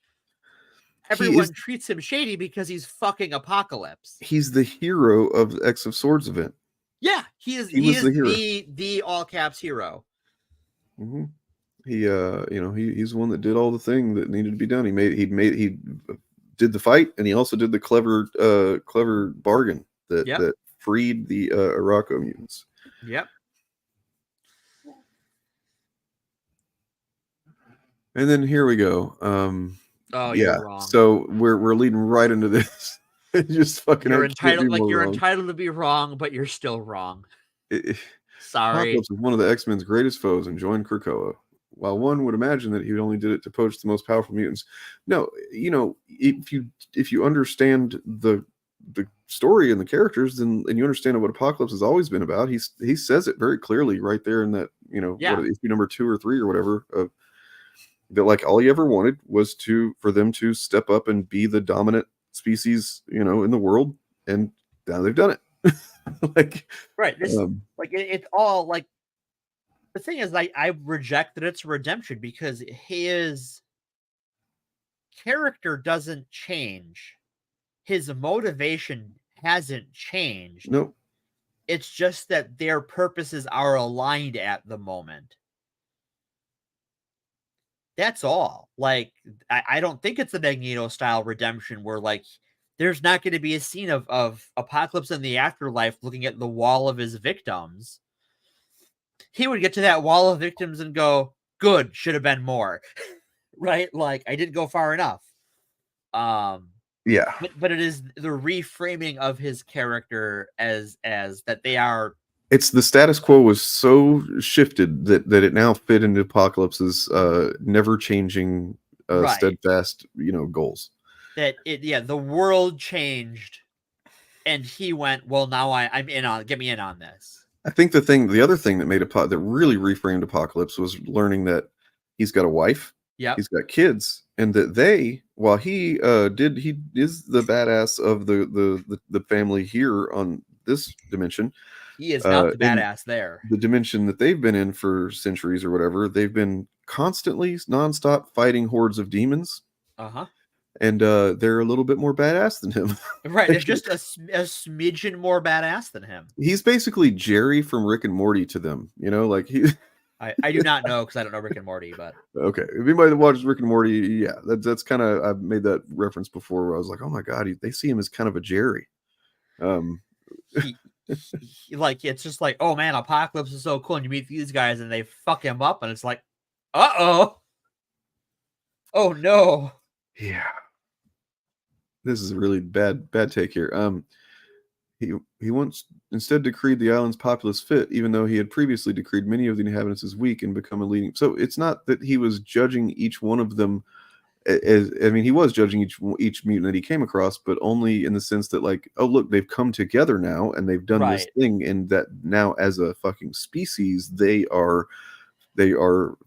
Speaker 19: everyone treats him shady because he's fucking Apocalypse.
Speaker 14: He's the hero of the X of Swords event.
Speaker 19: Yeah, he is the all caps hero.
Speaker 14: Mm-hmm. He's the one that did all the thing that needed to be done. He did the fight, and he also did the clever bargain that freed the Araco mutants.
Speaker 19: Yep.
Speaker 14: And then here we go.
Speaker 19: You're wrong.
Speaker 14: So we're leading right into this. Just fucking.
Speaker 19: You're entitled, like you're entitled to be wrong, but you're still wrong. Sorry.
Speaker 14: Apocalypse is one of the X-Men's greatest foes and joined Krakoa. While one would imagine that he only did it to poach the most powerful mutants, no, if you understand the story and the characters, then and you understand what Apocalypse has always been about, he says it very clearly right there in that what, issue number 2 or 3 or whatever, that like all he ever wanted was for them to step up and be the dominant species in the world, and now they've done it. Like
Speaker 19: right, this it's all like. The thing is, I reject that it's redemption because his character doesn't change. His motivation hasn't changed.
Speaker 14: Nope.
Speaker 19: It's just that their purposes are aligned at the moment. That's all. Like, I don't think it's a Magneto-style redemption where, like, there's not going to be a scene of Apocalypse in the afterlife looking at the wall of his victims. He would get to that wall of victims and go, good, should have been more. Right? Like, I didn't go far enough.
Speaker 14: Yeah.
Speaker 19: But it is the reframing of his character as that they are.
Speaker 14: It's the status quo was so shifted that it now fit into Apocalypse's never changing, steadfast, goals.
Speaker 19: That the world changed and he went, well, now I'm in on, get me in on this.
Speaker 14: I think the other thing that that really reframed Apocalypse was learning that he's got a wife, he's got kids, and that while he is the badass of the family here on this dimension,
Speaker 19: he is not the badass there.
Speaker 14: The dimension that they've been in for centuries or whatever, they've been constantly nonstop fighting hordes of demons. And they're a little bit more badass than him.
Speaker 19: Right. It's just a smidgen more badass than him.
Speaker 14: He's basically Jerry from Rick and Morty to them. Like he.
Speaker 19: I do not know because I don't know Rick and Morty, but.
Speaker 14: Okay. If anybody that watches Rick and Morty, yeah, that's kind of, I've made that reference before where I was like, oh my God, they see him as kind of a Jerry.
Speaker 19: Like, it's just like, oh man, Apocalypse is so cool. And you meet these guys and they fuck him up and it's like, uh-oh. Oh no.
Speaker 14: Yeah. This is a really bad take here. He once instead decreed the island's populace fit, even though he had previously decreed many of the inhabitants as weak and become a leading. So it's not that he was judging each one of them he was judging each mutant that he came across, but only in the sense that like, oh look, they've come together now and they've done this thing, and that now as a fucking species they are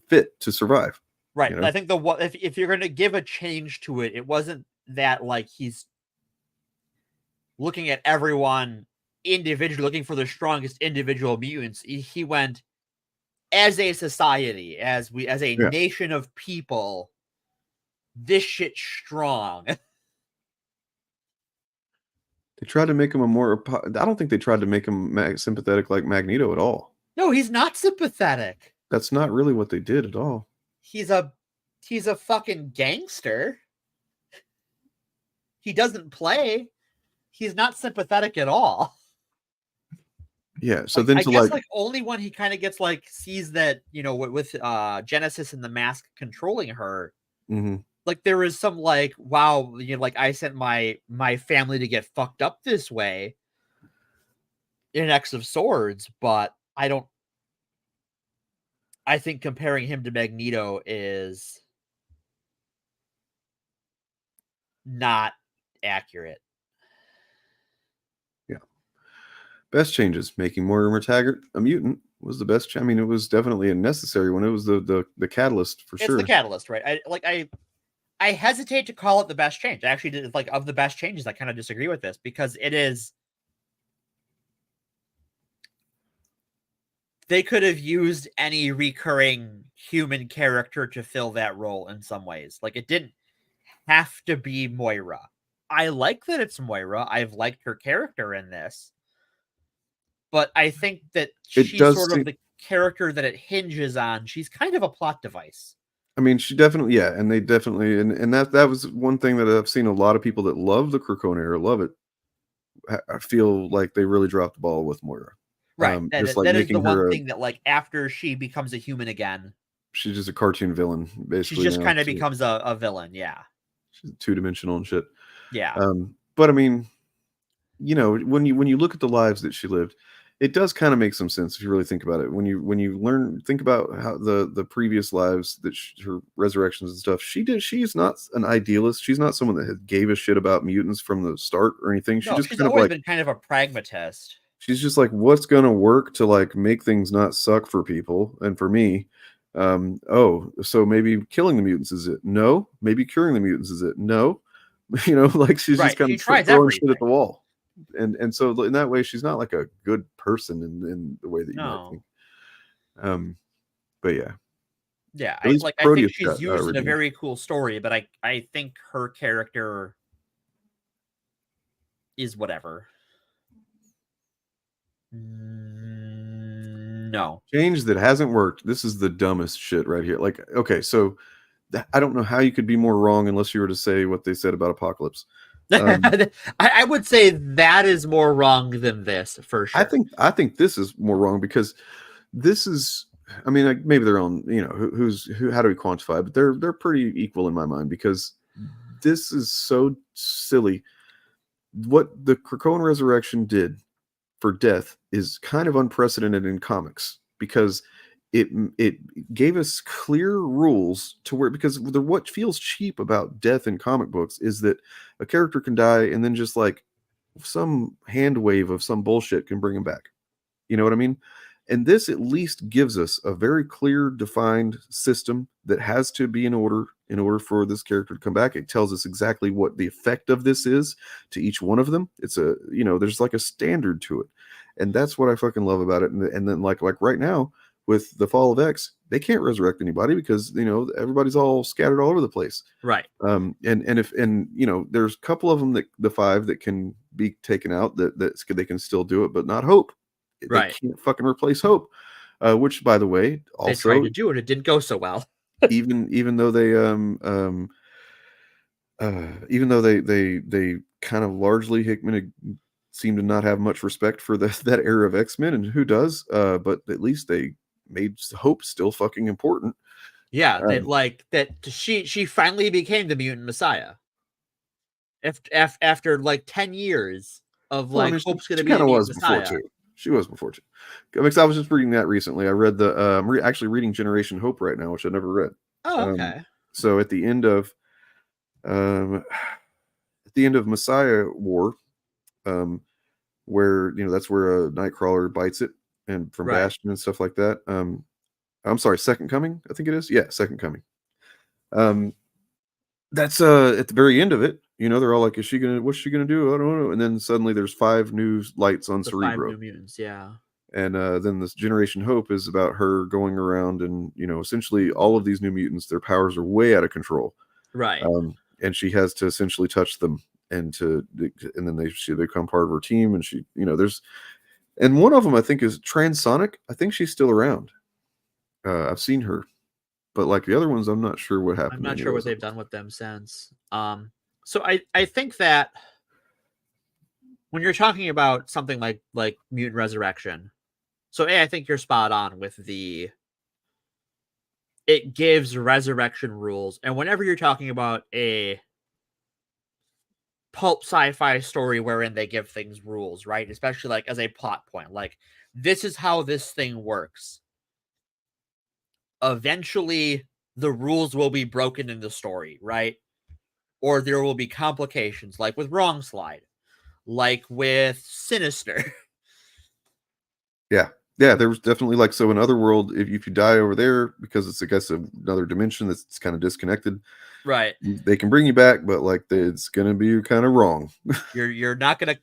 Speaker 14: fit to survive.
Speaker 19: Right. I think if you're going to give a change to it, it wasn't that like he's looking at everyone individually, looking for the strongest individual mutants. He went as a society, as a nation of people, this shit's strong.
Speaker 14: They tried to make him I don't think they tried to make him sympathetic like Magneto at all.
Speaker 19: No, he's not sympathetic.
Speaker 14: That's not really what they did at all.
Speaker 19: He's a fucking gangster. He doesn't play. He's not sympathetic at all.
Speaker 14: Yeah. So
Speaker 19: like,
Speaker 14: then
Speaker 19: I guess only when he kind of gets like sees that, with Genesis and the mask controlling her, like there is some like, wow, like I sent my family to get fucked up this way in X of Swords, but I think comparing him to Magneto is not accurate.
Speaker 14: Yeah. Best changes: making Mortimer Taggart a mutant was the best. It was definitely a necessary one. It was the catalyst for sure.
Speaker 19: It's the catalyst, right? I hesitate to call it the best change. I actually did, like, of the best changes, I kind of disagree with this because it is. They could have used any recurring human character to fill that role in some ways. Like, it didn't have to be Moira. I like that it's Moira. I've liked her character in this. But I think that she's sort of the character that it hinges on. She's kind of a plot device.
Speaker 14: She definitely, and they definitely, and that was one thing that I've seen a lot of people that love the Krakoa era, love it. I feel like they really dropped the ball with Moira.
Speaker 19: Right. That is the one thing that, like, after she becomes a human again,
Speaker 14: she's just a cartoon villain, basically.
Speaker 19: She just kind of becomes a villain, yeah.
Speaker 14: She's two-dimensional and shit.
Speaker 19: Yeah.
Speaker 14: But you know, when you look at the lives that she lived, it does kind of make some sense if you really think about it. When you think about how the previous lives that her resurrections and stuff, she's not an idealist. She's not someone that gave a shit about mutants from the start or anything. She just
Speaker 19: she's
Speaker 14: kind of
Speaker 19: always been kind of a pragmatist.
Speaker 14: She's just like, what's gonna work to like make things not suck for people and for me. So maybe killing the mutants is it? No. Maybe curing the mutants is it? No. You know, like she's just kind of throwing shit at the wall. And so in that way, she's not like a good person in the way that you might think. But yeah.
Speaker 19: Yeah, I think she's used in a very cool story, but I think her character is whatever. No.
Speaker 14: Change that hasn't worked. This is the dumbest shit right here. Like, okay, so I don't know how you could be more wrong unless you were to say what they said about Apocalypse.
Speaker 19: I would say that is more wrong than this for sure.
Speaker 14: I think this is more wrong because this is. I mean, like maybe they're on. You know, who? How do we quantify? But they're pretty equal in my mind because this is so silly. What the Krakoan Resurrection did for Death is kind of unprecedented in comics because it gave us clear rules to where, because what feels cheap about Death in comic books is that a character can die and then just like some hand wave of some bullshit can bring him back. You know what I mean? And this at least gives us a very clear defined system that has to be in order for this character to come back. It tells us exactly what the effect of this is to each one of them. It's there's like a standard to it. And that's what I fucking love about it. And then like right now with the Fall of X, they can't resurrect anybody because, everybody's all scattered all over the place.
Speaker 19: Right.
Speaker 14: And there's a couple of them the 5 that can be taken out that they can still do it, but not Hope.
Speaker 19: Right.
Speaker 14: They can't fucking replace Hope, which, by the way, also
Speaker 19: they tried to do it. It didn't go so well.
Speaker 14: even though they kind of largely Hickman seem to not have much respect for that era of X-Men, and who does? But at least they made Hope still fucking important.
Speaker 19: Yeah, that she finally became the mutant messiah. After like 10 years of Hope's going to be the mutant messiah.
Speaker 14: Before too. She was before too. Because I was just reading that recently. I read I'm actually reading Generation Hope right now, which I never read.
Speaker 19: Oh, okay.
Speaker 14: So at the end of Messiah War, where that's where Nightcrawler bites it, and from Bastion and stuff like that. I'm sorry, Second Coming, I think it is. Yeah, Second Coming. That's at the very end of it. They're all like, what's she gonna do? I don't know. And then suddenly there's 5 new lights on Cerebro.
Speaker 19: 5 new mutants, yeah.
Speaker 14: And then this Generation Hope is about her going around and, essentially all of these new mutants, their powers are way out of control.
Speaker 19: Right.
Speaker 14: And she has to essentially touch them and then they become part of her team. And she, and one of them I think is Transonic. I think she's still around. I've seen her, but like the other ones, I'm not sure what happened.
Speaker 19: I'm not sure what they've done with them since. So I think that when you're talking about something like Mutant Resurrection, so I think you're spot on with it gives resurrection rules. And whenever you're talking about a pulp sci-fi story wherein they give things rules, right? Especially like as a plot point, like this is how this thing works. Eventually the rules will be broken in the story, right? Or there will be complications, like with Wrong Slide, like with Sinister.
Speaker 14: Yeah. There was definitely so in Otherworld, if you die over there because it's I guess another dimension that's kind of disconnected,
Speaker 19: right?
Speaker 14: They can bring you back, but it's gonna be kind of wrong.
Speaker 19: You're not gonna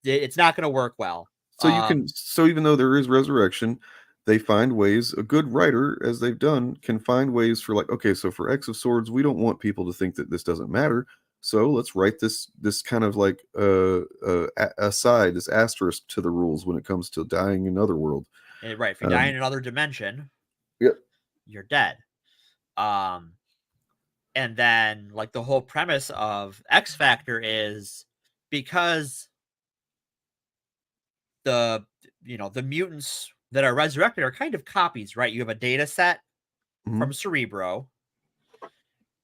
Speaker 19: it's not gonna work well.
Speaker 14: So even though there is resurrection, they find ways. A good writer, as they've done, can find ways for okay, so for X of Swords, we don't want people to think that this doesn't matter. So let's write this kind of aside, this asterisk to the rules when it comes to dying in Otherworld.
Speaker 19: Right. If you die in another dimension,
Speaker 14: yep,
Speaker 19: you're dead. And then the whole premise of X Factor is because the mutants that are resurrected are kind of copies, right? You have a data set from Cerebro.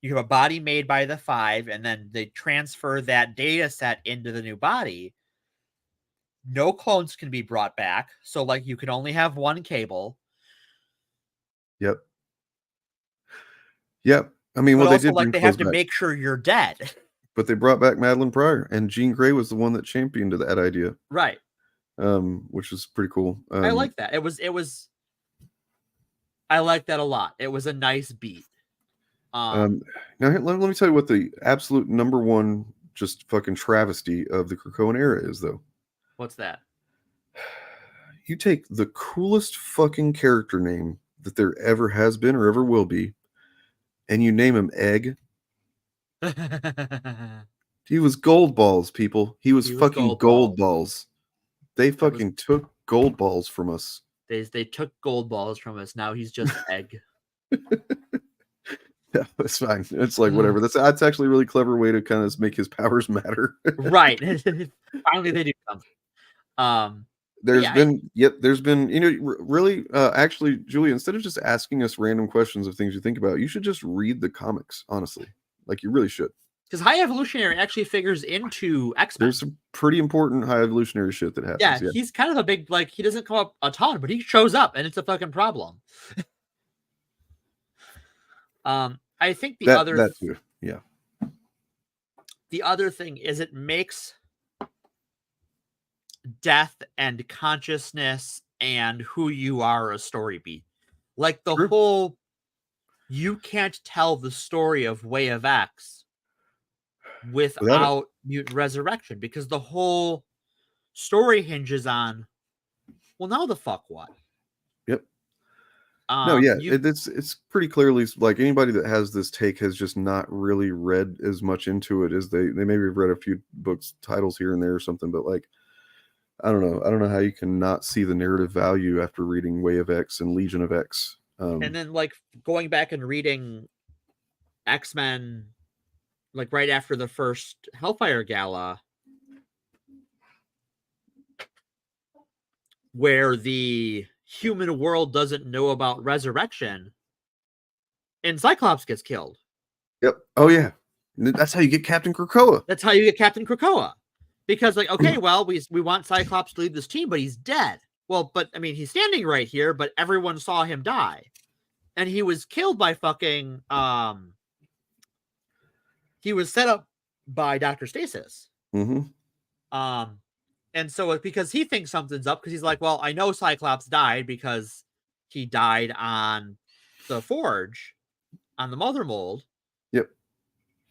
Speaker 19: you have a body made by the Five, and then they transfer that data set into the new body. No clones can be brought back. So, like, you can only have one Cable.
Speaker 14: Yep. Yep. I mean,
Speaker 19: But
Speaker 14: well, they
Speaker 19: also,
Speaker 14: did
Speaker 19: like,
Speaker 14: bring
Speaker 19: they have
Speaker 14: clothes
Speaker 19: to
Speaker 14: back,
Speaker 19: make sure you're dead.
Speaker 14: but they brought back Madeline Pryor, and Jean Grey was the one that championed that idea.
Speaker 19: Right.
Speaker 14: Which was pretty cool.
Speaker 19: I like that. It was. I like that a lot. It was a nice beat.
Speaker 14: Now, let me tell you what the absolute number one just fucking travesty of the Krakoan era is, though.
Speaker 19: What's that?
Speaker 14: You take the coolest fucking character name that there ever has been or ever will be, and you name him Egg. He was Gold Balls, people. He was fucking Gold Balls. They fucking took Gold Balls from us.
Speaker 19: They took Gold Balls from us. Now he's just Egg.
Speaker 14: Yeah, it's fine. It's like whatever. That's actually a really clever way to kind of make his powers matter.
Speaker 19: Right. Finally, they do something.
Speaker 14: There's been, you know, really, actually, Julia, instead of just asking us random questions of things you think about, you should just read the comics, honestly. Like, you really should.
Speaker 19: Because High Evolutionary actually figures into X-Men.
Speaker 14: There's some pretty important High Evolutionary shit that happens.
Speaker 19: Yeah, he's kind of a big, like, he doesn't come up a ton, but he shows up, and it's a fucking problem. I think the other thing is it makes death and consciousness and who you are a story beat. Like the whole, you can't tell the story of Way of X without mutant resurrection, because the whole story hinges on, well, now the fuck what?
Speaker 14: Yep. It's pretty clearly like anybody that has this take has just not really read as much into it as they maybe have read a few books titles here and there or something, but like I don't know how you can not see the narrative value after reading Way of X and Legion of X.
Speaker 19: And then like going back and reading X-Men like right after the first Hellfire Gala, where the human world doesn't know about resurrection, and Cyclops gets killed.
Speaker 14: Yep. Oh yeah. That's how you get Captain Krakoa.
Speaker 19: That's how you get Captain Krakoa. Because like, okay, well, we want Cyclops to leave this team, but he's dead. Well, but I mean, he's standing right here, but everyone saw him die. And he was killed by fucking he was set up by Dr. Stasis.
Speaker 14: Mm-hmm.
Speaker 19: And so because he thinks something's up, because he's like, well, I know Cyclops died because he died on the Forge, on the Mother Mold.
Speaker 14: Yep.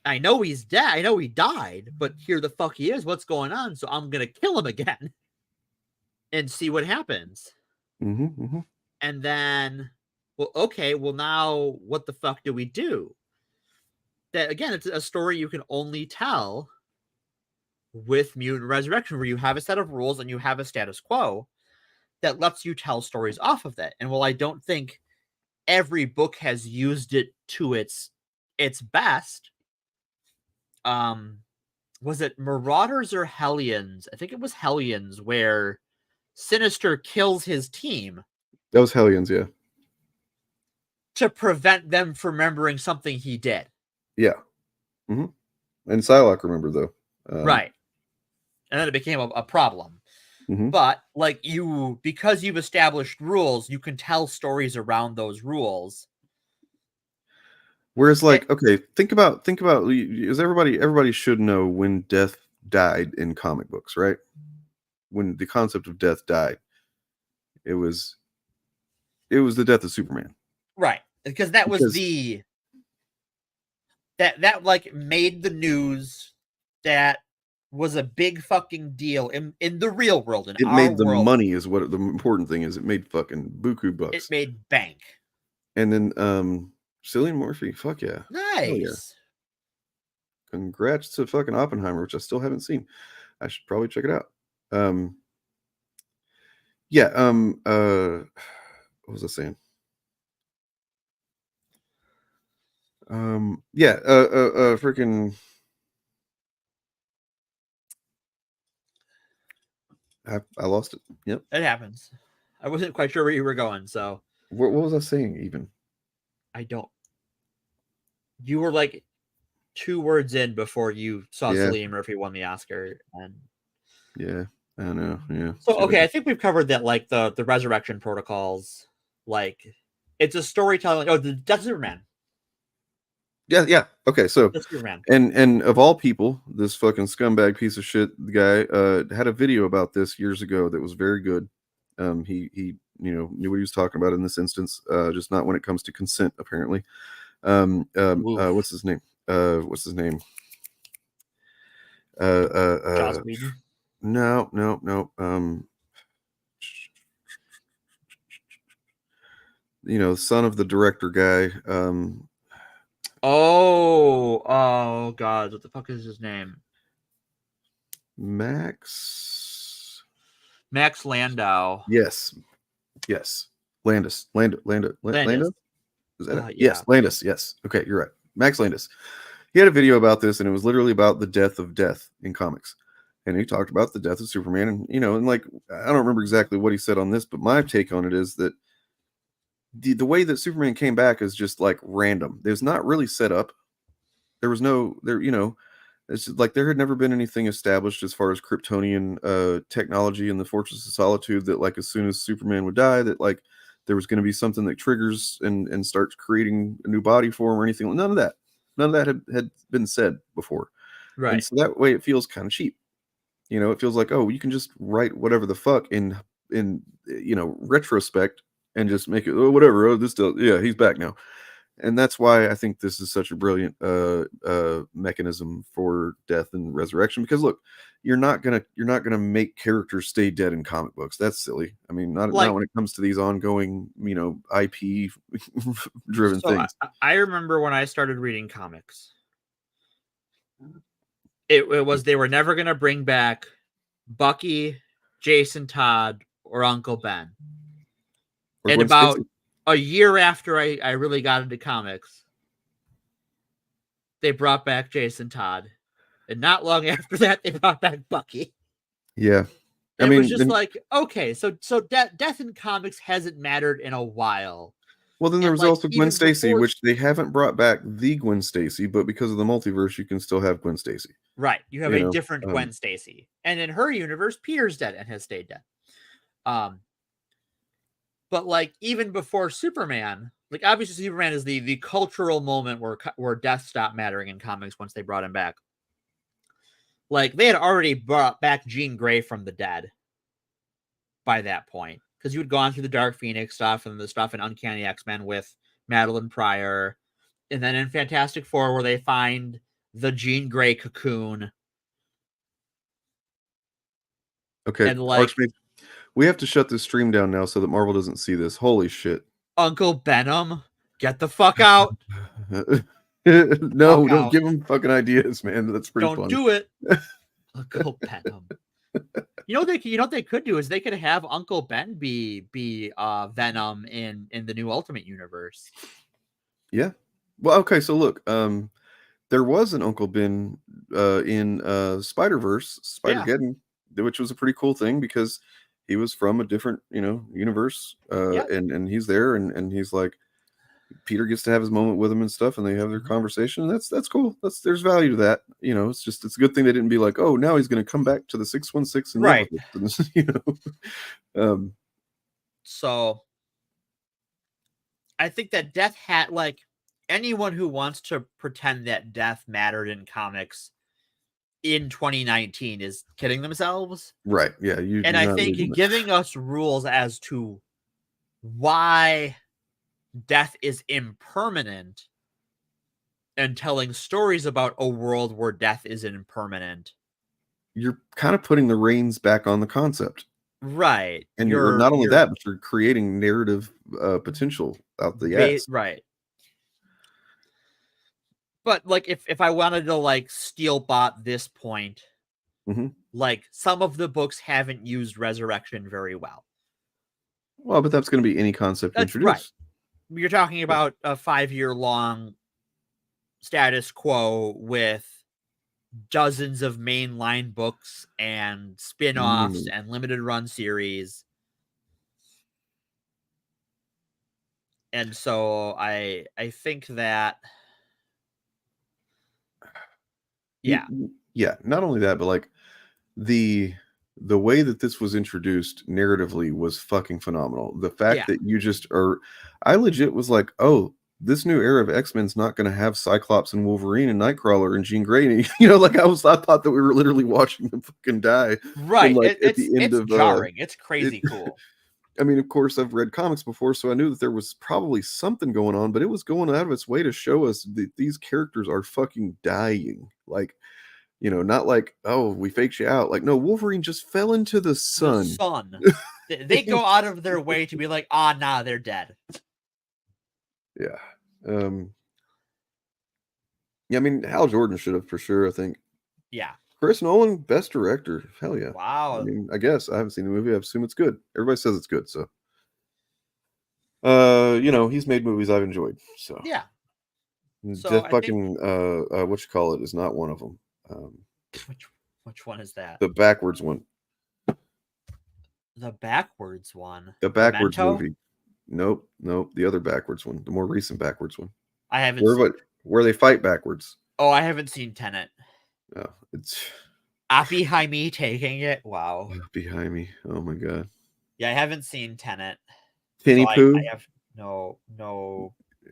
Speaker 19: I know he's dead. I know he died, but here the fuck he is. What's going on? So I'm going to kill him again and see what happens.
Speaker 14: Mm-hmm, mm-hmm.
Speaker 19: And then, well, okay, well, now what the fuck do we do? That, again, it's a story you can only tell with Mutant Resurrection, where you have a set of rules and you have a status quo that lets you tell stories off of that. And while I don't think every book has used it to its best, was it Marauders or Hellions? I think it was Hellions, where Sinister kills his team.
Speaker 14: That was Hellions, yeah.
Speaker 19: To prevent them from remembering something he did.
Speaker 14: Yeah. Mm-hmm. And Psylocke remembered, though.
Speaker 19: Right. And then it became a problem.
Speaker 14: Mm-hmm.
Speaker 19: But like because you've established rules, you can tell stories around those rules.
Speaker 14: Whereas, like, okay, think about, is everybody should know when death died in comic books, right? When the concept of death died, it was the death of Superman,
Speaker 19: right? Because that was that like made the news. That was a big fucking deal in the real world.
Speaker 14: It made the money is what the important thing is. It made fucking buku bucks.
Speaker 19: It made bank.
Speaker 14: And then Cillian Murphy, fuck yeah.
Speaker 19: Nice.
Speaker 14: Yeah. Congrats to fucking Oppenheimer, which I still haven't seen. I should probably check it out. What was I saying? Freaking I lost it. Yep.
Speaker 19: It happens. I wasn't quite sure where you were going, so
Speaker 14: what was I saying even?
Speaker 19: I don't. You were like 2 words in before you saw
Speaker 14: Yeah.
Speaker 19: Cillian Murphy won the Oscar. And
Speaker 14: Yeah, I know. Yeah.
Speaker 19: so, okay, I think we've covered that, like, the resurrection protocols. Like, it's a storytelling. Oh, the Death of Superman.
Speaker 14: Yeah. Okay, so
Speaker 19: That's Superman.
Speaker 14: and of all people, this fucking scumbag piece of shit guy had a video about this years ago that was very good. He knew what he was talking about in this instance, just not when it comes to consent, apparently. What's his name? Joss
Speaker 19: Whedon?
Speaker 14: No. Son of the director guy.
Speaker 19: Oh God, what the fuck is his name?
Speaker 14: Max
Speaker 19: Landau.
Speaker 14: Yes. Landis. Lando. Is that it?
Speaker 19: Yeah.
Speaker 14: Yes, Landis. Yes. Okay, you're right. Max Landis. He had a video about this, and it was literally about the death of death in comics. And he talked about the death of Superman, and like, I don't remember exactly what he said on this, but my take on it is that the way that Superman came back is just like random. There's not really set up. There was no it's like there had never been anything established as far as Kryptonian technology in the Fortress of Solitude that, like, as soon as Superman would die, that like there was going to be something that triggers and starts creating a new body form or anything. None of that had been said before.
Speaker 19: Right.
Speaker 14: And so that way it feels kind of cheap. It feels like, oh, you can just write whatever the fuck in retrospect and just make it, oh, whatever. Oh, he's back now. And that's why I think this is such a brilliant mechanism for death and resurrection. Because look, you're not gonna make characters stay dead in comic books. That's silly. I mean, not when it comes to these ongoing, IP driven things.
Speaker 19: I remember when I started reading comics, it was they were never gonna bring back Bucky, Jason Todd, or Uncle Ben. And about a year after I really got into comics, they brought back Jason Todd. And not long after that, they brought back Bucky.
Speaker 14: Yeah.
Speaker 19: It was just like, okay, so death in comics hasn't mattered in a while.
Speaker 14: Well, then there was also Gwen Stacy, which they haven't brought back the Gwen Stacy, but because of the multiverse, you can still have Gwen Stacy.
Speaker 19: Right. You have a different Gwen Stacy. And in her universe, Peter's dead and has stayed dead. But like, even before Superman, like, obviously Superman is the cultural moment where death stopped mattering in comics once they brought him back. Like, they had already brought back Jean Grey from the dead by that point, because you had gone through the Dark Phoenix stuff and the stuff in Uncanny X-Men with Madeline Pryor, and then in Fantastic Four where they find the Jean Grey cocoon.
Speaker 14: Okay,
Speaker 19: and like,
Speaker 14: we have to shut this stream down now so that Marvel doesn't see this. Holy shit.
Speaker 19: Uncle Benham, get the fuck out.
Speaker 14: No, don't give him fucking ideas, man. That's pretty funny.
Speaker 19: Don't do it. Uncle Benham. You know what they could do is they could have Uncle Ben be Venom in the new Ultimate Universe.
Speaker 14: Yeah. Well, okay, so look, there was an Uncle Ben in Spider-Verse, Spider-Geddon, which was a pretty cool thing because he was from a different, universe, and he's there, and he's like, Peter gets to have his moment with him and stuff, and they have their conversation. That's cool. There's value to that. It's a good thing they didn't be like, oh, now he's going to come back to the 616 and
Speaker 19: right. So I think that death had, like, anyone who wants to pretend that death mattered in comics in 2019 is kidding themselves.
Speaker 14: Right. Yeah.
Speaker 19: And I think giving us rules as to why death is impermanent and telling stories about a world where death is impermanent,
Speaker 14: you're kind of putting the reins back on the concept.
Speaker 19: Right.
Speaker 14: And you're not only that, but you're creating narrative potential out the ass.
Speaker 19: Right. But like, if I wanted to like steel bot this point, like, some of the books haven't used resurrection very well.
Speaker 14: Well, but that's going to be any concept introduced.
Speaker 19: Right. You're talking about a 5-year-long status quo with dozens of mainline books and spin-offs and limited run series. And so I think that Yeah.
Speaker 14: Yeah. Not only that, but like the way that this was introduced narratively was fucking phenomenal. The fact that you just are, I legit was like, oh, this new era of X-Men's not going to have Cyclops and Wolverine and Nightcrawler and Jean Grey. You know, like I thought that we were literally watching them fucking die.
Speaker 19: Right.
Speaker 14: And, like,
Speaker 19: It's jarring. It's crazy cool.
Speaker 14: I mean, of course, I've read comics before, so I knew that there was probably something going on, but it was going out of its way to show us that these characters are fucking dying. Like, you know, not like, oh, we faked you out. Like, no, Wolverine just fell into the sun.
Speaker 19: They go out of their way to be like, nah, they're dead.
Speaker 14: Yeah. Yeah, I mean, Hal Jordan should have for sure, I think.
Speaker 19: Yeah.
Speaker 14: Chris Nolan, best director. Hell yeah.
Speaker 19: Wow.
Speaker 14: I mean, I guess I haven't seen the movie. I assume it's good. Everybody says it's good, so. You know, he's made movies I've enjoyed. So
Speaker 19: yeah.
Speaker 14: So that fucking what you call it is not one of them.
Speaker 19: Which one is that?
Speaker 14: The backwards one.
Speaker 19: The backwards one.
Speaker 14: The backwards
Speaker 19: Memento?
Speaker 14: movie. Nope. The other backwards one. The more recent backwards one.
Speaker 19: I haven't seen...
Speaker 14: where they fight backwards.
Speaker 19: Oh, I haven't seen Tenet.
Speaker 14: No, it's
Speaker 19: Oppenheimer taking it. Wow.
Speaker 14: Behind me. Oh my god.
Speaker 19: Yeah, I haven't seen Tenet.
Speaker 14: Tinny Poo?
Speaker 19: I have no.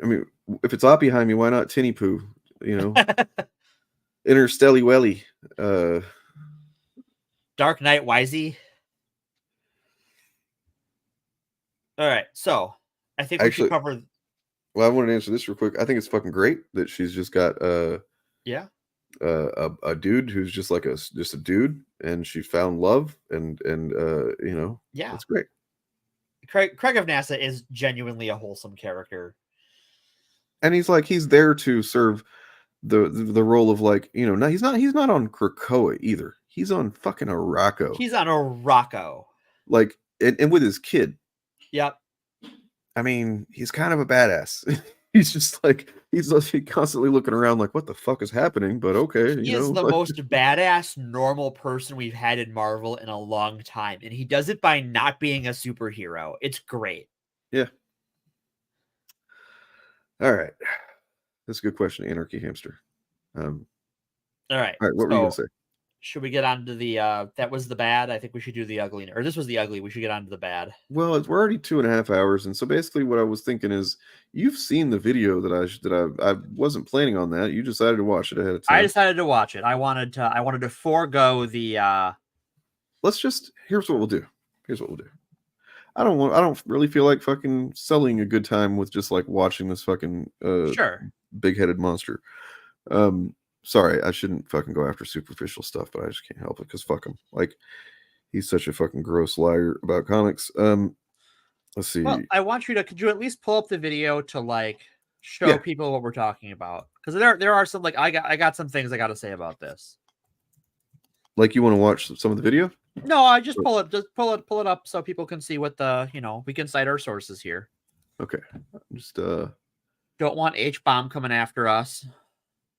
Speaker 14: I mean, if it's Oppenheimer, why not Tinny Poo? You know? Interstelly Welly.
Speaker 19: Dark Knight Wisey. All right, so I think we should cover.
Speaker 14: Well, I wanted to answer this real quick. I think it's fucking great that she's just got a dude who's just like a dude, and she found love, and you know, it's great.
Speaker 19: Craig of NASA is genuinely a wholesome character,
Speaker 14: and he's there to serve the role of, like, you know, he's not on Krakoa either. He's on fucking Araco.
Speaker 19: He's on Araco,
Speaker 14: like, and with his kid.
Speaker 19: Yep.
Speaker 14: I mean, he's kind of a badass. He's just like, he's constantly looking around like, what the fuck is happening? But okay.
Speaker 19: He is the most badass, normal person we've had in Marvel in a long time. And he does it by not being a superhero. It's great.
Speaker 14: Yeah. All right. That's a good question, Anarchy Hamster.
Speaker 19: All right.
Speaker 14: What were you going to say?
Speaker 19: Should we get on to the, that was the bad? I think we should do the ugly. Or this was the ugly. We should get on to the bad.
Speaker 14: Well, we're already 2.5 hours. And so basically what I was thinking is, you've seen the video that I wasn't planning on that. You decided to watch it ahead of time.
Speaker 19: I decided to watch it. I wanted to forego the,
Speaker 14: here's what we'll do. I don't really feel like fucking selling a good time with just like watching this fucking, big-headed monster. Sorry, I shouldn't fucking go after superficial stuff, but I just can't help it because fuck him. Like, he's such a fucking gross liar about comics. Let's see.
Speaker 19: Well, I want you to, could you at least pull up the video to like show people what we're talking about? Because there are some, like, I got some things I got to say about this.
Speaker 14: Like, you want to watch some of the video?
Speaker 19: No, I just pull it up so people can see what the, you know, we can cite our sources here.
Speaker 14: Okay. Just
Speaker 19: don't want H-bomb coming after us.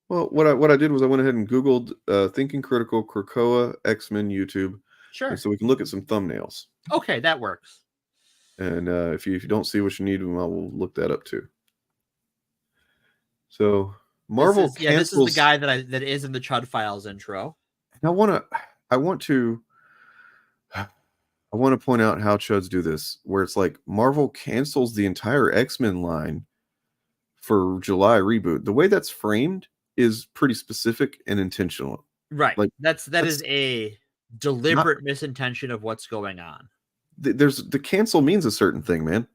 Speaker 14: Well, what I did was I went ahead and Googled Thinking Critical Krakoa X-Men YouTube.
Speaker 19: Sure.
Speaker 14: So we can look at some thumbnails.
Speaker 19: Okay, that works.
Speaker 14: And if you don't see what you need, I will look that up too. So Marvel
Speaker 19: this is the guy that is in the Chud Files intro.
Speaker 14: I want to point out how Chuds do this, where it's like Marvel cancels the entire X-Men line for July reboot. The way that's framed is pretty specific and intentional.
Speaker 19: Right. Like that is a deliberate misintention of what's going on.
Speaker 14: The cancel means a certain thing, man.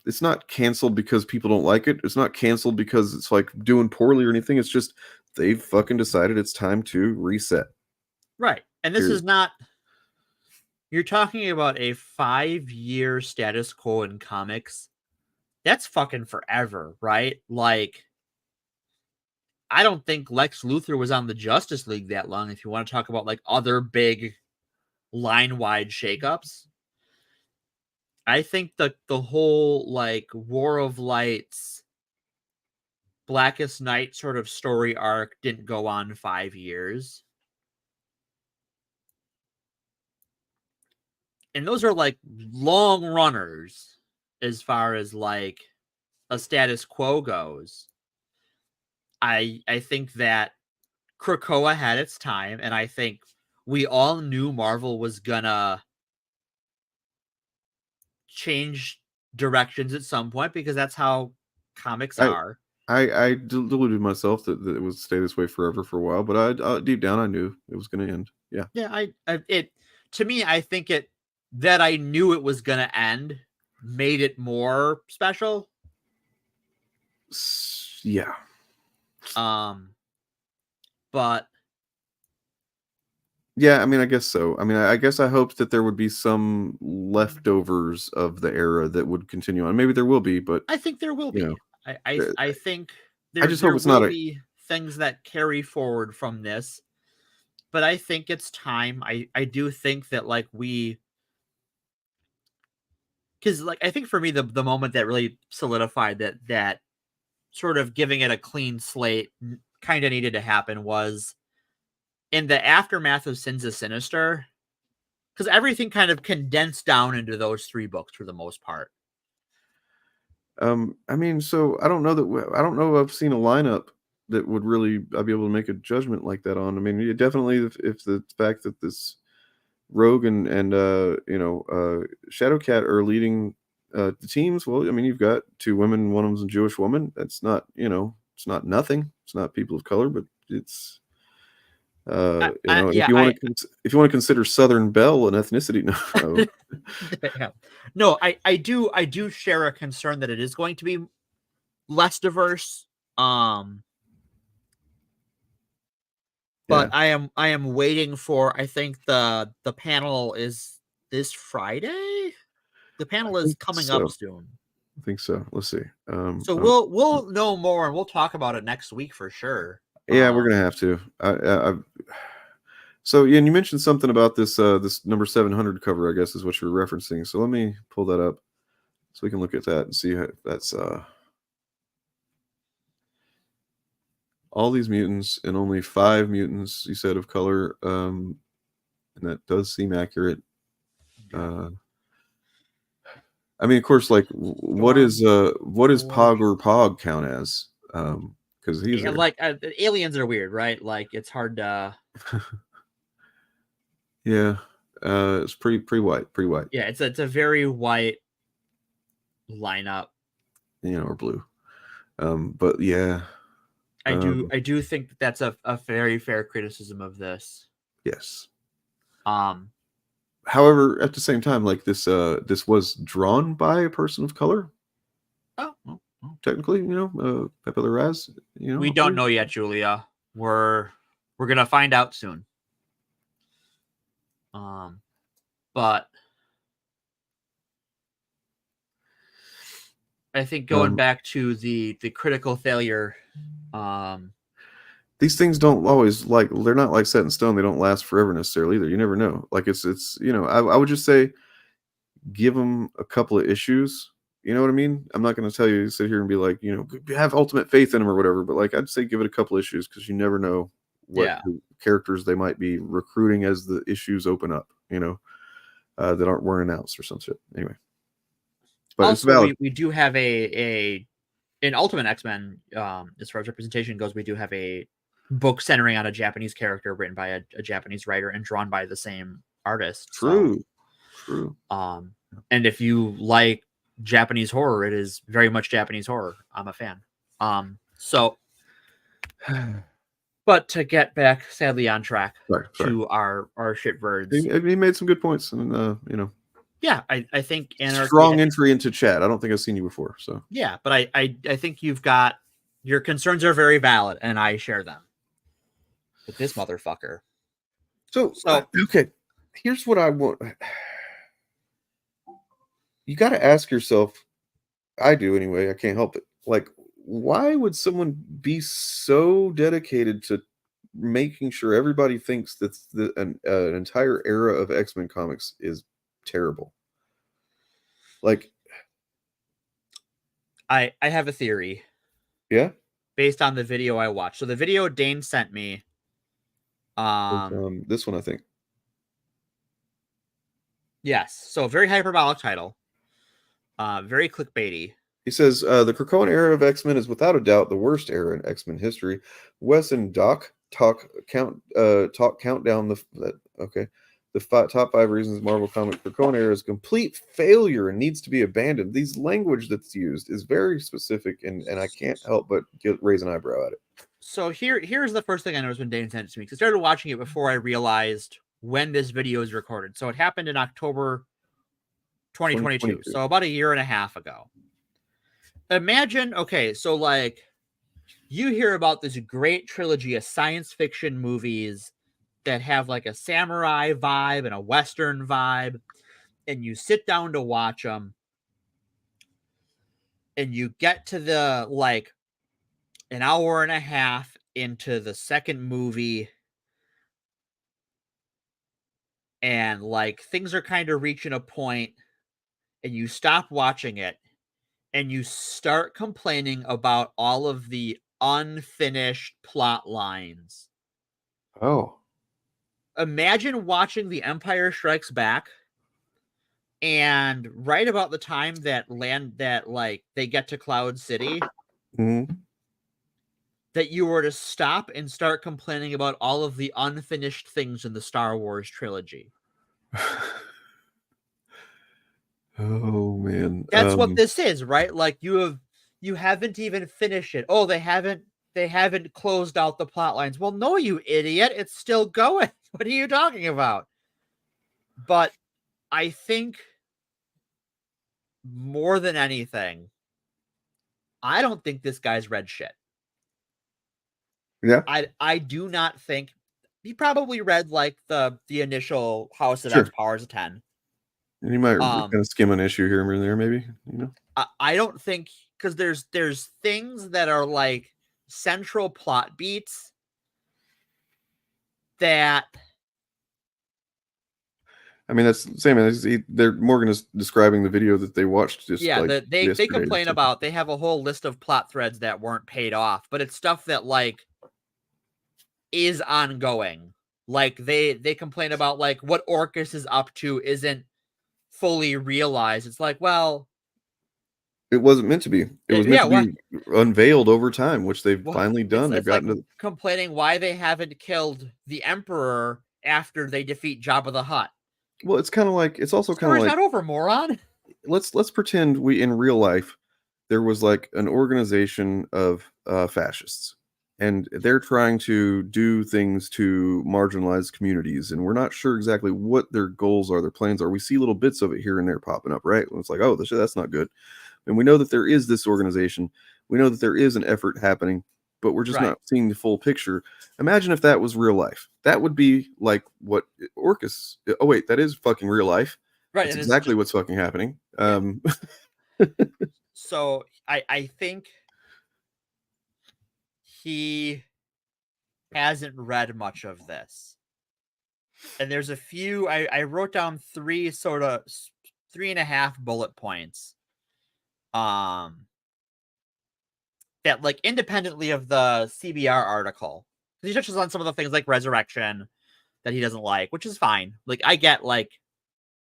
Speaker 14: It's not canceled because people don't like it. It's not canceled because it's like doing poorly or anything. It's just they've fucking decided it's time to reset.
Speaker 19: Right. And this is not, you're talking about a 5-year status quo in comics. That's fucking forever, right? Like, I don't think Lex Luthor was on the Justice League that long. If you want to talk about like other big line-wide shakeups, I think the whole like War of Lights, Blackest Night sort of story arc didn't go on 5 years. And those are like long runners as far as like a status quo goes. I think that Krakoa had its time, and I think we all knew Marvel was gonna change directions at some point because that's how comics are.
Speaker 14: I deluded myself that it would stay this way forever for a while, but I deep down I knew it was going to end. Yeah.
Speaker 19: Yeah, to me, I think that I knew it was going to end made it more special.
Speaker 14: Yeah.
Speaker 19: But
Speaker 14: yeah, I mean, I guess so. I mean, I guess I hoped that there would be some leftovers of the era that would continue on. Maybe there will be, but
Speaker 19: I think there will be. I think
Speaker 14: I just hope it's not
Speaker 19: be things that carry forward from this. But I think it's time. I do think that like because like I think for me the moment that really solidified that sort of giving it a clean slate kind of needed to happen was in the aftermath of Sins of Sinister, because everything kind of condensed down into those 3 books for the most part.
Speaker 14: I mean, so I don't know I've seen a lineup that would really I'd be able to make a judgment like that on. I mean, definitely if the fact that this Rogue and Shadowcat are leading the teams. Well, I mean, you've got 2 women, one of them's a Jewish woman. That's not, it's not nothing. It's not people of color, but it's if you want to consider Southern Belle an ethnicity,
Speaker 19: no. I do share a concern that it is going to be less diverse. But yeah. I am waiting for, I think the panel is this Friday. The panel is coming up soon.
Speaker 14: I think so. Let's see.
Speaker 19: So we'll know more and we'll talk about it next week for sure.
Speaker 14: Yeah, we're gonna have to. So yeah, and you mentioned something about this this number 700 cover, I guess is what you're referencing. So let me pull that up so we can look at that and see how that's all these mutants and only 5 mutants, you said, of color. And that does seem accurate. I mean, of course, like what is Pog or Pog count as? Because he's
Speaker 19: like aliens are weird, right? Like it's hard to.
Speaker 14: Yeah, it's pretty white.
Speaker 19: Yeah, it's a very white lineup.
Speaker 14: Or blue. But yeah.
Speaker 19: I do think that's a very fair criticism of this.
Speaker 14: Yes. However, at the same time, like this was drawn by a person of color.
Speaker 19: Oh.
Speaker 14: Technically, Pepe Larraz.
Speaker 19: We don't know yet, Julia. We're gonna find out soon. But I think going back to the critical failure.
Speaker 14: These things don't always they're not like set in stone. They don't last forever necessarily either. You never know. Like it's I would just say give them a couple of issues. You know what I mean? I'm not going to tell you sit here and be like, have ultimate faith in them or whatever. But like I'd say give it a couple issues because you never know what characters they might be recruiting as the issues open up. That weren't announced or some shit. Anyway, but
Speaker 19: also,
Speaker 14: it's valid.
Speaker 19: We do have in Ultimate X-Men, as far as representation goes, we do have a book centering on a Japanese character written by a Japanese writer and drawn by the same artist.
Speaker 14: True.
Speaker 19: And if you like Japanese horror, it is very much Japanese horror. I'm a fan. But to get back sadly on track to our shit birds.
Speaker 14: He made some good points and
Speaker 19: yeah, I think Anarchy
Speaker 14: strong entry into chat. I don't think I've seen you before. So
Speaker 19: yeah, but I think you've got your concerns are very valid and I share them. But this motherfucker.
Speaker 14: So okay. Here's what I want. You got to ask yourself, I do anyway, I can't help it. Like, why would someone be so dedicated to making sure everybody thinks that an entire era of X-Men comics is terrible? Like,
Speaker 19: I have a theory.
Speaker 14: Yeah?
Speaker 19: Based on the video I watched. So the video Dane sent me.
Speaker 14: This one, I think.
Speaker 19: Yes. So very hyperbolic title. Very clickbaity.
Speaker 14: He says, the Krakoa Era of X-Men is without a doubt the worst era in X-Men history. Wes and Doc talk countdown. The top 5 reasons Marvel Comics Krakoa Era is a complete failure and needs to be abandoned. These language that's used is very specific, and I can't help but raise an eyebrow at it.
Speaker 19: So here's the first thing I noticed when Dane sent it to me. I started watching it before I realized when this video is recorded. So it happened in October 2022. So about a year and a half ago. Imagine, okay, so like you hear about this great trilogy of science fiction movies that have like a samurai vibe and a Western vibe, and you sit down to watch them, and you get to the like an hour and a half into the second movie, and like things are kind of reaching a point, and you stop watching it, and you start complaining about all of the unfinished plot lines.
Speaker 14: Oh.
Speaker 19: Imagine watching The Empire Strikes Back, and right about the time that they get to Cloud City, that you were to stop and start complaining about all of the unfinished things in the Star Wars trilogy.
Speaker 14: Oh man.
Speaker 19: That's what this is, right? Like you haven't even finished it. Oh, they haven't closed out the plot lines. Well, no, you idiot. It's still going. What are you talking about? But I think more than anything, I don't think this guy's read shit.
Speaker 14: Yeah.
Speaker 19: I do not think he probably read like the initial House of X Powers of 10.
Speaker 14: And you might kind of skim an issue here and there, maybe. You know,
Speaker 19: I don't think, because there's things that are like central plot beats that.
Speaker 14: I mean, that's the same as Morgan is describing the video that they watched. Just
Speaker 19: they complain about. They have a whole list of plot threads that weren't paid off, but it's stuff that like is ongoing. Like they complain about like what Orcus is up to isn't fully realized. It's like, well,
Speaker 14: it wasn't meant to be. It was meant to be unveiled over time, which they've finally done. They've gotten
Speaker 19: like complaining why they haven't killed the Emperor after they defeat Jabba the Hutt.
Speaker 14: Well, it's kind of like, it's also kind of like,
Speaker 19: not over, moron.
Speaker 14: Let's pretend we in real life there was like an organization of fascists, and they're trying to do things to marginalize communities, and we're not sure exactly what their goals are, their plans are. We see little bits of it here and there popping up, right? And it's like, oh, that's not good. And we know that there is this organization. We know that there is an effort happening, but we're just not seeing the full picture. Imagine if that was real life. That would be like what Orcus. Oh wait, that is fucking real life.
Speaker 19: Right.
Speaker 14: That's exactly what's fucking happening.
Speaker 19: So I think he hasn't read much of this. And there's a few, I wrote down 3.5 bullet points. That like independently of the CBR article, he touches on some of the things like resurrection that he doesn't like, which is fine. Like I get like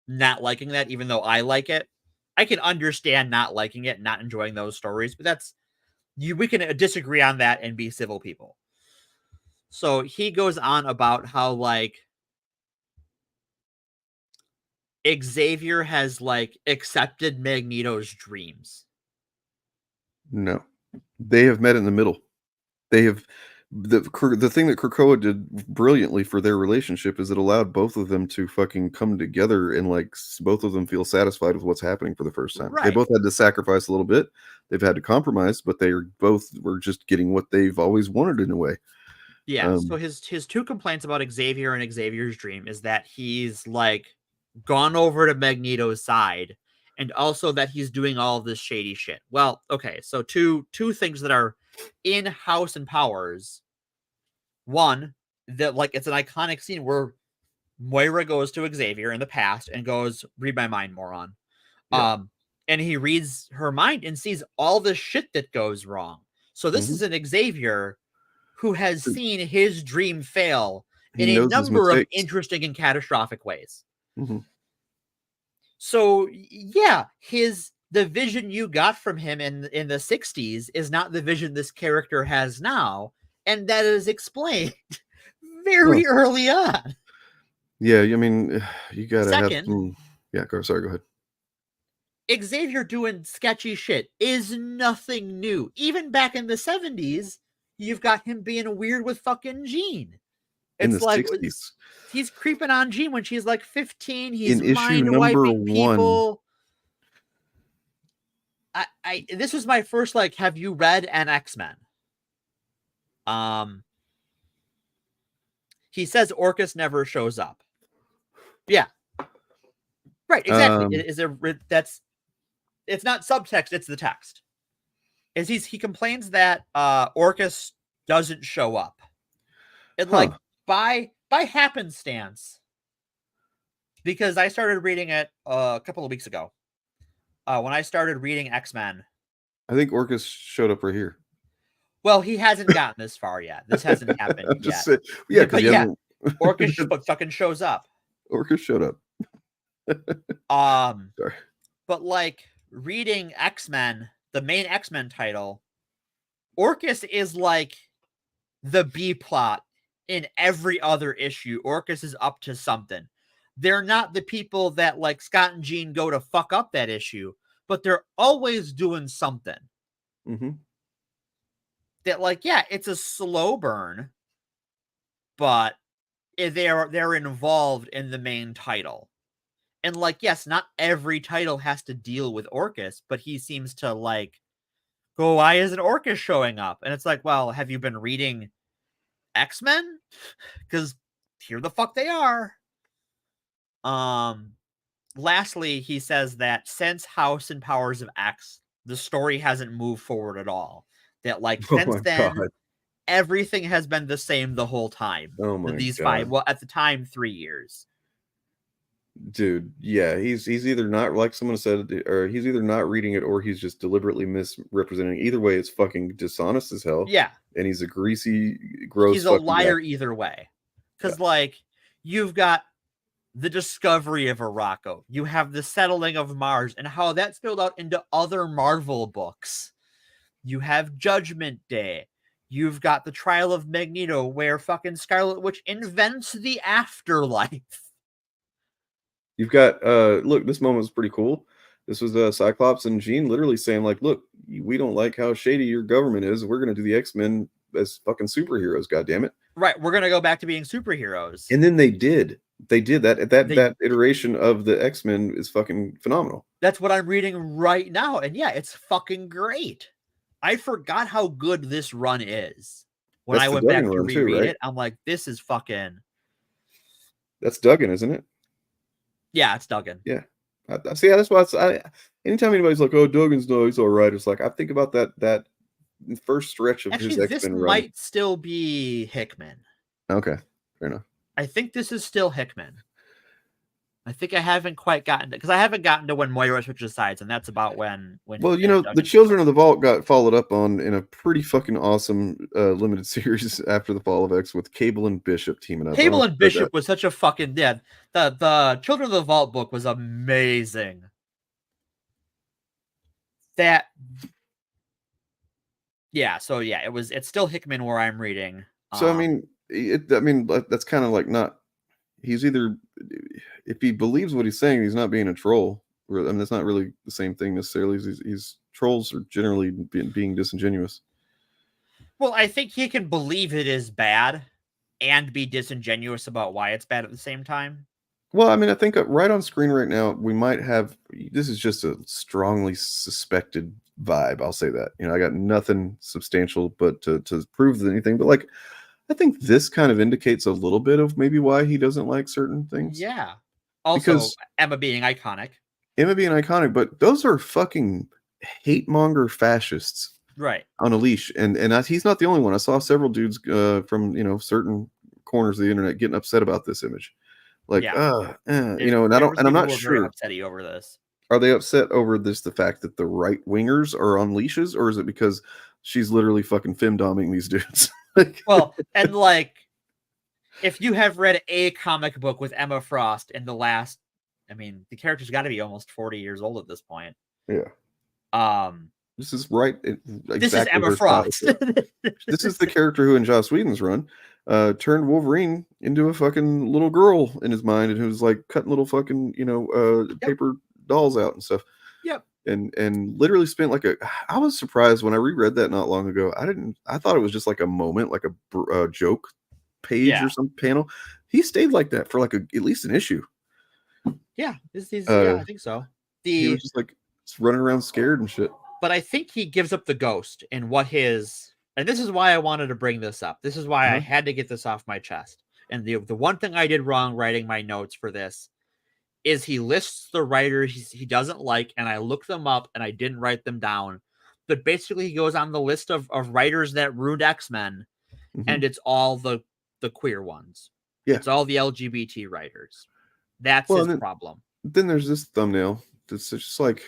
Speaker 19: not liking that, even though I like it. I can understand not liking it, not enjoying those stories, but that's we can disagree on that and be civil people. So he goes on about how like Xavier has like accepted Magneto's dreams.
Speaker 14: No. They have met in the middle. They have the thing that Krakoa did brilliantly for their relationship is it allowed both of them to fucking come together and like both of them feel satisfied with what's happening for the first time. Right. They both had to sacrifice a little bit. They've had to compromise, but they both were just getting what they've always wanted in a way.
Speaker 19: Yeah. So his two complaints about Xavier and Xavier's dream is that he's like gone over to Magneto's side, and also that he's doing all of this shady shit. Well, okay, so two things that are in House and Powers. One, that like it's an iconic scene where Moira goes to Xavier in the past and goes, "Read my mind, moron." Yeah. And he reads her mind and sees all the shit that goes wrong. So this is an Xavier who has seen his dream fail in a number of interesting and catastrophic ways. So yeah, the vision you got from him in the 60s is not the vision this character has now. And that is explained very early on.
Speaker 14: Yeah, I mean, you gotta have
Speaker 19: Second,
Speaker 14: some. Yeah, sorry, go ahead.
Speaker 19: Xavier doing sketchy shit is nothing new. Even back in the 70s, you've got him being weird with fucking Jean.
Speaker 14: In
Speaker 19: It's
Speaker 14: the
Speaker 19: like
Speaker 14: 60s.
Speaker 19: he's creeping on Jean when she's like 15. He's
Speaker 14: In issue
Speaker 19: mind
Speaker 14: number
Speaker 19: wiping
Speaker 14: 1.
Speaker 19: people. This was my first like, have you read an X-Men? He says Orcus never shows up. Yeah. Right, exactly. It's not subtext, it's the text. He complains that Orcus doesn't show up. And like by happenstance, because I started reading it a couple of weeks ago. When I started reading X-Men.
Speaker 14: I think Orcus showed up right here.
Speaker 19: Well, he hasn't gotten this far yet. This hasn't happened yet.
Speaker 14: Yeah,
Speaker 19: but yeah, Orcus fucking shows up.
Speaker 14: Orcus showed up.
Speaker 19: Sorry. But like reading X-Men, the main X-Men title, Orcus is like the B plot in every other issue. Orcus is up to something. They're not the people that like Scott and Jean go to fuck up that issue, but they're always doing something.
Speaker 14: Mm-hmm.
Speaker 19: That like, yeah, it's a slow burn, but they're involved in the main title. And like, yes, not every title has to deal with Orcus, but he seems to like go, why isn't Orcus showing up? And it's like, well, have you been reading X-Men? Because here the fuck they are. Lastly, he says that since House and Powers of X, the story hasn't moved forward at all. That like since then, everything has been the same the whole time.
Speaker 14: Oh my
Speaker 19: These
Speaker 14: God.
Speaker 19: 5, well, at the time, 3 years.
Speaker 14: Dude, yeah, he's either not, like someone said, or he's either not reading it or he's just deliberately misrepresenting. Either way, it's fucking dishonest as hell.
Speaker 19: Yeah.
Speaker 14: And he's a greasy, gross.
Speaker 19: He's a liar either way. Because like you've got the discovery of Araco, you have the settling of Mars and how that spilled out into other Marvel books. You have Judgment Day. You've got the trial of Magneto, where fucking Scarlet Witch invents the afterlife.
Speaker 14: You've got look, this moment was pretty cool. This was Cyclops and Jean literally saying like, look, we don't like how shady your government is. We're gonna do the X-Men as fucking superheroes, goddammit.
Speaker 19: Right, we're gonna go back to being superheroes.
Speaker 14: And then they did that iteration of the X-Men is fucking phenomenal.
Speaker 19: That's what I'm reading right now, and yeah, it's fucking great. I forgot how good this run is. When I went back to reread it, I'm like, this is fucking.
Speaker 14: That's Duggan, isn't it?
Speaker 19: Yeah, it's Duggan.
Speaker 14: Yeah, I see. That's why anytime anybody's like, "Oh, Duggan's no, he's all right," it's like I think about that first stretch of his X-Men
Speaker 19: this
Speaker 14: run.
Speaker 19: might still be Hickman.
Speaker 14: Okay, fair enough.
Speaker 19: I think this is still Hickman. I think I haven't quite gotten to, because I haven't gotten to when Moira switches sides, and that's about when.
Speaker 14: Well, you know, the Children of the Vault got followed up on in a pretty fucking awesome limited series after the Fall of X with Cable and Bishop teaming up.
Speaker 19: Cable and Bishop was such a fucking the Children of the Vault book was amazing. It's still Hickman where I'm reading.
Speaker 14: So I mean, that's kind of like not. He's either, if he believes what he's saying, he's not being a troll. I mean, that's not really the same thing necessarily. He's trolls are generally being disingenuous.
Speaker 19: Well, I think he can believe it is bad and be disingenuous about why it's bad at the same time.
Speaker 14: Well, I mean, I think right on screen right now, we might have, this is just a strongly suspected vibe. I'll say that. You know, I got nothing substantial but to prove anything, but like, I think this kind of indicates a little bit of maybe why he doesn't like certain things.
Speaker 19: Yeah. Also, because Emma being iconic.
Speaker 14: But those are fucking hate monger fascists.
Speaker 19: Right.
Speaker 14: On a leash. And he's not the only one. I saw several dudes from, certain corners of the internet getting upset about this image. Like, and I'm not sure.
Speaker 19: Upsetty over this.
Speaker 14: Are they upset over this, the fact that the right wingers are on leashes, or is it because she's literally fucking femdoming these dudes?
Speaker 19: Well, and like, if you have read a comic book with Emma Frost in the last, I mean, the character's got to be almost 40 years old at this point.
Speaker 14: Yeah. This is right. Exactly
Speaker 19: this is Emma Frost.
Speaker 14: This is the character who in Joss Whedon's run turned Wolverine into a fucking little girl in his mind, and who's like cutting little fucking paper dolls out and stuff.
Speaker 19: Yep.
Speaker 14: And literally spent like I was surprised when I reread that not long ago. I thought it was just like a moment, like a joke page or some panel. He stayed like that for like at least an issue.
Speaker 19: Yeah, yeah, I think so.
Speaker 14: He was just like running around scared and shit.
Speaker 19: But I think he gives up the ghost in what his, and this is why I wanted to bring this up. This is why I had to get this off my chest. And the one thing I did wrong writing my notes for this is he lists the writers he doesn't like, and I looked them up and I didn't write them down. But basically he goes on the list of writers that ruined X-Men, and it's all the queer ones.
Speaker 14: Yeah.
Speaker 19: It's all the LGBT writers. That's his problem.
Speaker 14: Then there's this thumbnail that's just like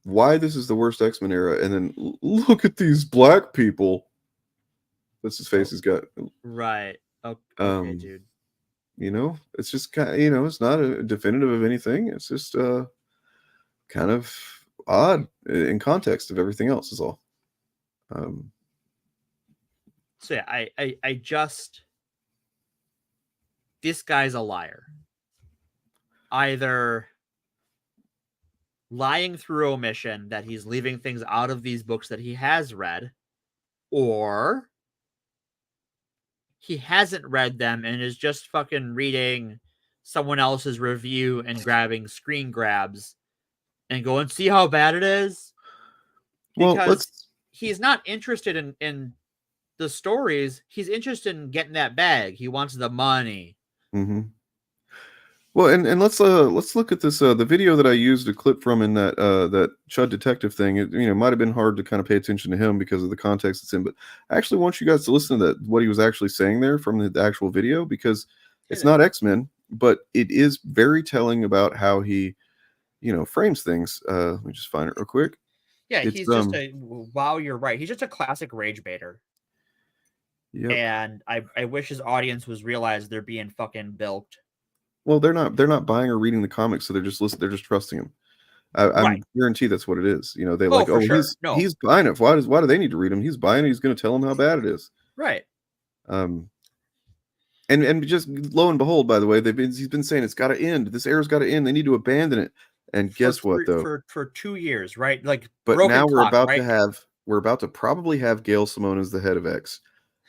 Speaker 14: why this is the worst X-Men era, and then look at these black people. That's his face he's got.
Speaker 19: Right. Okay, dude.
Speaker 14: It's just kind of, it's not a definitive of anything. It's just kind of odd in context of everything else is all.
Speaker 19: So yeah, I just, this guy's a liar. Either lying through omission that he's leaving things out of these books that he has read, or he hasn't read them and is just fucking reading someone else's review and grabbing screen grabs and going, see how bad it is? Because he's not interested in the stories. He's interested in getting that bag. He wants the money.
Speaker 14: Mm-hmm. Well, and let's look at this the video that I used a clip from in that that Chud detective thing. It might have been hard to kind of pay attention to him because of the context it's in, but I actually want you guys to listen to that, what he was actually saying there from the actual video, because it's not X-Men, but it is very telling about how he frames things. Let me just find it real quick.
Speaker 19: Yeah, he's just wow, you're right. He's just a classic rage baiter.
Speaker 14: Yep.
Speaker 19: And I wish his audience was realized they're being fucking bilked.
Speaker 14: Well, they're not buying or reading the comics, so they're just trusting him. I'm guarantee that's what it is. They he's buying it. Why do they need to read him? He's buying it. He's going to tell them how bad it is.
Speaker 19: Right.
Speaker 14: And just lo and behold, by the way, he's been saying it's got to end. This era's got to end. They need to abandon it. And guess what though?
Speaker 19: For 2 years, right? Like,
Speaker 14: but now we're about to probably have Gail Simone as the head of X.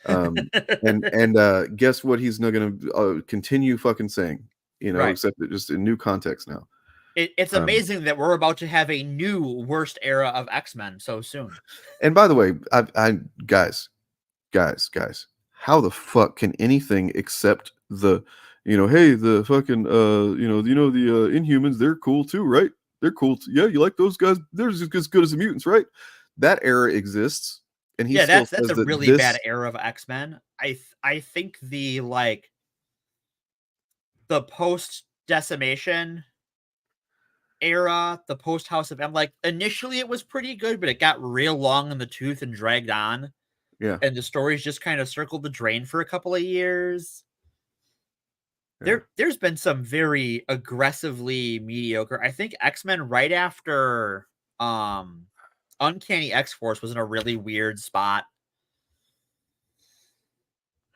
Speaker 14: And guess what? He's not going to continue fucking saying. Except that just in new context now.
Speaker 19: It's amazing that we're about to have a new worst era of X-Men so soon.
Speaker 14: And by the way, I guys, how the fuck can anything except the, hey, the fucking, the Inhumans, they're cool too, right? They're cool. Yeah, you like those guys? They're just as good as the mutants, right? That era exists, and
Speaker 19: that's a really bad era of X-Men. I think the post Decimation era, the post House of M, initially it was pretty good, but it got real long in the tooth and dragged on.
Speaker 14: Yeah.
Speaker 19: And the stories just kind of circled the drain for a couple of years. Yeah. There's been some very aggressively mediocre. I think X-Men right after Uncanny X-Force was in a really weird spot.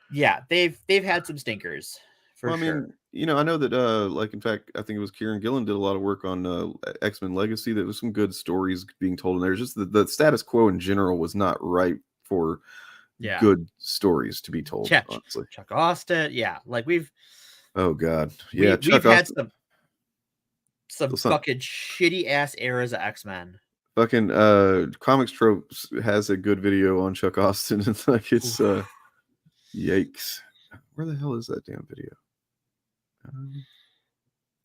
Speaker 19: Yeah, they've had some stinkers.
Speaker 14: I mean, I know that, in fact, I think it was Kieran Gillen did a lot of work on X-Men Legacy. There was some good stories being told in there. Just the status quo in general was not right for good stories to be told. Honestly,
Speaker 19: Chuck Austin, we've.
Speaker 14: Oh God, yeah,
Speaker 19: we've had some fucking shitty ass eras of X-Men.
Speaker 14: Fucking Comics Tropes has a good video on Chuck Austin. It's yikes. Where the hell is that damn video?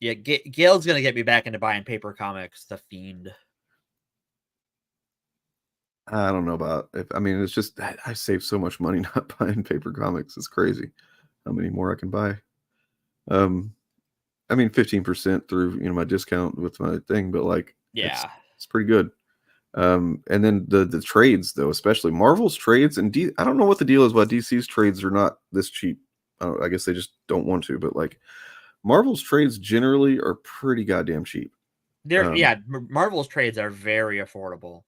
Speaker 19: Yeah, Gail's gonna get me back into buying paper comics. The fiend.
Speaker 14: I don't know about if. I mean, it's just I save so much money not buying paper comics. It's crazy how many more I can buy. I mean, 15% through my discount with my thing, but it's pretty good. And then the trades though, especially Marvel's trades and I don't know what the deal is why DC's trades are not this cheap. I guess they just don't want to, but Marvel's trades generally are pretty goddamn cheap.
Speaker 19: Marvel's trades are very affordable.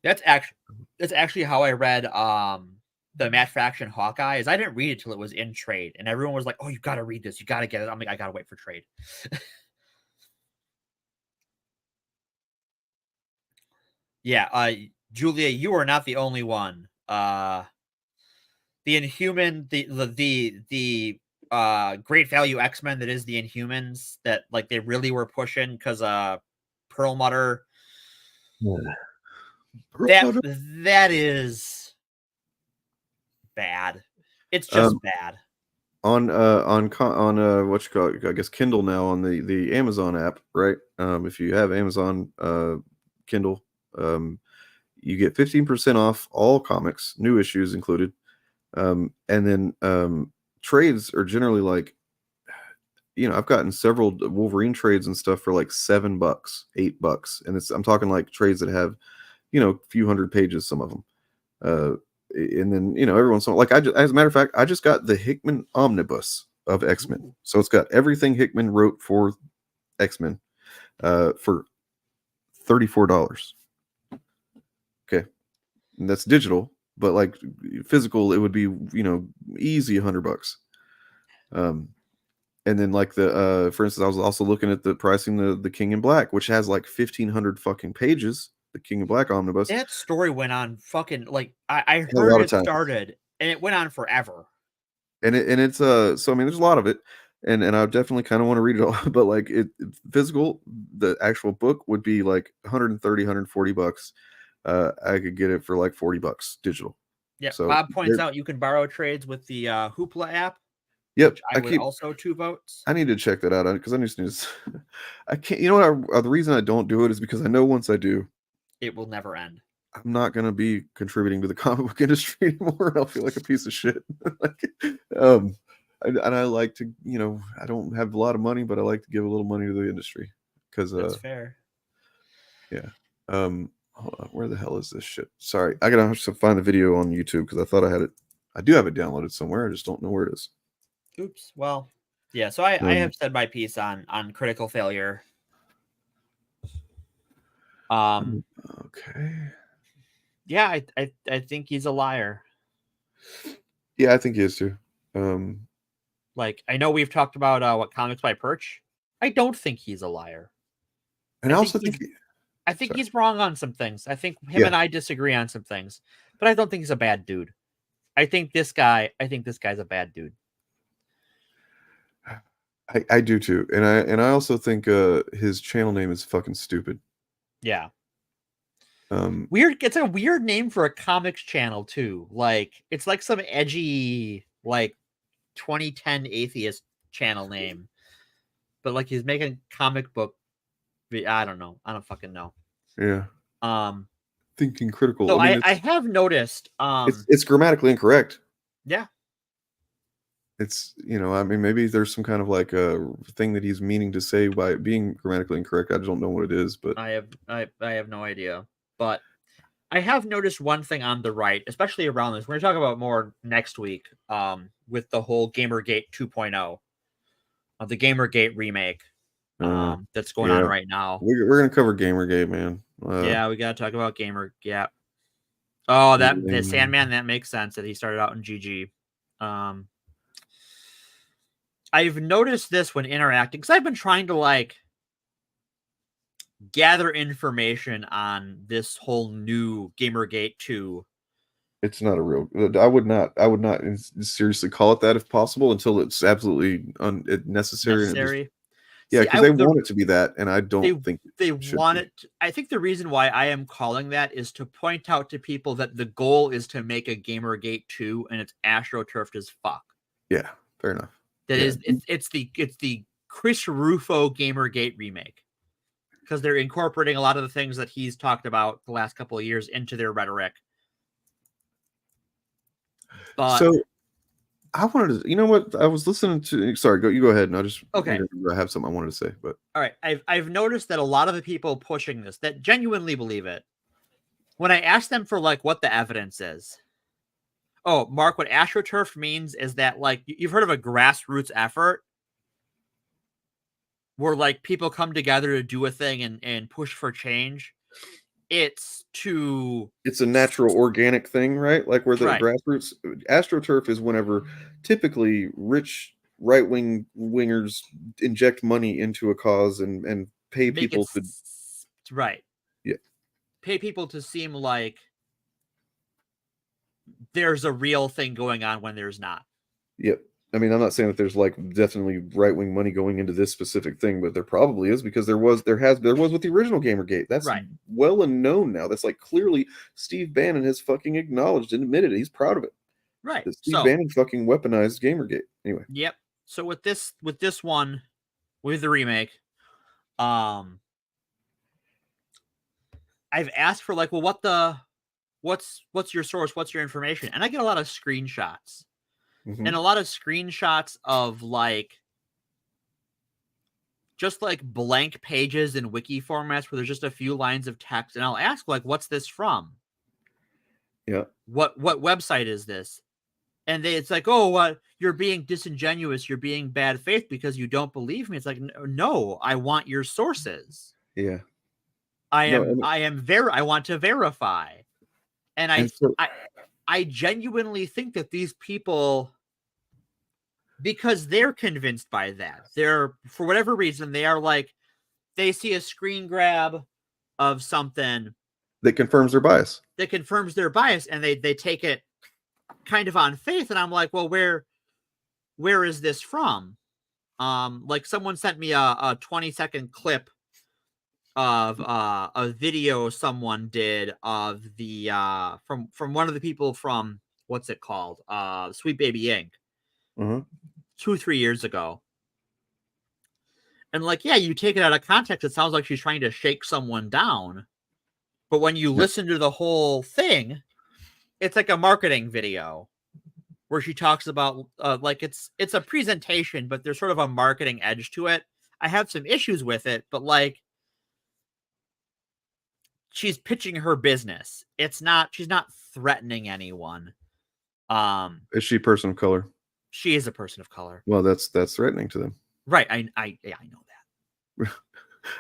Speaker 19: That's actually how I read the Matt Fraction Hawkeye. Is I didn't read it till it was in trade, and everyone was like, "Oh, you got to read this. You got to get it." I'm like, I got to wait for trade. Yeah, Julia, you are not the only one. The Inhuman, the Great Value X-Men that is the Inhumans that like they really were pushing because Perlmutter. That is bad. It's just bad.
Speaker 14: On what you call it, I guess Kindle now on the Amazon app, right? If you have Amazon Kindle, you get 15% off all comics, new issues included. And then trades are generally like, I've gotten several Wolverine trades and stuff for like $7, $8, and I'm talking like trades that have, a few hundred pages, some of them. And then every once in a while, as a matter of fact, I just got the Hickman omnibus of X-Men, so it's got everything Hickman wrote for X-Men for $34. Okay, and that's digital, but like physical, it would be easy $100. And then like the for instance, I was also looking at the pricing the King in Black, which has like 1,500 fucking pages. The King in Black omnibus.
Speaker 19: That story went on fucking like I heard it started and it went on forever.
Speaker 14: And it's so I mean there's a lot of it, and I definitely kind of want to read it all, but like it physical, the actual book would be like $130, $140. I could get it for like $40 digital.
Speaker 19: Yeah,
Speaker 14: so
Speaker 19: Bob points out you can borrow trades with the Hoopla app.
Speaker 14: Yep,
Speaker 19: I would also 2 votes.
Speaker 14: I need to check that out because I just need to. I can't. You know what? The reason I don't do it is because I know once I do,
Speaker 19: it will never end.
Speaker 14: I'm not going to be contributing to the comic book industry anymore. I'll feel like a piece of shit. And I like to, I don't have a lot of money, but I like to give a little money to the industry because
Speaker 19: that's fair.
Speaker 14: Yeah. Hold on. Where the hell is this shit? Sorry, I gotta have to find the video on YouTube because I thought I had it. I do have it downloaded somewhere. I just don't know where it is.
Speaker 19: Oops. Well, yeah. So I have said my piece on critical failure.
Speaker 14: Okay.
Speaker 19: Yeah, I think he's a liar.
Speaker 14: Yeah, I think he is too.
Speaker 19: Like I know we've talked about what Comics by Perch. I don't think he's a liar.
Speaker 14: And I also think
Speaker 19: he's wrong on some things. I think him and I disagree on some things, but I don't think he's a bad dude. I think this guy's a bad dude.
Speaker 14: I do too, and I also think his channel name is fucking stupid.
Speaker 19: Yeah. Weird. It's a weird name for a comics channel too. Like it's like some edgy like 2010 atheist channel name, but like he's making comic book. I don't know. I don't fucking know.
Speaker 14: Yeah. Thinking critical.
Speaker 19: So I have noticed.
Speaker 14: It's grammatically incorrect.
Speaker 19: Yeah.
Speaker 14: It's I mean maybe there's some kind of like a thing that he's meaning to say by it being grammatically incorrect. I don't know what it is, but
Speaker 19: I have no idea. But I have noticed one thing on the right, especially around this. We're going to talk about more next week with the whole Gamergate 2.0 of the Gamergate remake that's going on right now.
Speaker 14: We're going to cover Gamergate, man.
Speaker 19: Yeah, we got to talk about Gamer. Yeah. Oh, that Sandman, that makes sense that he started out in GG. I've noticed this when interacting because I've been trying to like gather information on this whole new Gamergate 2.
Speaker 14: It's not a real. I would not seriously call it that if possible until it's absolutely necessary. Yeah, because they want it to be that, and I don't think
Speaker 19: they want it. I think the reason why I am calling that is to point out to people that the goal is to make a Gamergate 2, and it's astroturfed as fuck.
Speaker 14: Yeah, fair enough.
Speaker 19: It's the Chris Rufo Gamergate remake because they're incorporating a lot of the things that he's talked about the last couple of years into their rhetoric. But,
Speaker 14: so I wanted to, what I was listening to. Sorry, you go ahead, and I have something I wanted to say. But
Speaker 19: all right, I've noticed that a lot of the people pushing this that genuinely believe it. When I ask them for like what the evidence is. Oh, Mark, what astroturf means is that like you've heard of a grassroots effort. where like people come together to do a thing and push for change. It's
Speaker 14: a natural organic thing, right? Like where the
Speaker 19: Right.
Speaker 14: grassroots AstroTurf is whenever typically rich wingers inject money into a cause and pay
Speaker 19: Make
Speaker 14: people
Speaker 19: it right.
Speaker 14: Yeah.
Speaker 19: Pay people to seem like there's a real thing going on when there's not.
Speaker 14: Yep. I mean, I'm not saying that there's like definitely right-wing money going into this specific thing, but there probably is because there was with the original Gamergate. That's
Speaker 19: right.
Speaker 14: Well and known now. That's like clearly Steve Bannon has fucking acknowledged and admitted it. He's proud of it.
Speaker 19: Right.
Speaker 14: That Steve Bannon fucking weaponized Gamergate. Anyway.
Speaker 19: Yep. So with this one, with the remake, I've asked for like, well, what's your source? What's your information? And I get a lot of screenshots. And a lot of screenshots of like just like blank pages in wiki formats where there's just a few lines of text, and I'll ask like, what's this from?
Speaker 14: Yeah.
Speaker 19: What website is this? And it's like, oh, you're being disingenuous, you're being bad faith because you don't believe me. It's like, no, I want your sources.
Speaker 14: Yeah.
Speaker 19: I want to verify. And I genuinely think that these people, because they're convinced by that, for whatever reason, they are like, they see a screen grab of something
Speaker 14: that confirms their bias.
Speaker 19: And they take it kind of on faith. And I'm like, well, where is this from? Like someone sent me a 20-second clip of a video someone did of the from one of the people from what's it called, Sweet Baby Inc. 2-3 years ago. And like, yeah, you take it out of context, it sounds like she's trying to shake someone down, but when you listen to the whole thing, it's like a marketing video where she talks about like it's a presentation, but there's sort of a marketing edge to it. I have some issues with it, but like, she's pitching her business. She's not threatening anyone.
Speaker 14: Is she a person of color?
Speaker 19: She is a person of color.
Speaker 14: Well, that's threatening to them.
Speaker 19: Right. I know that.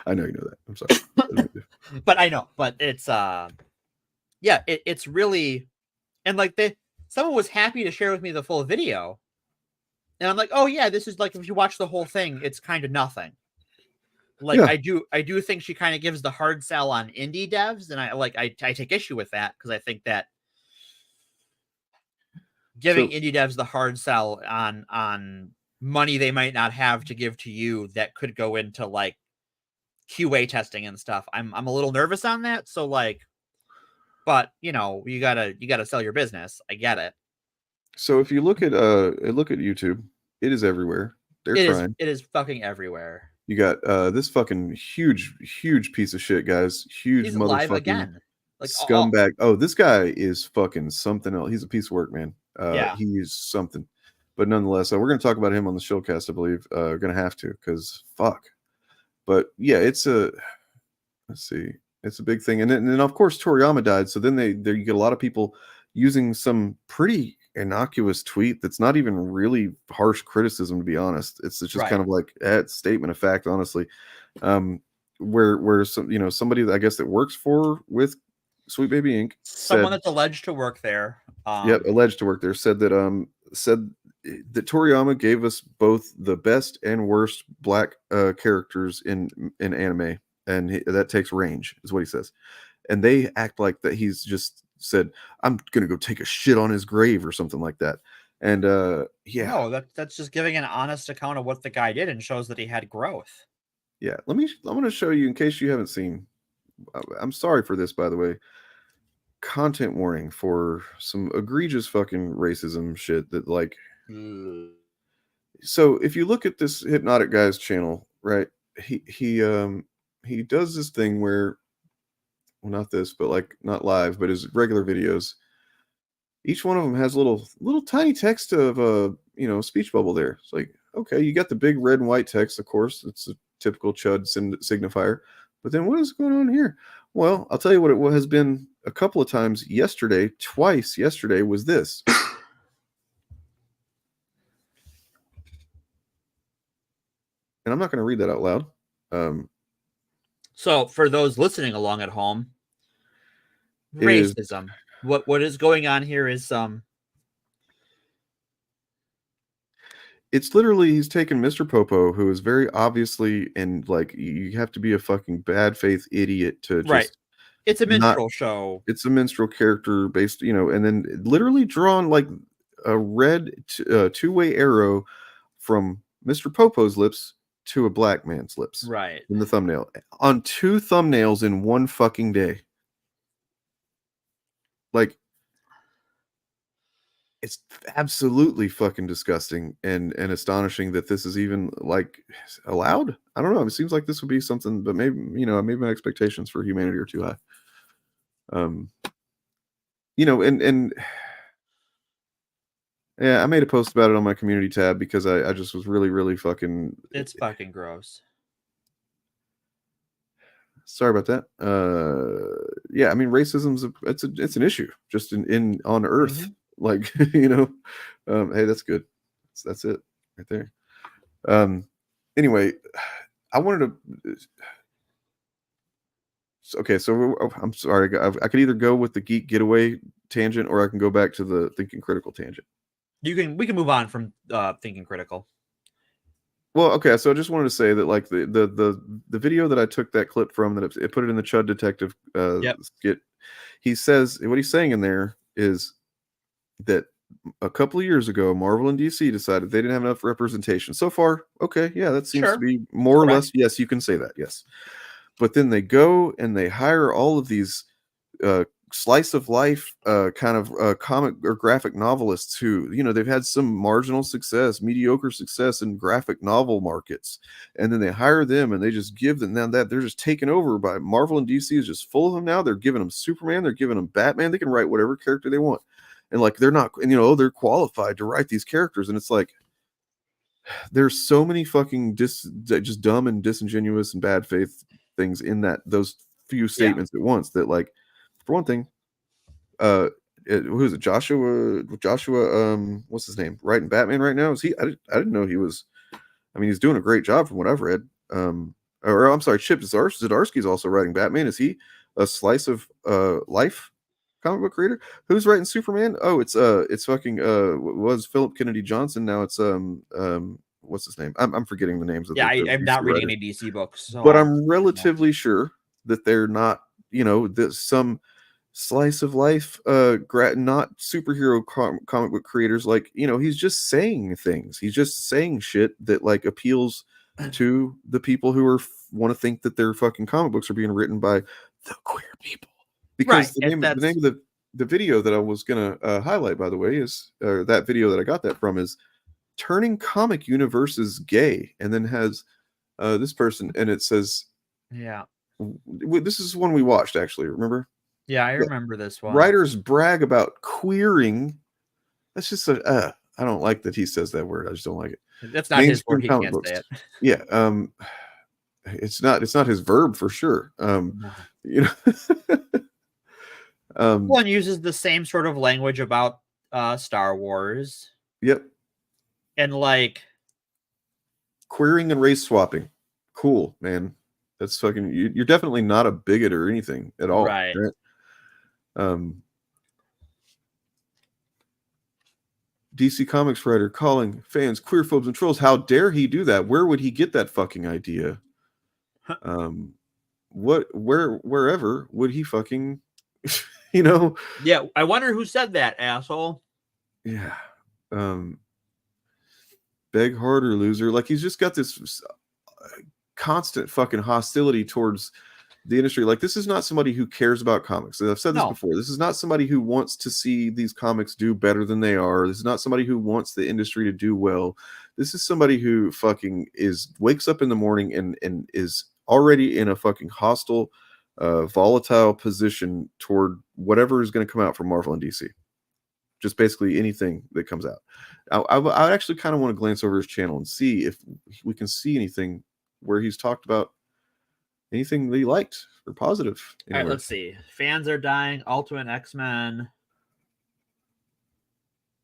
Speaker 14: I know you know that. I'm sorry.
Speaker 19: But I know. But it's it's really, and like someone was happy to share with me the full video. And I'm like, oh yeah, this is like, if you watch the whole thing, it's kind of nothing. Like, yeah. I do think she kind of gives the hard sell on indie devs, and I take issue with that because I think that giving indie devs the hard sell on money they might not have to give to you that could go into like QA testing and stuff. I'm a little nervous on that. So like, but you know, you gotta sell your business. I get it.
Speaker 14: So if you look at YouTube, it is everywhere. It
Speaker 19: is fucking everywhere.
Speaker 14: You got this fucking huge piece of shit, guys. Huge motherfucking like, scumbag. Oh, this guy is fucking something else. He's a piece of work, man. He is something. But nonetheless, we're going to talk about him on the showcast, I believe. We're going to have to, because fuck. But yeah, it's a big thing. And then of course Toriyama died. So then you get a lot of people using some pretty innocuous tweet that's not even really harsh criticism, to be honest. It's just kind of like a statement of fact, honestly. Where some, somebody that I guess that works with Sweet Baby Inc.
Speaker 19: Someone that's alleged to work there.
Speaker 14: Alleged to work there said that Toriyama gave us both the best and worst black characters in anime, and that takes range, is what he says. And they act like that he's just said, I'm gonna go take a shit on his grave or something like that. And
Speaker 19: no, that's just giving an honest account of what the guy did and shows that he had growth.
Speaker 14: Yeah, I'm gonna show you in case you haven't seen. I'm sorry for this, by the way. Content warning for some egregious fucking racism shit that like. So if you look at this Hypnotic guy's channel, right? He does this thing where, well, not this, but like not live, but his regular videos. Each one of them has little tiny text of a speech bubble there. It's like, okay, you got the big red and white text, of course. It's a typical chud signifier. But then what is going on here? Well, I'll tell you what it has been a couple of times twice yesterday was this. and I'm not going to read that out loud.
Speaker 19: So for those listening along at home, racism. What is going on here is
Speaker 14: it's literally he's taken Mr. Popo, who is very obviously, and like you have to be a fucking bad faith idiot to just
Speaker 19: right. It's a minstrel show.
Speaker 14: It's a minstrel character based, and then literally drawn like a red two-way arrow from Mr. Popo's lips to a black man's lips.
Speaker 19: Right.
Speaker 14: In the thumbnail. On 2 thumbnails in one fucking day. Like, it's absolutely fucking disgusting and astonishing that this is even like allowed. I don't know. It seems like this would be something, but maybe, maybe my expectations for humanity are too high. And yeah, I made a post about it on my community tab because I just was really, really fucking.
Speaker 19: It's fucking gross.
Speaker 14: Sorry about that. Yeah, I mean, racism's it's an issue just in on Earth.
Speaker 19: Mm-hmm.
Speaker 14: Like, hey, that's good. That's it right there. Anyway, I wanted to. Okay, so I'm sorry. I could either go with the geek getaway tangent, or I can go back to the thinking critical tangent.
Speaker 19: We can move on from thinking critical.
Speaker 14: Well, okay, so I just wanted to say that like the video that I took that clip from, that it put it in the Chud Detective skit. He says what he's saying in there is that a couple of years ago, Marvel and DC decided they didn't have enough representation. So far, okay, yeah, that seems to be more or less. Yes, you can say that. Yes, but then they go and they hire all of these slice of life kind of comic or graphic novelists who, they've had some marginal success, mediocre success in graphic novel markets, and then they hire them and they just give them, now that they're just taken over by Marvel, and DC is just full of them now. They're giving them Superman, they're giving them Batman, they can write whatever character they want, and like they're not, they're qualified to write these characters, and it's like there's so many fucking just dumb and disingenuous and bad faith things in those few statements at once that, like, for one thing, who is it? Joshua, what's his name? Writing Batman right now? Is he? I didn't know he was. I mean, he's doing a great job from what I've read. Or I'm sorry, Chip Zdarsky's also writing Batman. Is he a slice of life comic book creator? Who's writing Superman? Oh, it's fucking was Philip Kennedy Johnson. Now it's what's his name? I'm forgetting the names of.
Speaker 19: Yeah, I'm not reading any DC books,
Speaker 14: but I'm relatively sure that they're not. Some slice of life not superhero comic book creators, like, he's just saying things, he's just saying shit that like appeals to the people who want to think that their fucking comic books are being written by the queer people, because the name of the video that I was gonna highlight, by the way, is that video that I got that from is Turning Comic Universes Gay, and then has this person, and it says, this is one we watched, actually, remember?
Speaker 19: Yeah, I remember this one.
Speaker 14: Writers brag about queering. That's just I don't like that he says that word. I just don't like it.
Speaker 19: That's not his word. He can't say it.
Speaker 14: Yeah. It's not his verb for sure.
Speaker 19: One uses the same sort of language about Star Wars.
Speaker 14: Yep.
Speaker 19: And like
Speaker 14: queering and race swapping. Cool, man. That's fucking. You're definitely not a bigot or anything at all,
Speaker 19: right?
Speaker 14: DC Comics writer calling fans queerphobes and trolls. How dare he do that? Where would he get that fucking idea? Wherever would he fucking,
Speaker 19: Yeah, I wonder who said that, asshole.
Speaker 14: Yeah. Beg harder, loser. Like, he's just got this constant fucking hostility towards the industry. Like, this is not somebody who cares about comics. I've said this before. This is not somebody who wants to see these comics do better than they are. This is not somebody who wants the industry to do well. This is somebody who fucking wakes up in the morning and is already in a fucking hostile, volatile position toward whatever is going to come out from Marvel and DC. Just basically anything that comes out. I actually kind of want to glance over his channel and see if we can see anything where he's talked about anything that he liked or positive.
Speaker 19: All right, let's see. Fans are dying. Ultimate X-Men.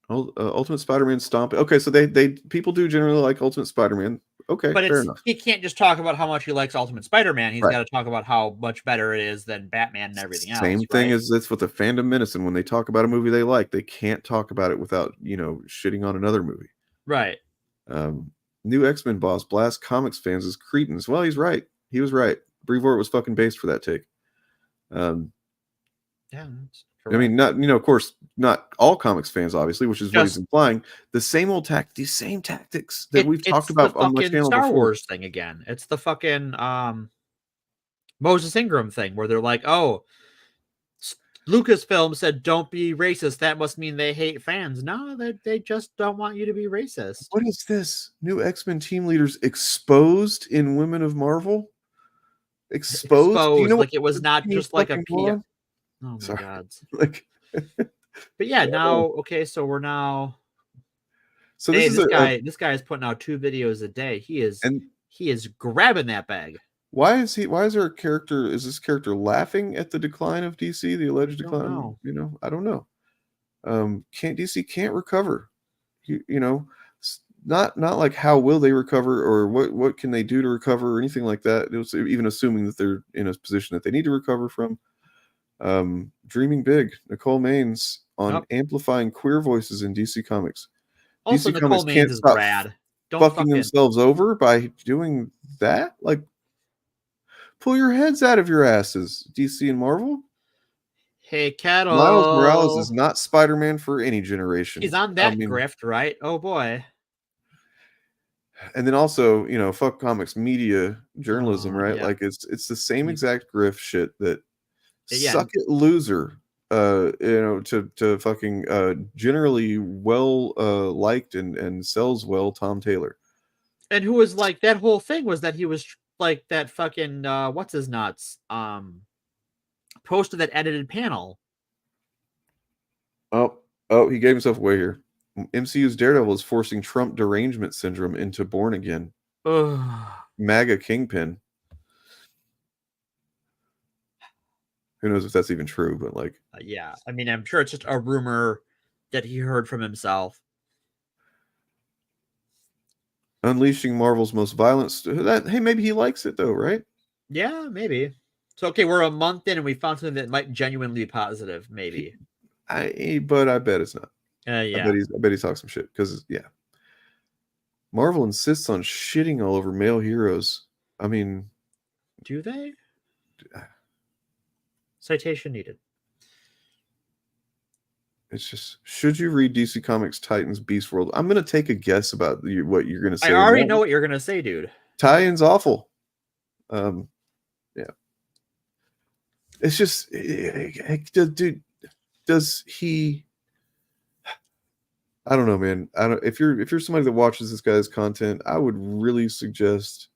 Speaker 14: Ultimate Spider-Man stomp. Okay, so they people do generally like Ultimate Spider-Man. Okay,
Speaker 19: but
Speaker 14: fair enough.
Speaker 19: He can't just talk about how much he likes Ultimate Spider-Man. He's
Speaker 14: Right.
Speaker 19: got to talk about how much better it is than Batman and everything else.
Speaker 14: Same thing as this with the fandom medicine. When they talk about a movie they like, they can't talk about it without, shitting on another movie.
Speaker 19: Right.
Speaker 14: New X-Men boss blasts comics fans as cretins. Well, he's right. He was right. Brevoort was fucking based for that take.
Speaker 19: Yeah.
Speaker 14: I mean, not of course, not all comics fans, obviously, which is what he's implying. The same old these same tactics that we've talked about on my channel
Speaker 19: Star
Speaker 14: before.
Speaker 19: Wars thing again. It's the fucking Moses Ingram thing where they're like, "Oh, Lucasfilm said don't be racist. That must mean they hate fans." No, they just don't want you to be racist.
Speaker 14: What is this? New X-Men team leaders exposed in Women of Marvel? Exposed? Do you know
Speaker 19: like it was not just like a PR. Oh my god.
Speaker 14: Like,
Speaker 19: but yeah, now so we're now.
Speaker 14: So
Speaker 19: this guy is putting out 2 videos a day. He is grabbing that bag.
Speaker 14: Why is there a character? Is this character laughing at the decline of DC, the alleged decline? I don't know. DC can't recover. Not like how will they recover or what can they do to recover or anything like that. It was even assuming that they're in a position that they need to recover from. Dreaming big, Nicole Maines on amplifying queer voices in DC Comics.
Speaker 19: Also,
Speaker 14: DC
Speaker 19: Nicole
Speaker 14: Comics
Speaker 19: Maines
Speaker 14: can't
Speaker 19: is
Speaker 14: stop
Speaker 19: rad.
Speaker 14: Fucking themselves over by doing that. Like, pull your heads out of your asses, DC and Marvel.
Speaker 19: Hey, Cattle.
Speaker 14: Miles Morales is not Spider-Man for any generation.
Speaker 19: He's on that grift, right? Oh boy.
Speaker 14: And then also, fuck comics media journalism, right? Yeah. Like it's the same exact grift shit that suck it loser. To fucking generally well liked and sells well Tom Taylor.
Speaker 19: And who was like that whole thing was that he was like that fucking what's his nuts posted that edited panel.
Speaker 14: Oh, he gave himself away here. MCU's Daredevil is forcing Trump derangement syndrome into Born Again. MAGA Kingpin. Who knows if that's even true, but like...
Speaker 19: yeah, I mean, I'm sure it's just a rumor that he heard from himself.
Speaker 14: Unleashing Marvel's most violent... Hey, maybe he likes it, though, right?
Speaker 19: Yeah, maybe. So, okay, we're a month in and we found something that might genuinely be positive, maybe.
Speaker 14: But I bet it's not.
Speaker 19: Yeah.
Speaker 14: I bet he talks some shit, because, yeah. Marvel insists on shitting all over male heroes. I mean...
Speaker 19: Do they? Citation needed.
Speaker 14: It's just, should you read DC Comics Titans Beast World? I'm going to take a guess about what you're going to say.
Speaker 19: I already know what you're going to say, dude.
Speaker 14: Tie-in's awful. Yeah. It's just, dude, does he... I don't know, man. If you're somebody that watches this guy's content, I would really suggest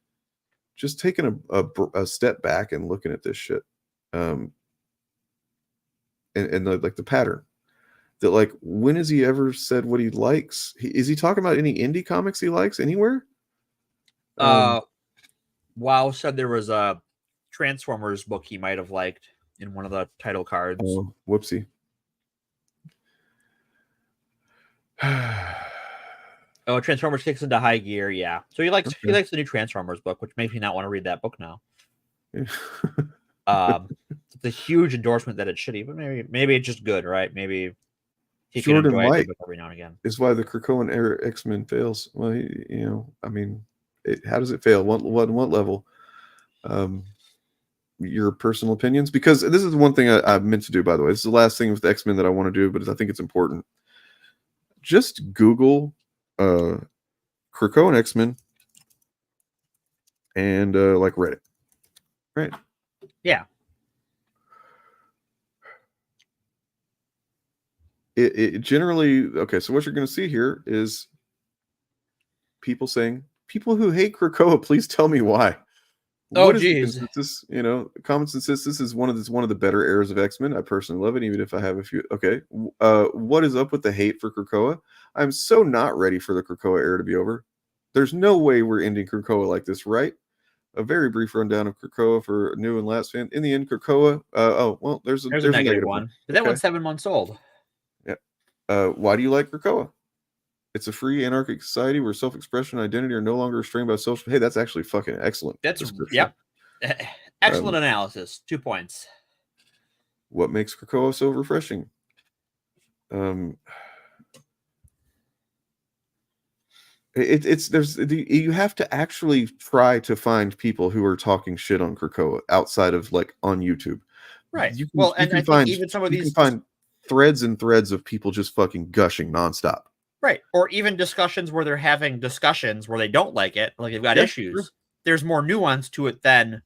Speaker 14: just taking a step back and looking at this shit. And the pattern that, like, when has he ever said what he likes? Is he talking about any indie comics he likes anywhere?
Speaker 19: Wow said there was a Transformers book he might have liked in one of the title cards.
Speaker 14: Oh, whoopsie.
Speaker 19: Oh, Transformers kicks into high gear, yeah. So he likes the new Transformers book, which makes me not want to read that book now. It's a huge endorsement that it's shitty, but maybe it's just good, right? Maybe he can enjoy it every now and again.
Speaker 14: Is why the Krakoa Era X-Men fails. Well, I mean, how does it fail? What level? Your personal opinions, because this is one thing I meant to do. By the way, this is the last thing with the X-Men that I want to do, but I think it's important. Just Google Krakoa and X-Men and like Reddit, right?
Speaker 19: Yeah.
Speaker 14: It generally, okay, so what you're going to see here is people saying, people who hate Krakoa, please tell me why.
Speaker 19: Oh, geez.
Speaker 14: Comments insist this is one of the better eras of X-Men. I personally love it, even if I have a few. Okay. What is up with the hate for Krakoa? I'm so not ready for the Krakoa era to be over. There's no way we're ending Krakoa like this, right? A very brief rundown of Krakoa for new and last fan. In the end, Krakoa. There's a negative one.
Speaker 19: But that one's 7 months old.
Speaker 14: Yeah. Why do you like Krakoa? It's a free anarchic society where self-expression and identity are no longer restrained by social. Hey, that's actually fucking excellent.
Speaker 19: That's
Speaker 14: description.
Speaker 19: Yep. Excellent analysis. 2 points.
Speaker 14: What makes Krakoa so refreshing? You have to actually try to find people who are talking shit on Krakoa outside of like on YouTube.
Speaker 19: Right.
Speaker 14: You can,
Speaker 19: well, and I
Speaker 14: find,
Speaker 19: think even some of
Speaker 14: you
Speaker 19: these
Speaker 14: can find threads and threads of people just fucking gushing nonstop.
Speaker 19: Right. Or even discussions where they're having discussions where they don't like it, like they've got issues. Sure. There's more nuance to it than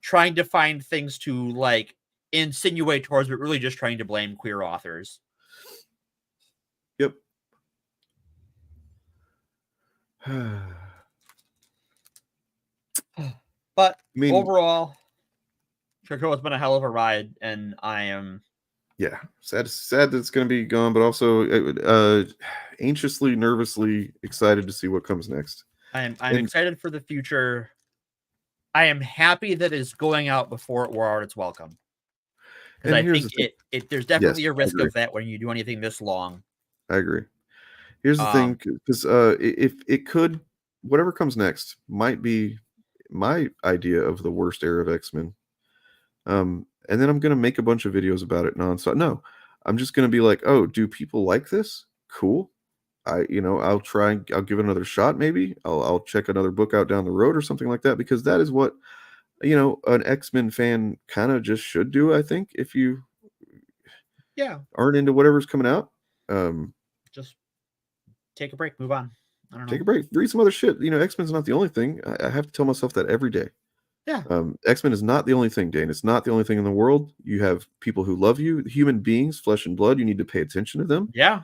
Speaker 19: trying to find things to like insinuate towards, but really just trying to blame queer authors.
Speaker 14: Yep.
Speaker 19: But overall, Krakoa has been a hell of a ride, and I am
Speaker 14: sad that it's going to be gone, but also anxiously, nervously excited to see what comes next.
Speaker 19: I'm excited for the future. I am happy that it's going out before it wore out its welcome. Because I think there's definitely a risk of that when you do anything this long.
Speaker 14: I agree. Here's the thing, because if it could, whatever comes next might be my idea of the worst era of X-Men. And then I'm going to make a bunch of videos about it nonstop. No, I'm just going to be like, oh, do people like this? Cool. I'll give it another shot. Maybe I'll check another book out down the road or something like that, because that is what, an X-Men fan kind of just should do. I think if you aren't into whatever's coming out,
Speaker 19: just take a break, move on. I don't know.
Speaker 14: Take a break, read some other shit. X-Men's not the only thing. I have to tell myself that every day.
Speaker 19: Yeah.
Speaker 14: X-Men is not the only thing, Dane. It's not the only thing in the world. You have people who love you, human beings, flesh and blood. You need to pay attention to them.
Speaker 19: Yeah.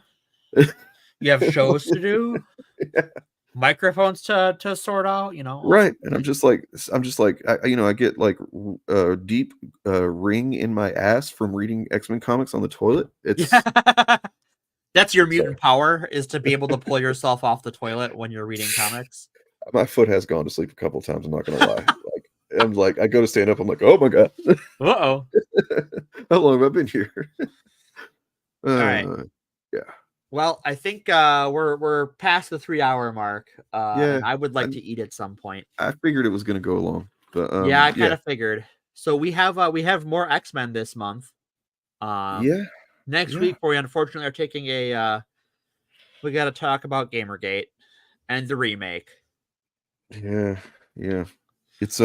Speaker 19: You have shows to do, microphones to sort out,
Speaker 14: Right. And I'm just like, I get like a deep ring in my ass from reading X-Men comics on the toilet. It's
Speaker 19: that's your mutant power, is to be able to pull yourself off the toilet when you're reading comics.
Speaker 14: My foot has gone to sleep a couple of times. I'm not gonna lie. I go to stand up. I'm like, oh my god.
Speaker 19: Uh-oh.
Speaker 14: How long have I been here?
Speaker 19: All right.
Speaker 14: Yeah.
Speaker 19: Well, I think we're past the 3-hour mark. And I would like to eat at some point.
Speaker 14: I figured it was gonna go long, but
Speaker 19: I kind of figured. So we have more X-Men this month. Next week we unfortunately are taking we got to talk about Gamergate and the remake.
Speaker 14: Yeah. It's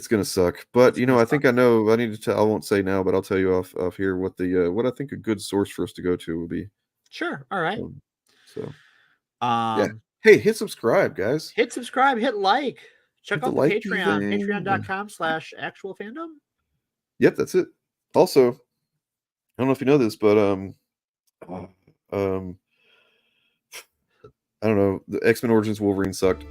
Speaker 14: gonna suck, but I think I know. I need to tell. I won't say now, but I'll tell you off here what the what I think a good source for us to go to would be.
Speaker 19: Sure. All right.
Speaker 14: Hey, hit subscribe, guys.
Speaker 19: Hit subscribe. Hit like. Check out the Patreon. Patreon.com/actualfandom.
Speaker 14: Yep, that's it. Also, I don't know if you know this, but I don't know. The X-Men Origins Wolverine sucked.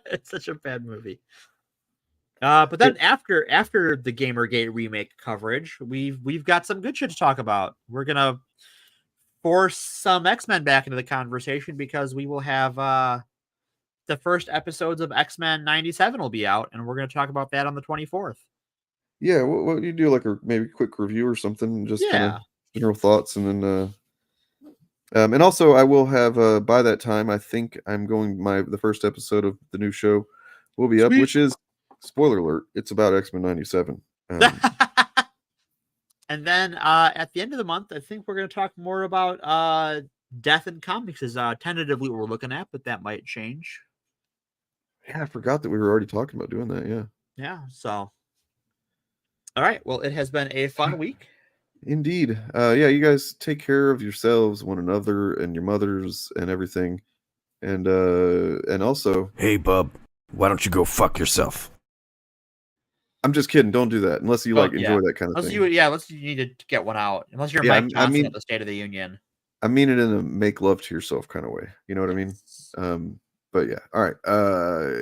Speaker 19: It's such a bad movie. But then after the Gamergate remake coverage, we've got some good shit to talk about. We're gonna force some X-Men back into the conversation because we will have the first episodes of X-Men 97 will be out, and we're gonna talk about that on the 24th.
Speaker 14: Yeah, what you do, like a maybe quick review or something, just kind of general thoughts, and then and also I will have by that time I think I'm going the first episode of the new show will be up, which is, spoiler alert, it's about X-Men 97.
Speaker 19: And then at the end of the month, I think we're going to talk more about Death in Comics is tentatively what we're looking at, but that might change.
Speaker 14: Yeah, I forgot that we were already talking about doing that.
Speaker 19: Yeah. So, all right. Well, it has been a fun week.
Speaker 14: Indeed. You guys take care of yourselves, one another, and your mothers, and everything. And also,
Speaker 8: hey, bub, why don't you go fuck yourself?
Speaker 14: I'm just kidding. Don't do that unless you enjoy that kind of thing.
Speaker 19: Unless you need to get one out. Unless you're Mike Johnson at the State of the Union.
Speaker 14: I mean it in a make love to yourself kind of way. You know what I mean? But yeah. All right.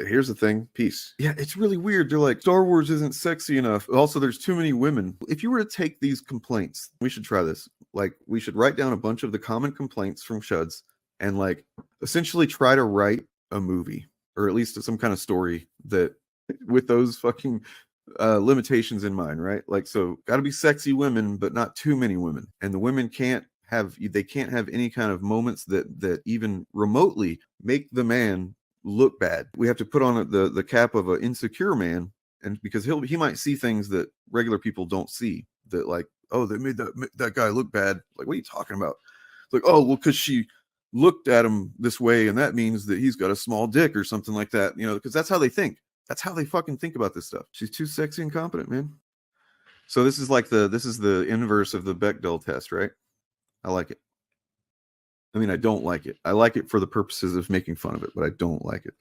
Speaker 14: Here's the thing. Peace. Yeah, it's really weird. They're like, Star Wars isn't sexy enough. Also, there's too many women. If you were to take these complaints, we should try this. Like, we should write down a bunch of the common complaints from Shuds and like essentially try to write a movie, or at least some kind of story that with those fucking limitations in mind, right? Like, so got to be sexy women, but not too many women, and the women can't have any kind of moments that even remotely make the man look bad. We have to put on the cap of an insecure man, and because he might see things that regular people don't see, that like, oh, they made that guy look bad. Like, what are you talking about? It's like, oh, well, because she looked at him this way, and that means that he's got a small dick or something like that, you know, because that's how they think. That's how they fucking think about this stuff. She's too sexy and competent, man. So this is the inverse of the Bechdel test, right? I like it. I mean, I don't like it. I like it for the purposes of making fun of it, but I don't like it.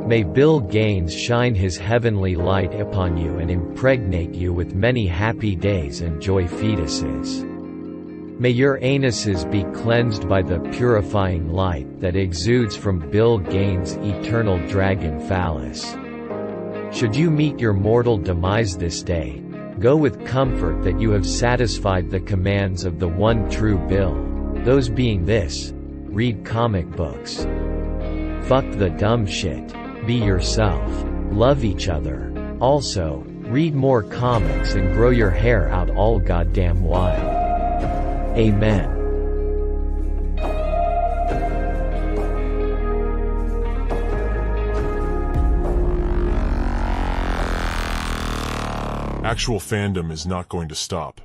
Speaker 21: May Bill Gaines shine his heavenly light upon you and impregnate you with many happy days and joy fetuses. May your anuses be cleansed by the purifying light that exudes from Bill Gaines' eternal dragon phallus. Should you meet your mortal demise this day, go with comfort that you have satisfied the commands of the one true Bill, those being this: read comic books. Fuck the dumb shit. Be yourself. Love each other. Also, read more comics and grow your hair out all goddamn while. Amen.
Speaker 11: Actual fandom is not going to stop.